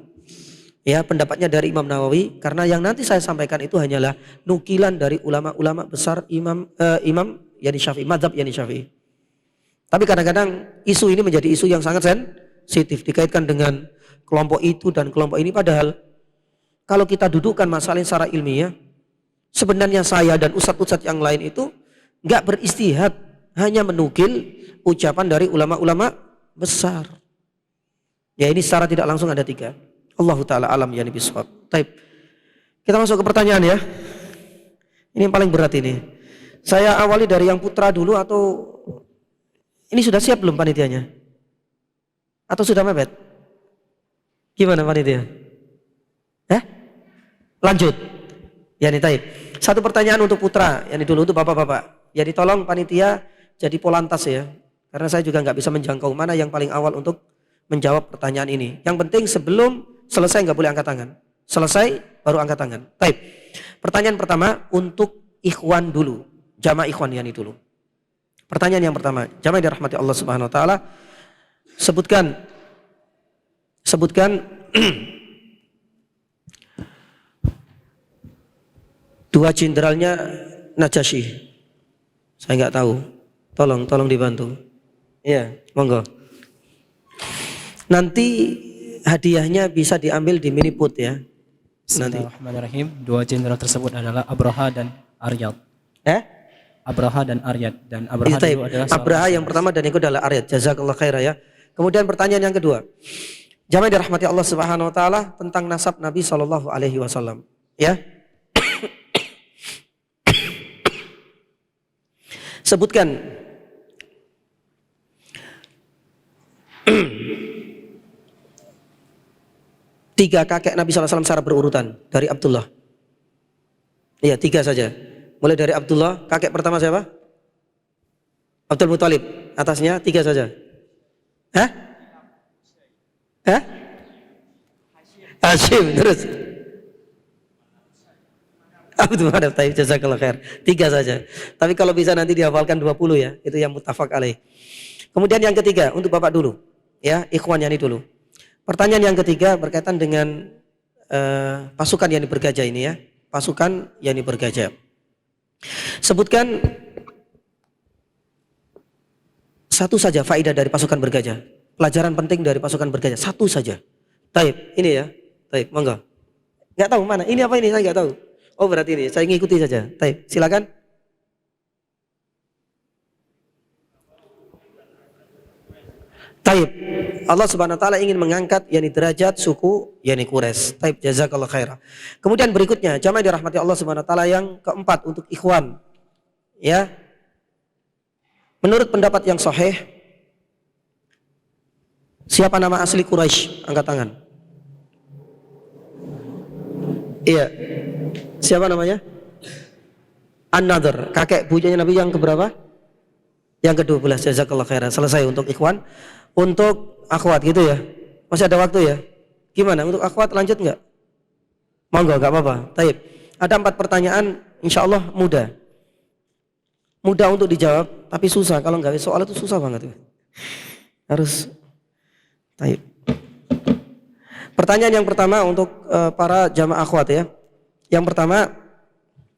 Ya pendapatnya dari Imam Nawawi, karena yang nanti saya sampaikan itu hanyalah nukilan dari ulama-ulama besar Imam yani Syafi'i, mazhab yani Syafi'i. Tapi kadang-kadang isu ini menjadi isu yang sangat sensitif dikaitkan dengan kelompok itu dan kelompok ini, padahal kalau kita dudukkan masalah secara ilmiah, sebenarnya saya dan ustadz-ustadz yang lain itu enggak beristihad, hanya menukil ucapan dari ulama-ulama besar. Ya ini secara tidak langsung ada 3. Allahu ta'ala alam ya bisawab. Baik. Kita masuk ke pertanyaan ya. Ini yang paling berat ini. Saya awali dari yang putra dulu atau ini sudah siap belum panitianya? Atau sudah mepet? Gimana panitia? Lanjut. Ya nih taib. Satu pertanyaan untuk putra, yang dulu itu bapak-bapak. Jadi tolong panitia jadi polantas ya. Karena saya juga nggak bisa menjangkau mana yang paling awal untuk menjawab pertanyaan ini. Yang penting sebelum selesai nggak boleh angkat tangan. Selesai baru angkat tangan. Taib. Pertanyaan pertama untuk ikhwan dulu. Jamaah ikhwan yani dulu. Pertanyaan yang pertama, jamaah dirahmati Allah Subhanahu wa taala. Sebutkan 2 jenderalnya Najasyi. Saya nggak tahu. Tolong dibantu. Iya, monggo. Nanti hadiahnya bisa diambil di miniput ya. Bismillahirrahmanirrahim. 2 jenderal tersebut adalah Abraha dan Aryad. Abraha dan Aryad, dan Abraha itu adalah Abraha yang pertama dan yang kedua adalah Aryad. Jazakallah khairah ya. Kemudian pertanyaan yang kedua. Jamaah dirahmati Allah Subhanahu wa taala, tentang nasab Nabi sallallahu alaihi wasallam. Ya. Sebutkan 3 kakek Nabi SAW secara berurutan dari Abdullah. Iya 3 saja. Mulai dari Abdullah, kakek pertama siapa? Abdul Muthalib. Atasnya 3 saja. Hah? Hashim, terus. Abdul Manaf, taib, jazakallah khair. 3 saja. Tapi kalau bisa nanti dihafalkan 20 ya, itu yang muttafaq alaih. Kemudian yang ketiga, untuk Bapak dulu. Ya, ikhwan yani dulu. Pertanyaan yang ketiga berkaitan dengan pasukan yang bergajah ini ya. Pasukan yang bergajah. Sebutkan satu saja faedah dari pasukan bergajah. Pelajaran penting dari pasukan bergajah. Satu saja. Taib, ini ya. Taib, monggo. Enggak tahu mana? Ini apa ini? Saya enggak tahu. Oh, berarti ini. Saya ngikuti saja. Taib, silakan. Taib. Allah Subhanahu wa taala ingin mengangkat yakni derajat suku yakni Quraisy. Taib, jazakallahu khairah. Kemudian berikutnya, jamaah dirahmati Allah Subhanahu wa taala yang keempat untuk ikhwan. Ya. Menurut pendapat yang sahih, siapa nama asli Quraisy? Angkat tangan. Iya. Siapa namanya? An-Nadhr, kakek buyutnya Nabi yang keberapa? Yang ke-12. Jazakallahu khairan. Selesai untuk ikhwan. Untuk akhwat gitu ya. Masih ada waktu ya? Gimana? Untuk akhwat lanjut enggak? Monggo, enggak apa-apa. Taib. Ada 4 pertanyaan, insyaallah mudah. Mudah untuk dijawab, tapi susah. Kalau enggak soal itu susah banget. Harus. Taib. Pertanyaan yang pertama untuk para jamaah akhwat ya. Yang pertama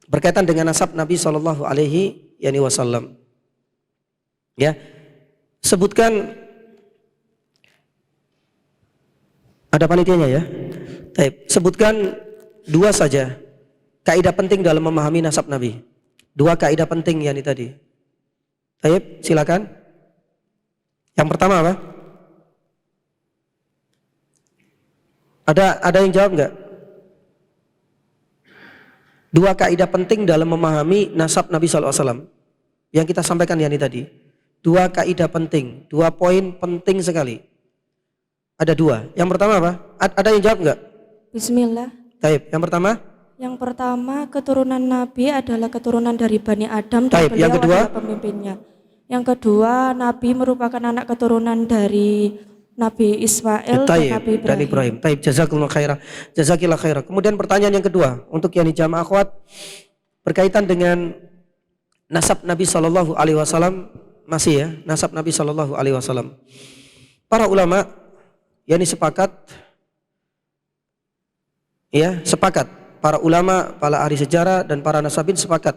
berkaitan dengan nasab Nabi Shallallahu Alaihi Wasallam. Ya, sebutkan. Ada panitianya ya. Taib. Sebutkan 2 saja kaidah penting dalam memahami nasab Nabi. 2 kaidah penting yang ini tadi. Taib, silakan. Yang pertama apa? Ada yang jawab enggak? 2 kaidah penting dalam memahami nasab Nabi SAW yang kita sampaikan yani tadi. 2 kaidah penting, 2 poin penting sekali. Ada 2. Yang pertama apa? Ada yang jawab enggak? Bismillah. Taib. Yang pertama? Yang pertama, keturunan Nabi adalah keturunan dari Bani Adam dan Taib. beliau Yang kedua? adalah pemimpinnya. Yang kedua, Nabi merupakan anak keturunan dari Nabi Ismail dan Nabi Ibrahim. Taib, jazakallahu khairah. Jazakillah khairah. Kemudian pertanyaan yang kedua untuk yang jamaah akhwat berkaitan dengan nasab Nabi Shallallahu Alaihi Wasallam, masih ya, nasab Nabi Shallallahu Alaihi Wasallam. Para ulama yakni sepakat para ulama, para ahli sejarah dan para nasabin sepakat.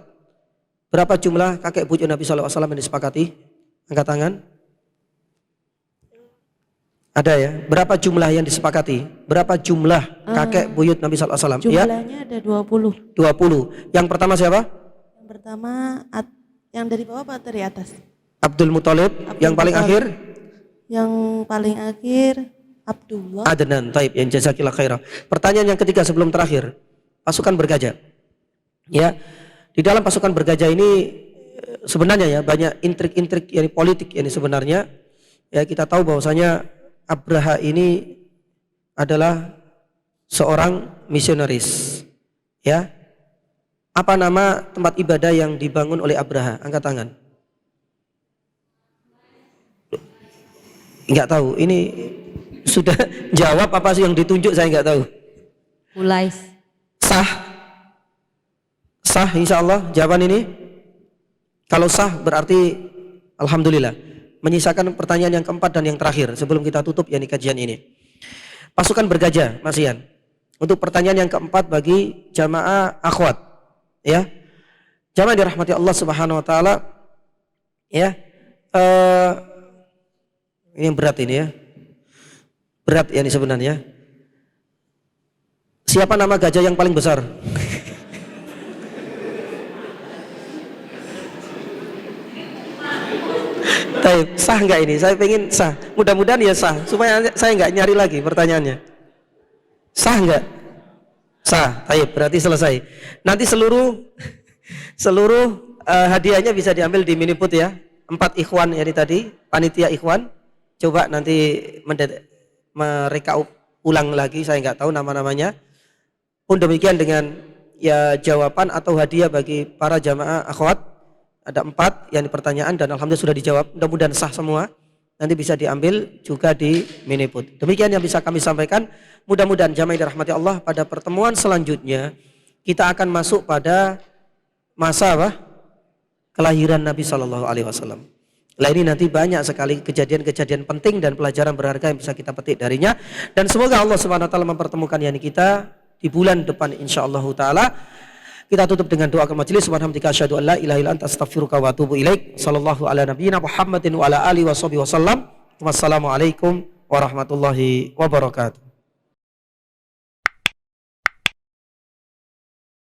Berapa jumlah kakek buyut Nabi Shallallahu Alaihi Wasallam yang disepakati? Angkat tangan. Ada ya? Berapa jumlah yang disepakati? Berapa jumlah kakek buyut Nabi Sallallahu Alaihi Wasallam? Jumlahnya ada 20. 20. Yang pertama siapa? Yang pertama yang dari bawah atau dari atas? Abdul Muthalib. Yang paling akhir? Yang paling akhir Abdullah. Adnan. Taib. Yang jazakillah khairah. Pertanyaan yang ketiga sebelum terakhir. Pasukan bergajah. Ya. Di dalam pasukan bergajah ini sebenarnya ya banyak intrik-intrik yang politik ini sebenarnya. Ya, kita tahu bahwasanya Abraha ini adalah seorang misionaris. Ya. Apa nama tempat ibadah yang dibangun oleh Abraha? Angkat tangan. Enggak tahu. Ini sudah jawab apa sih yang ditunjuk, saya enggak tahu. Ulais. Sah. Sah insyaallah jawaban ini. Kalau sah berarti alhamdulillah. Menyisakan pertanyaan yang keempat dan yang terakhir sebelum kita tutup yakni kajian ini. Pasukan bergajah, Mas Ian. Untuk pertanyaan yang keempat bagi jamaah akhwat, ya. Jamaah dirahmati Allah Subhanahu wa taala. Ya. Ini yang berat ini ya. Berat yakni sebenarnya. Siapa nama gajah yang paling besar? Taib, sah enggak ini? Saya pengen sah. Mudah-mudahan ya sah, supaya saya enggak nyari lagi pertanyaannya. Sah enggak? Sah. Taib, berarti selesai. Nanti seluruh hadiahnya bisa diambil di Miniput ya. 4 ikhwan ya tadi, panitia ikhwan. Coba nanti mereka ulang lagi, saya enggak tahu nama-namanya. Pun demikian dengan ya jawaban atau hadiah bagi para jamaah akhwat. Ada 4 yang pertanyaan dan alhamdulillah sudah dijawab. Mudah-mudahan sah semua. Nanti bisa diambil juga di Miniput. Demikian yang bisa kami sampaikan. Mudah-mudahan jamaah dirahmati Allah, pada pertemuan selanjutnya kita akan masuk pada masa kelahiran Nabi SAW. Nah, ini nanti banyak sekali kejadian-kejadian penting dan pelajaran berharga yang bisa kita petik darinya. Dan semoga Allah Subhanahu wa taala mempertemukan yani kita di bulan depan insyaallah taala. Kita tutup dengan doa majelis. Subhanallah, asyhadu an la ilaha illa anta astaghfiruka wa atubu ilaik. Sallallahu ala nabiyyina Muhammadin wa ala alihi wasallam. Wassalamualaikum warahmatullahi wabarakatuh.